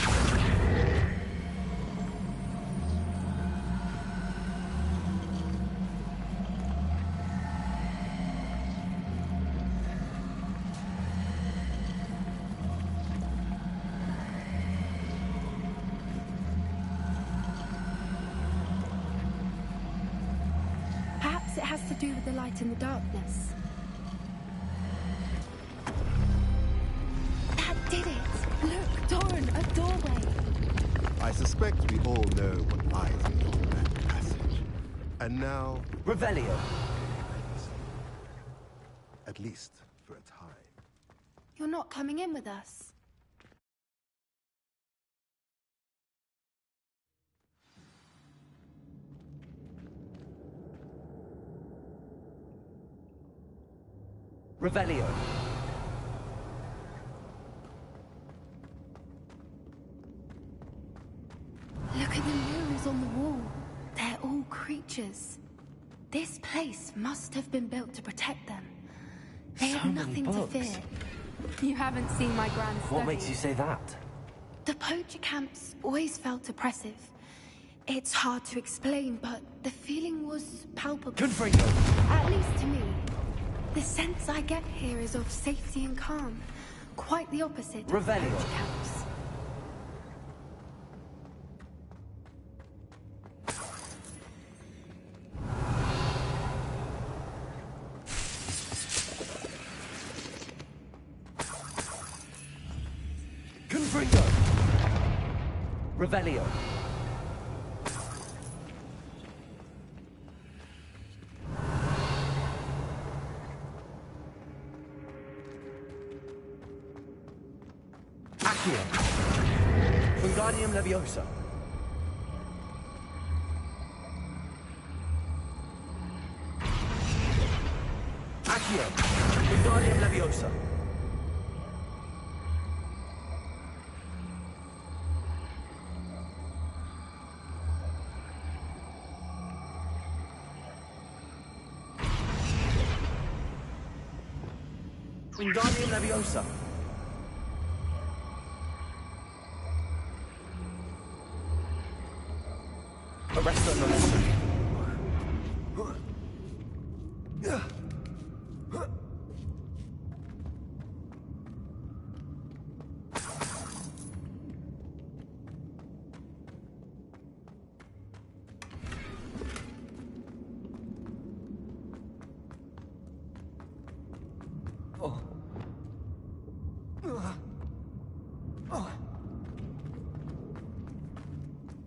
[SPEAKER 7] Perhaps it has to do with the light in the darkness. That did it! Look, Doran, a doorway!
[SPEAKER 20] I suspect we all know what lies beyond that passage. And now...
[SPEAKER 2] Revelio!
[SPEAKER 20] At least for a time.
[SPEAKER 7] You're not coming in with us.
[SPEAKER 2] Revelio.
[SPEAKER 7] Look at the mirrors on the wall. They're all creatures. This place must have been built to protect them. They
[SPEAKER 2] So
[SPEAKER 7] have
[SPEAKER 2] many
[SPEAKER 7] nothing to
[SPEAKER 2] books.
[SPEAKER 7] fear. You haven't seen my grand study.
[SPEAKER 2] What makes you say that?
[SPEAKER 7] The poacher camps always felt oppressive. It's hard to explain, but the feeling was palpable.
[SPEAKER 2] Confringo!
[SPEAKER 7] At least to me. The sense I get here is of safety and calm. Quite the opposite of
[SPEAKER 2] Revelio.
[SPEAKER 7] poacher camps.
[SPEAKER 2] Confringo! Revelio. Accio. Wingardium Leviosa. Accio. Wingardium Leviosa. Wingardium Leviosa. Arresto non.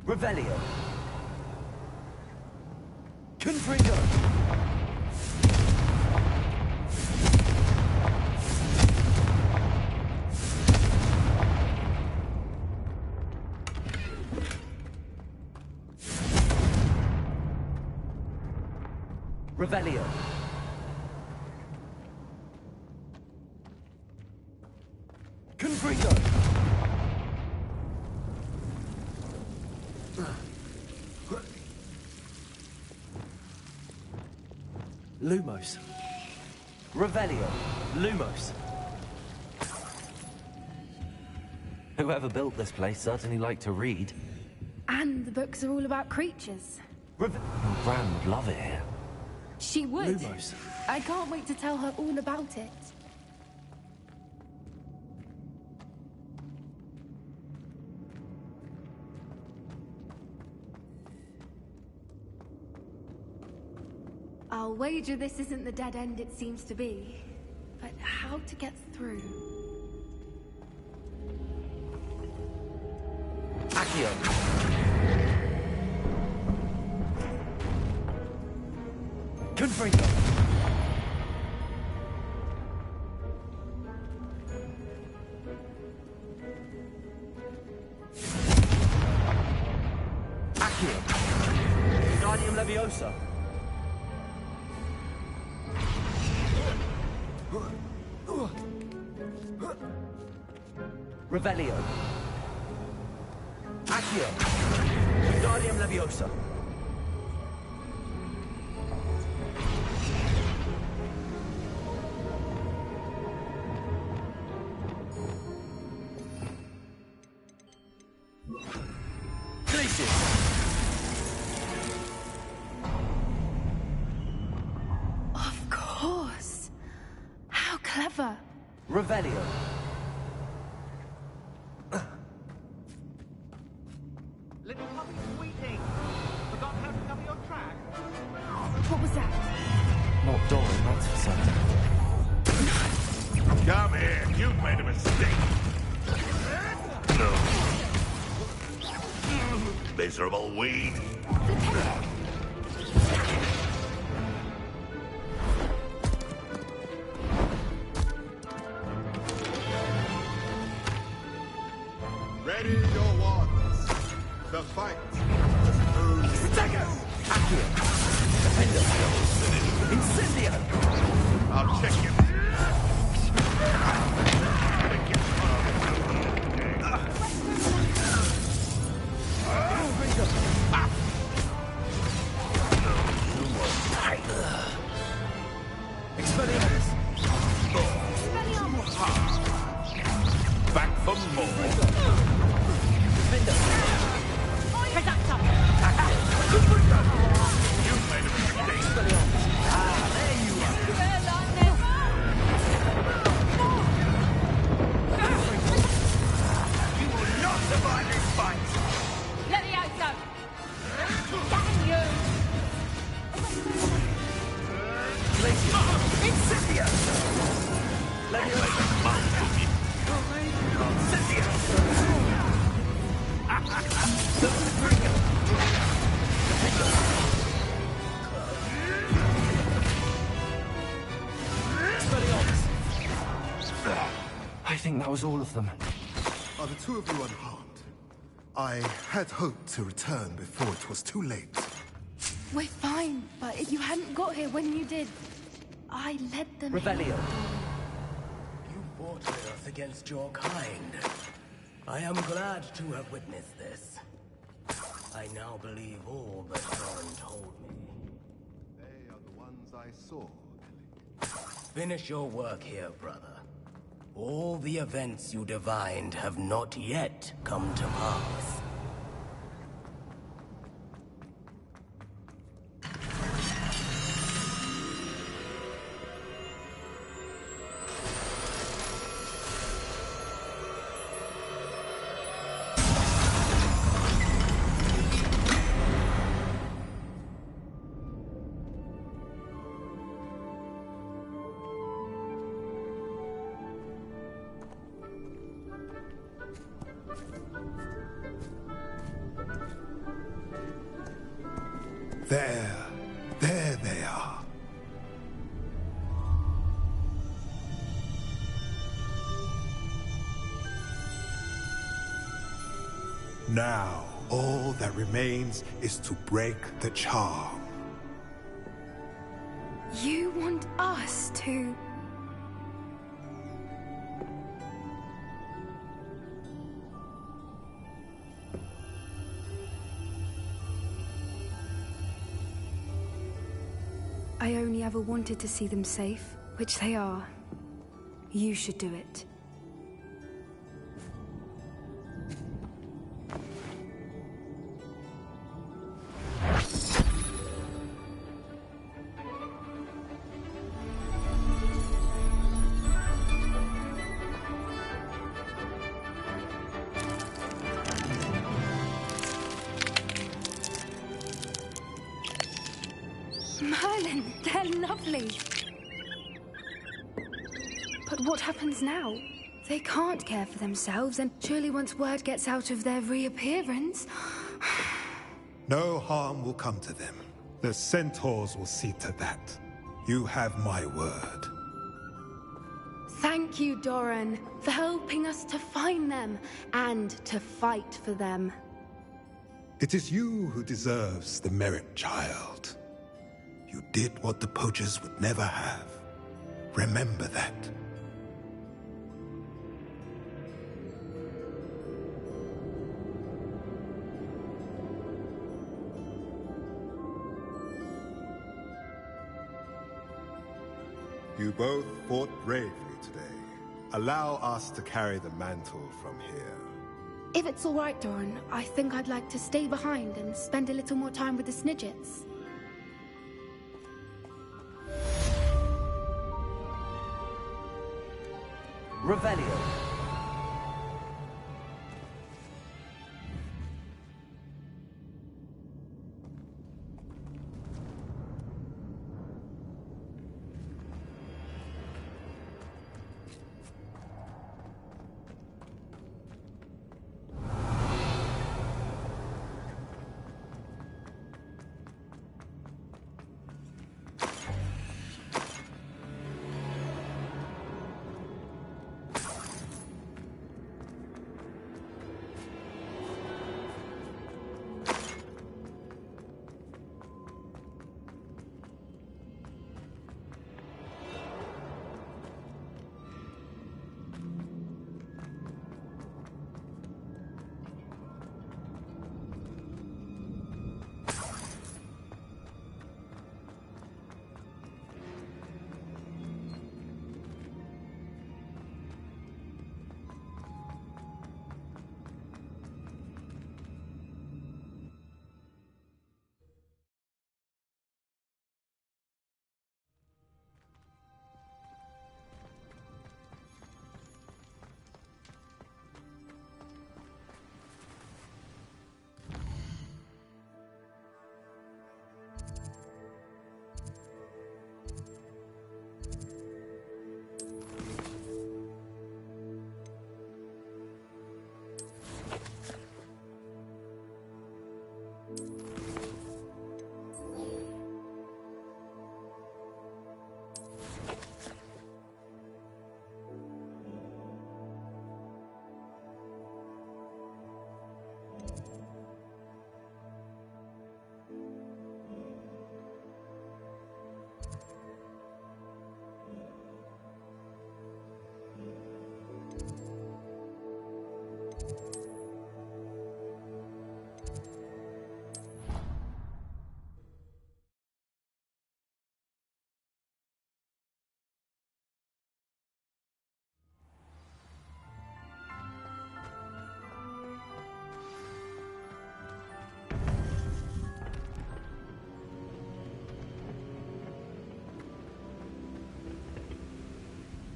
[SPEAKER 2] Revelio. Confringo. Revelio. Confringo. Lumos. Revelio. Lumos. Whoever built this place certainly liked to read.
[SPEAKER 7] And the books are all about creatures.
[SPEAKER 2] Your Gran would love it here.
[SPEAKER 7] She would.
[SPEAKER 2] Lumos.
[SPEAKER 7] I can't wait to tell her all about it. I'll wager this isn't the dead end it seems to be. But how to get through?
[SPEAKER 2] Accio. Confringo. Accio. Wingardium Leviosa. Revelio. Accio. Wingardium Leviosa.
[SPEAKER 18] witches.
[SPEAKER 7] Of course. How clever.
[SPEAKER 18] Revelio.
[SPEAKER 6] Little puppy squeaking. Forgot how to cover your track.
[SPEAKER 7] What was that?
[SPEAKER 2] Not Doran, that's for certain.
[SPEAKER 5] Come here, you've made a mistake. No. Miserable weed.
[SPEAKER 20] Ready your wands. The fight.
[SPEAKER 5] Incendio! I'll check you. Back for more. You made a mistake. There you are. You will not survive this fight.
[SPEAKER 4] Let me out, go. Damn you!
[SPEAKER 5] Incendio! Let me make a mouth of you. Incendio!
[SPEAKER 2] I think that was all of them.
[SPEAKER 20] Are the two of you unharmed? I had hoped to return before it was too late.
[SPEAKER 7] We're fine, but if you hadn't got here when you did, I led them.
[SPEAKER 18] Revelio.
[SPEAKER 3] You fought with us against your kind. I am glad to have witnessed this. I now believe all that Doran told me.
[SPEAKER 20] They are the ones I saw.
[SPEAKER 3] Finish your work here, brother. All the events you divined have not yet come to pass.
[SPEAKER 20] There they are. Now, all that remains is to break the charm.
[SPEAKER 7] You want us to... I only ever wanted to see them safe, which they are. You should do it. Merlin, they're lovely. But what happens now? They can't care for themselves, and surely once word gets out of their reappearance...
[SPEAKER 20] No harm will come to them. The centaurs will see to that. You have my word.
[SPEAKER 7] Thank you, Doran, for helping us to find them and to fight for them.
[SPEAKER 20] It is you who deserves the merit, child. You did what the poachers would never have. Remember that. You both fought bravely today. Allow us to carry the mantle from here.
[SPEAKER 7] If it's all right, Doran, I think I'd like to stay behind and spend a little more time with the Snidgets.
[SPEAKER 2] Revelio.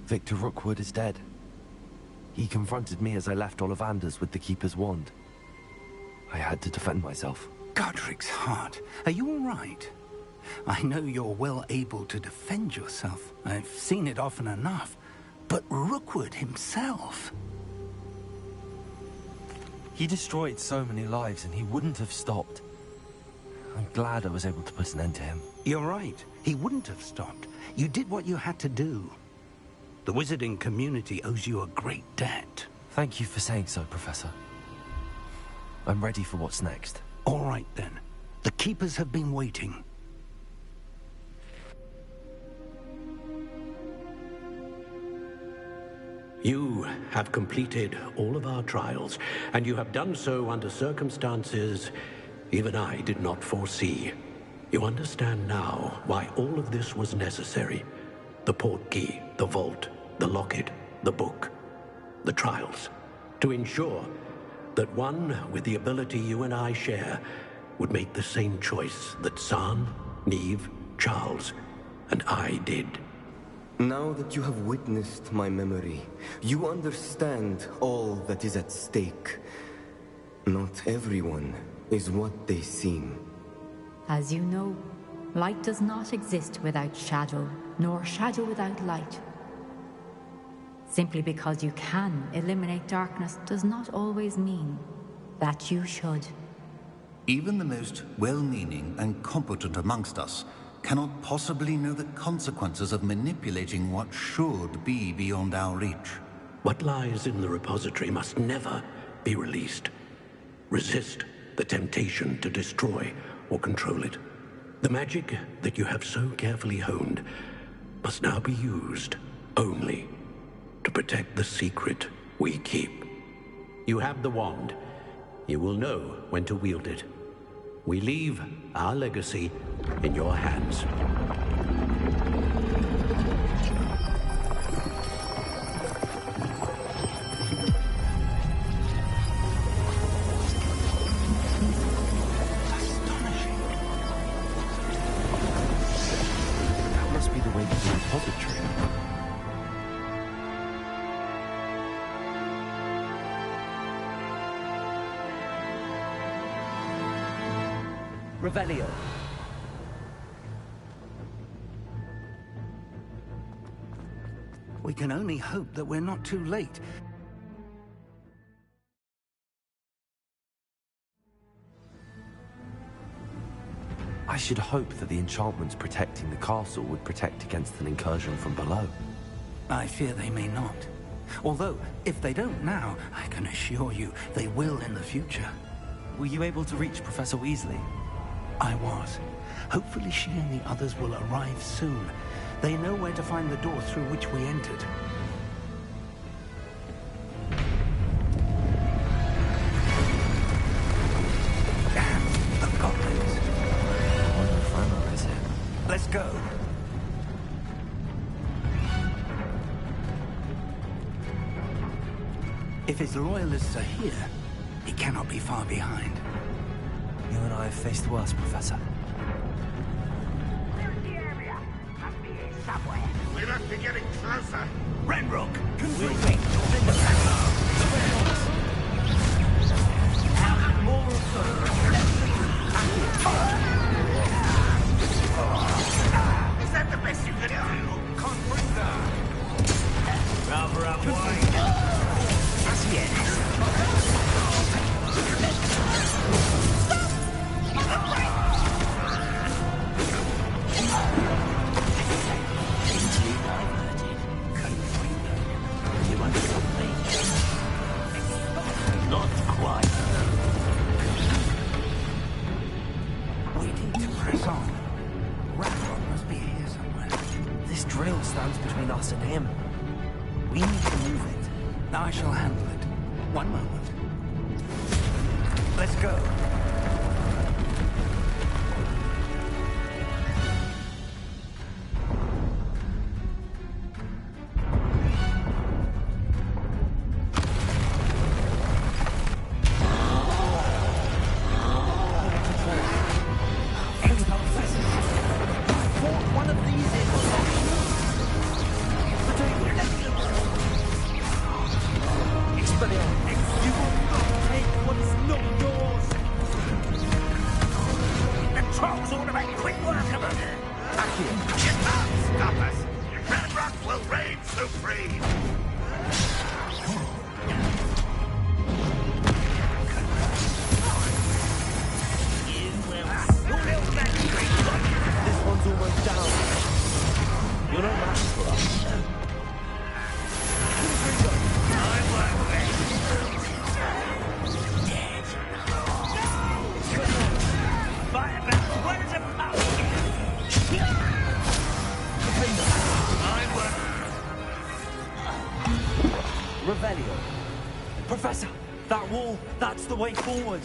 [SPEAKER 2] Victor Rookwood is dead. He confronted me as I left Ollivanders with the Keeper's wand. I had to defend myself.
[SPEAKER 14] Godric's heart. Are you all right? I know you're well able to defend yourself. I've seen it often enough. But Rookwood himself...
[SPEAKER 2] He destroyed so many lives and he wouldn't have stopped. I'm glad I was able to put an end to him.
[SPEAKER 14] You're right. He wouldn't have stopped. You did what you had to do. The wizarding community owes you a great debt.
[SPEAKER 2] Thank you for saying so, Professor. I'm ready for what's next.
[SPEAKER 14] All right, then. The Keepers have been waiting.
[SPEAKER 12] You have completed all of our trials, and you have done so under circumstances even I did not foresee. You understand now why all of this was necessary. The portkey, the vault, the locket, the book, the trials, to ensure that one with the ability you and I share would make the same choice that San, Neve, Charles, and I did.
[SPEAKER 15] Now that you have witnessed my memory, you understand all that is at stake. Not everyone is what they seem.
[SPEAKER 11] As you know, light does not exist without shadow, nor shadow without light. Simply because you can eliminate darkness does not always mean that you should.
[SPEAKER 22] Even the most well-meaning and competent amongst us cannot possibly know the consequences of manipulating what should be beyond our reach.
[SPEAKER 12] What lies in the repository must never be released. Resist the temptation to destroy or control it. The magic that you have so carefully honed must now be used only to protect the secret we keep. You have the wand. You will know when to wield it. We leave our legacy in your hands.
[SPEAKER 2] Revelio.
[SPEAKER 14] We can only hope that we're not too late.
[SPEAKER 2] I should hope that the enchantments protecting the castle would protect against an incursion from below.
[SPEAKER 14] I fear they may not. Although, if they don't now, I can assure you they will in the future.
[SPEAKER 2] Were you able to reach Professor Weasley?
[SPEAKER 14] I was. Hopefully she and the others will arrive soon. They know where to find the door through which we entered. Damn, the goblins.
[SPEAKER 2] I wonder if Ranrock is here.
[SPEAKER 14] Let's go. If his loyalists are here, he cannot be far behind.
[SPEAKER 2] You and I have faced worse, Professor.
[SPEAKER 19] There's the area. Must be here somewhere.
[SPEAKER 5] We must be getting closer.
[SPEAKER 19] Ranrock,
[SPEAKER 5] We'll wait.
[SPEAKER 19] more of Is that the best you can do? Can't bring that. Rather up wide. That's yes. Not quite.
[SPEAKER 14] We need to press on. Ranrock must be here somewhere.
[SPEAKER 2] This drill stands between us and him. We need to move it.
[SPEAKER 14] I shall handle it. One moment. Let's go.
[SPEAKER 2] Professor, that wall, that's the way forward.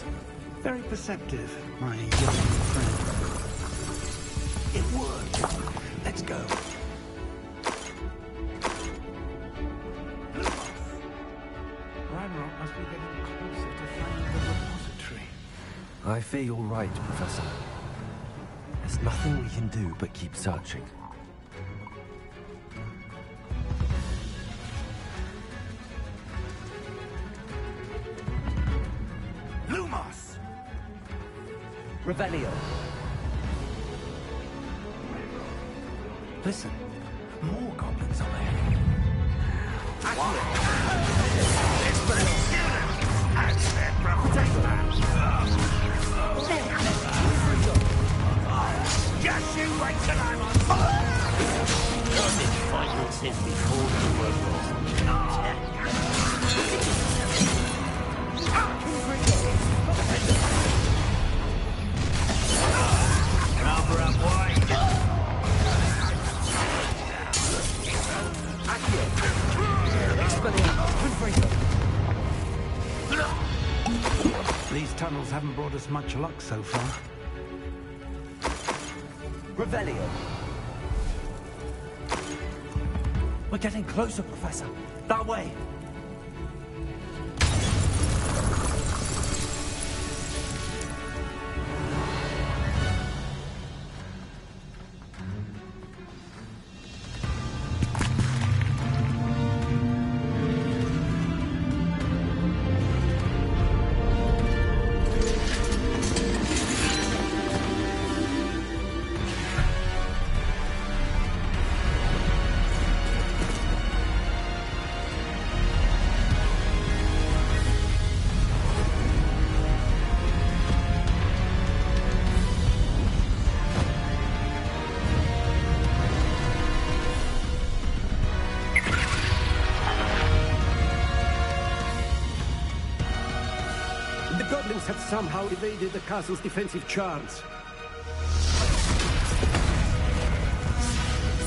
[SPEAKER 14] Very perceptive, my young friend. It worked. Let's go. Ranrock must be getting closer to finding the repository.
[SPEAKER 2] I fear you're right, Professor. There's nothing we can do but keep searching. Revelio.
[SPEAKER 14] Listen, more goblins are there.
[SPEAKER 19] Just you wait till I'm on fire! I've been fighting since before the world was. Rather up wide.
[SPEAKER 14] These tunnels haven't brought us much luck so far.
[SPEAKER 2] Revelio. We're getting closer, Professor. That way.
[SPEAKER 12] The goblins have somehow evaded the castle's defensive charms.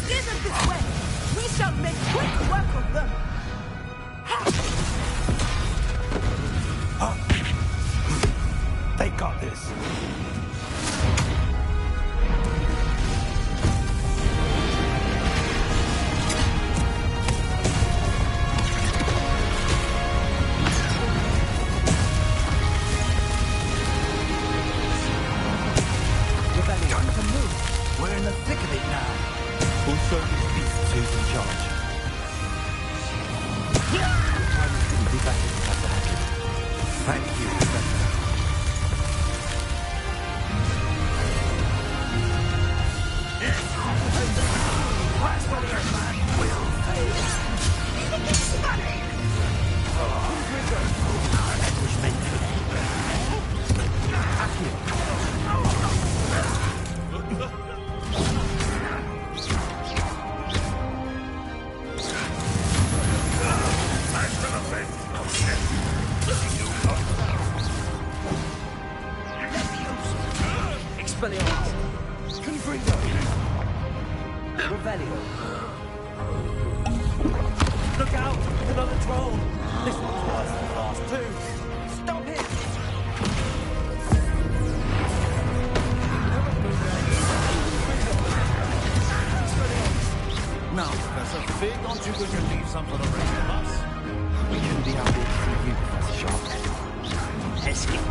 [SPEAKER 10] Steer them this way! We shall make quick work of them!
[SPEAKER 12] They got this.
[SPEAKER 21] We're in the thick of it now.
[SPEAKER 2] We'll show these beasts who's in charge. Times couldn't be better, Professor Hackett.
[SPEAKER 21] Thank you, Professor. Last one here, man, will fail. That was meant for me.
[SPEAKER 10] Expelliarmus! Confringo! Revelio! Look out! Another troll! This one's worse than the last two! Stop it!
[SPEAKER 21] Now, Professor, Fig, aren't you going to leave some for the rest of us?
[SPEAKER 2] We shouldn't be out here to see you, Professor Sharp.
[SPEAKER 21] Escape!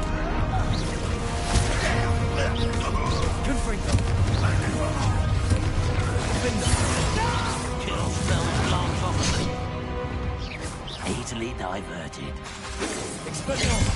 [SPEAKER 10] Confringo!
[SPEAKER 21] Kill spells glance off of me. Easily diverted.
[SPEAKER 10] Expelliarmus!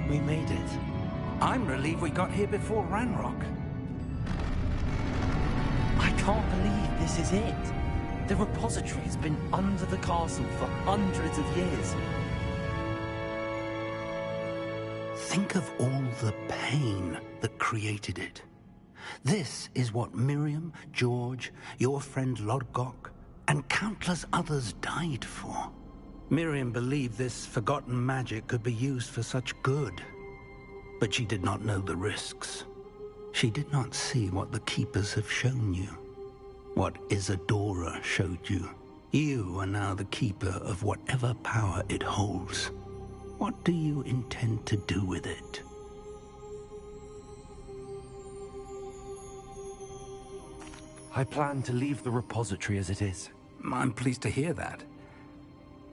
[SPEAKER 2] We made it.
[SPEAKER 14] I'm relieved we got here before Ranrock.
[SPEAKER 2] I can't believe this is it. The repository has been under the castle for hundreds of years.
[SPEAKER 14] Think of all the pain that created it. This is what Miriam, George, your friend Lodgok, and countless others died for. Miriam believed this forgotten magic could be used for such good, but she did not know the risks. She did not see what the Keepers have shown you. What Isadora showed you. You are now the Keeper of whatever power it holds. What do you intend to do with it?
[SPEAKER 2] I plan to leave the repository as it is.
[SPEAKER 14] I'm pleased to hear that.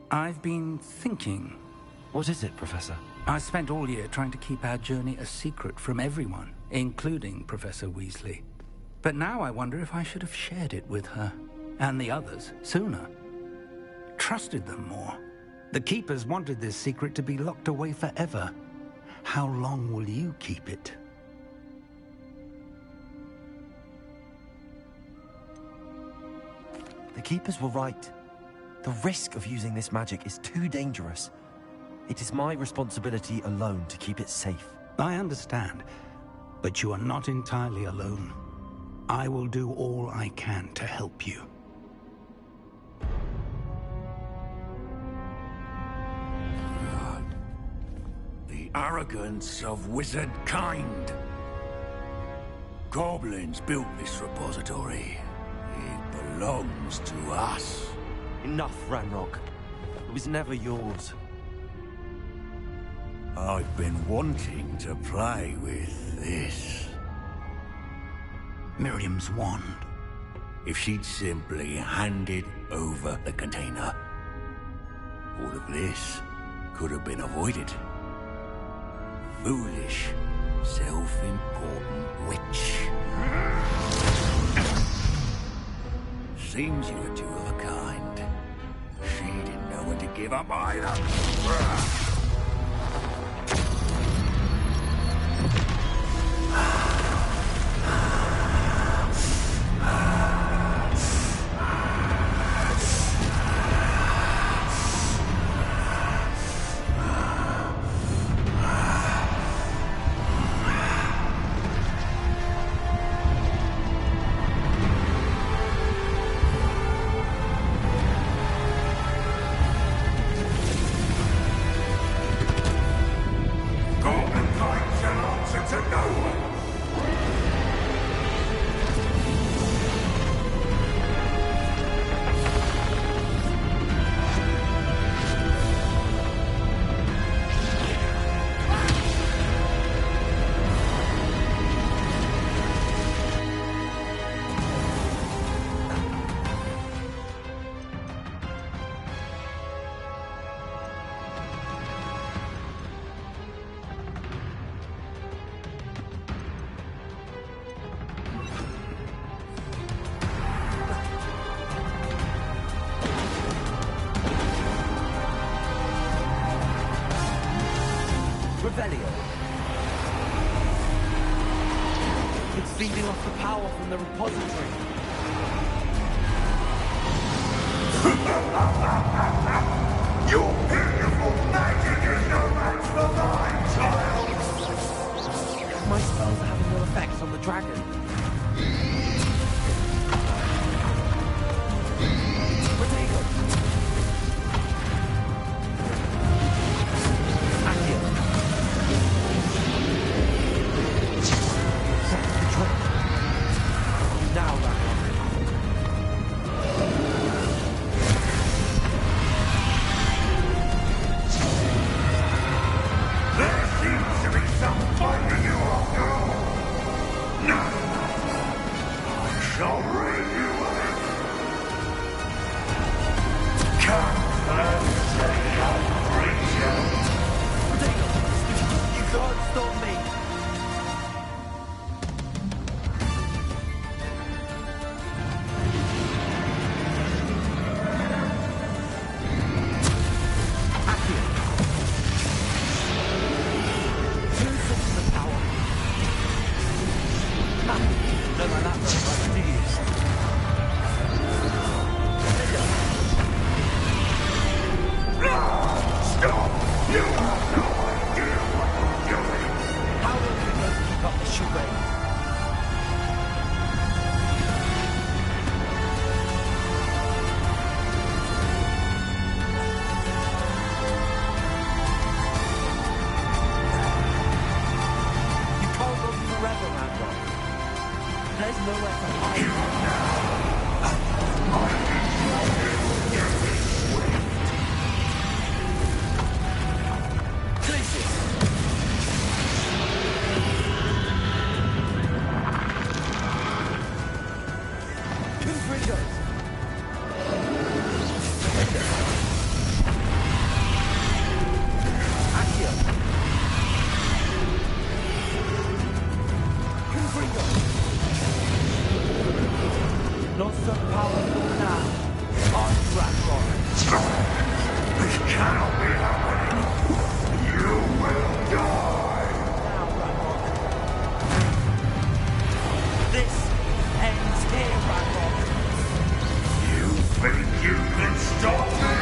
[SPEAKER 14] I've been thinking.
[SPEAKER 2] What is it, Professor?
[SPEAKER 14] I spent all year trying to keep our journey a secret from everyone, including Professor Weasley. But now I wonder if I should have shared it with her, and the others, sooner. Trusted them more. The Keepers wanted this secret to be locked away forever. How long will you keep it?
[SPEAKER 2] The Keepers were right. The risk of using this magic is too dangerous. It is my responsibility alone to keep it safe.
[SPEAKER 14] I understand, but you are not entirely alone. I will do all I can to help you.
[SPEAKER 19] The arrogance of wizard kind. Goblins built this repository. It belongs to us.
[SPEAKER 2] Enough, Ranrock. It was never yours.
[SPEAKER 19] I've been wanting to play with this.
[SPEAKER 14] Miriam's wand.
[SPEAKER 19] If she'd simply handed over the container, all of this could have been avoided. Foolish, self-important witch. Seems you were two of a kind. She didn't know when to give up either.
[SPEAKER 2] It's feeding off the power from the repository.
[SPEAKER 19] Your beautiful magic is no match for mine, child!
[SPEAKER 2] My spells are having no effect on the dragon.
[SPEAKER 10] There's nowhere to hide. Not so powerful now. On track,
[SPEAKER 19] This cannot be happening. You will die.
[SPEAKER 10] This ends here, Ragnarok.
[SPEAKER 19] You think you can stop me?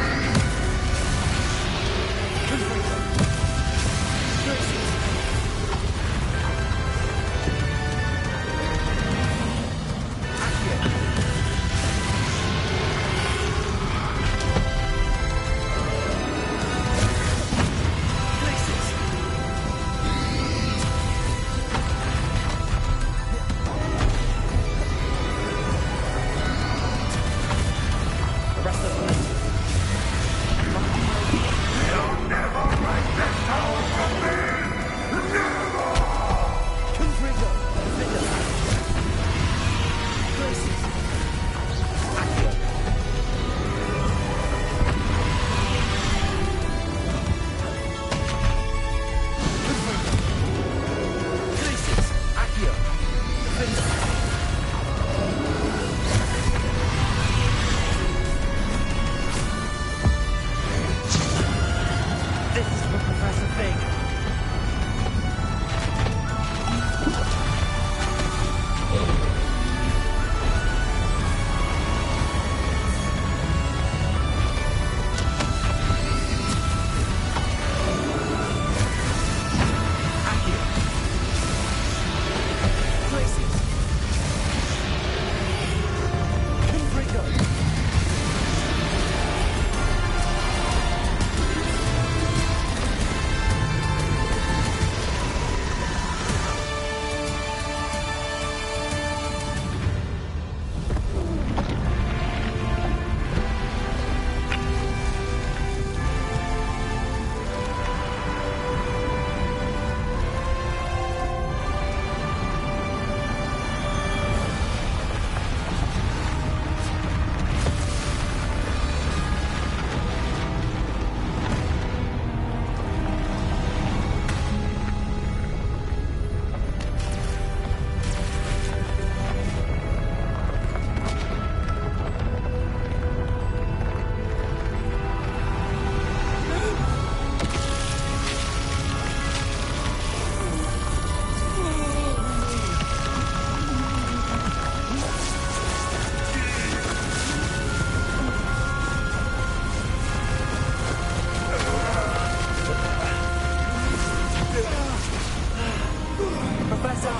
[SPEAKER 10] Professor.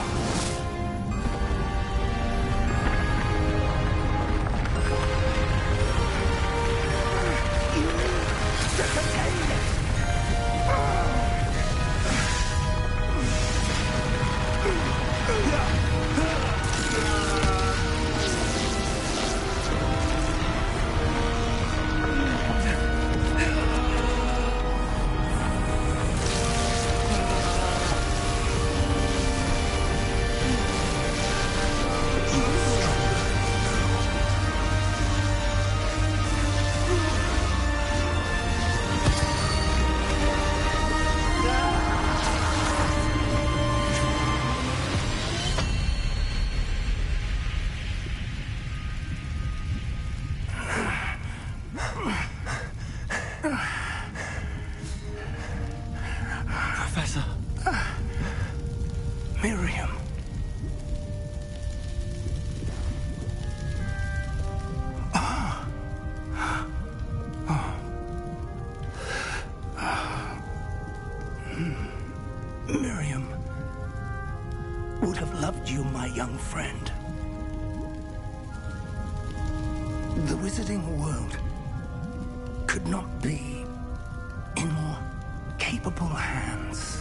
[SPEAKER 14] Miriam. Miriam would have loved you, my young friend. The wizarding world could not be in more capable hands.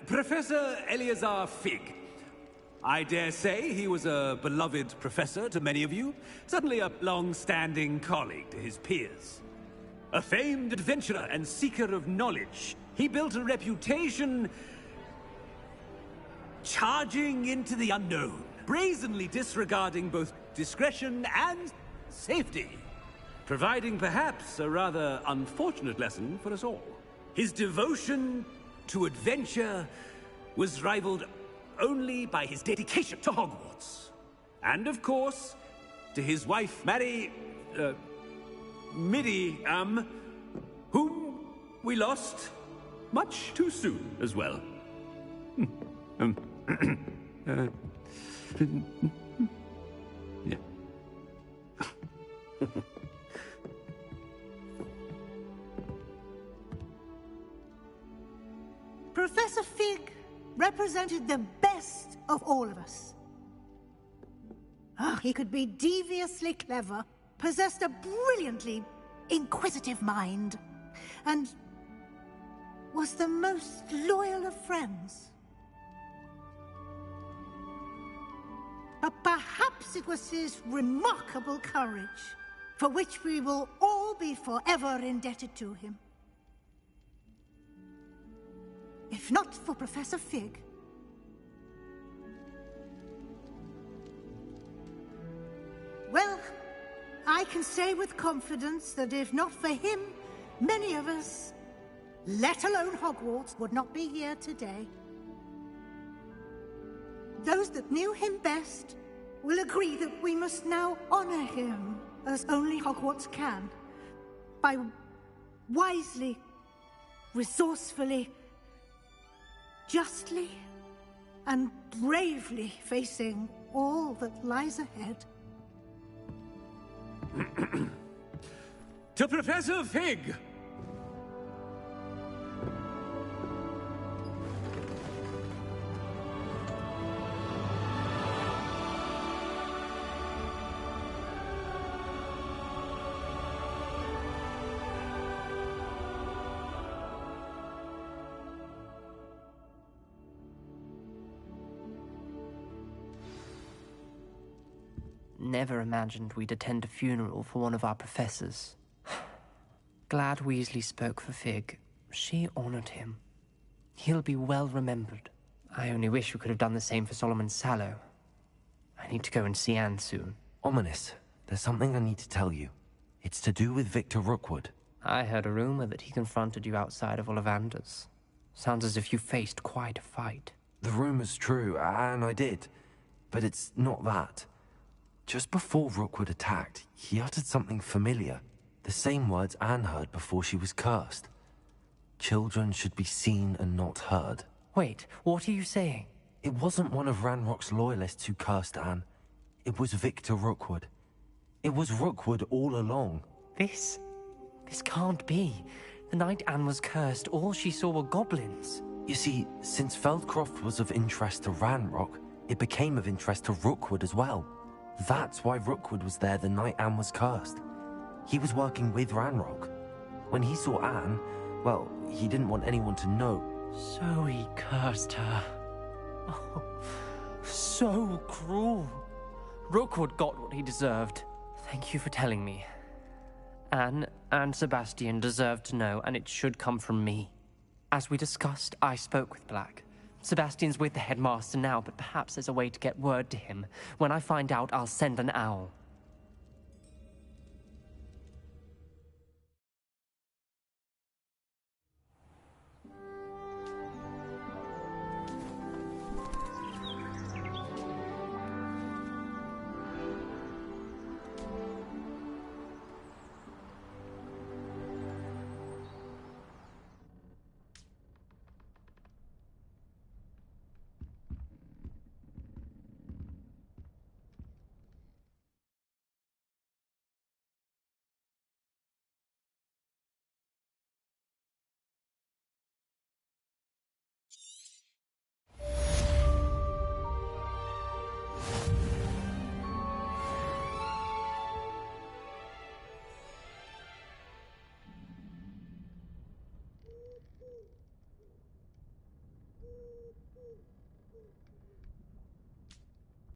[SPEAKER 1] Professor Eleazar Fig. I dare say he was a beloved professor to many of you, certainly a long-standing colleague to his peers. A famed adventurer and seeker of knowledge, he built a reputation charging into the unknown, brazenly disregarding both discretion and safety, providing perhaps a rather unfortunate lesson for us all. His devotion to adventure was rivaled only by his dedication to Hogwarts. And of course, to his wife, Midi, whom we lost much too soon as well.
[SPEAKER 12] Yeah.
[SPEAKER 16] Professor Fig represented the best of all of us. He could be deviously clever, possessed a brilliantly inquisitive mind, and was the most loyal of friends. But perhaps it was his remarkable courage, for which we will all be forever indebted to him. If not for Professor Fig, well, I can say with confidence that if not for him, many of us, let alone Hogwarts, would not be here today. Those that knew him best will agree that we must now honor him as only Hogwarts can, by wisely, resourcefully, justly, and bravely facing all that lies ahead.
[SPEAKER 1] To Professor Fig!
[SPEAKER 17] Never imagined we'd attend a funeral for one of our professors. Glad Weasley spoke for Fig. She honored him. He'll be well remembered. I only wish we could have done the same for Solomon Sallow. I need to go and see Anne soon.
[SPEAKER 2] Ominous, there's something I need to tell you. It's to do with Victor Rookwood.
[SPEAKER 17] I heard a rumor that he confronted you outside of Ollivander's. Sounds as if you faced quite a fight.
[SPEAKER 2] The rumor's true, and I did. But it's not that. Just before Rookwood attacked, he uttered something familiar. The same words Anne heard before she was cursed. Children should be seen and not heard.
[SPEAKER 17] Wait, what are you saying?
[SPEAKER 2] It wasn't one of Ranrock's loyalists who cursed Anne. It was Victor Rookwood. It was Rookwood all along.
[SPEAKER 17] This can't be. The night Anne was cursed, all she saw were goblins.
[SPEAKER 2] You see, since Feldcroft was of interest to Ranrock, it became of interest to Rookwood as well. That's why Rookwood was there the night Anne was cursed. He was working with Ranrock. When he saw Anne, well, he didn't want anyone to know.
[SPEAKER 17] So he cursed her. Oh, so cruel. Rookwood got what he deserved. Thank you for telling me. Anne and Sebastian deserved to know, and it should come from me. As we discussed, I spoke with Black. Sebastian's with the headmaster now, but perhaps there's a way to get word to him. When I find out, I'll send an owl.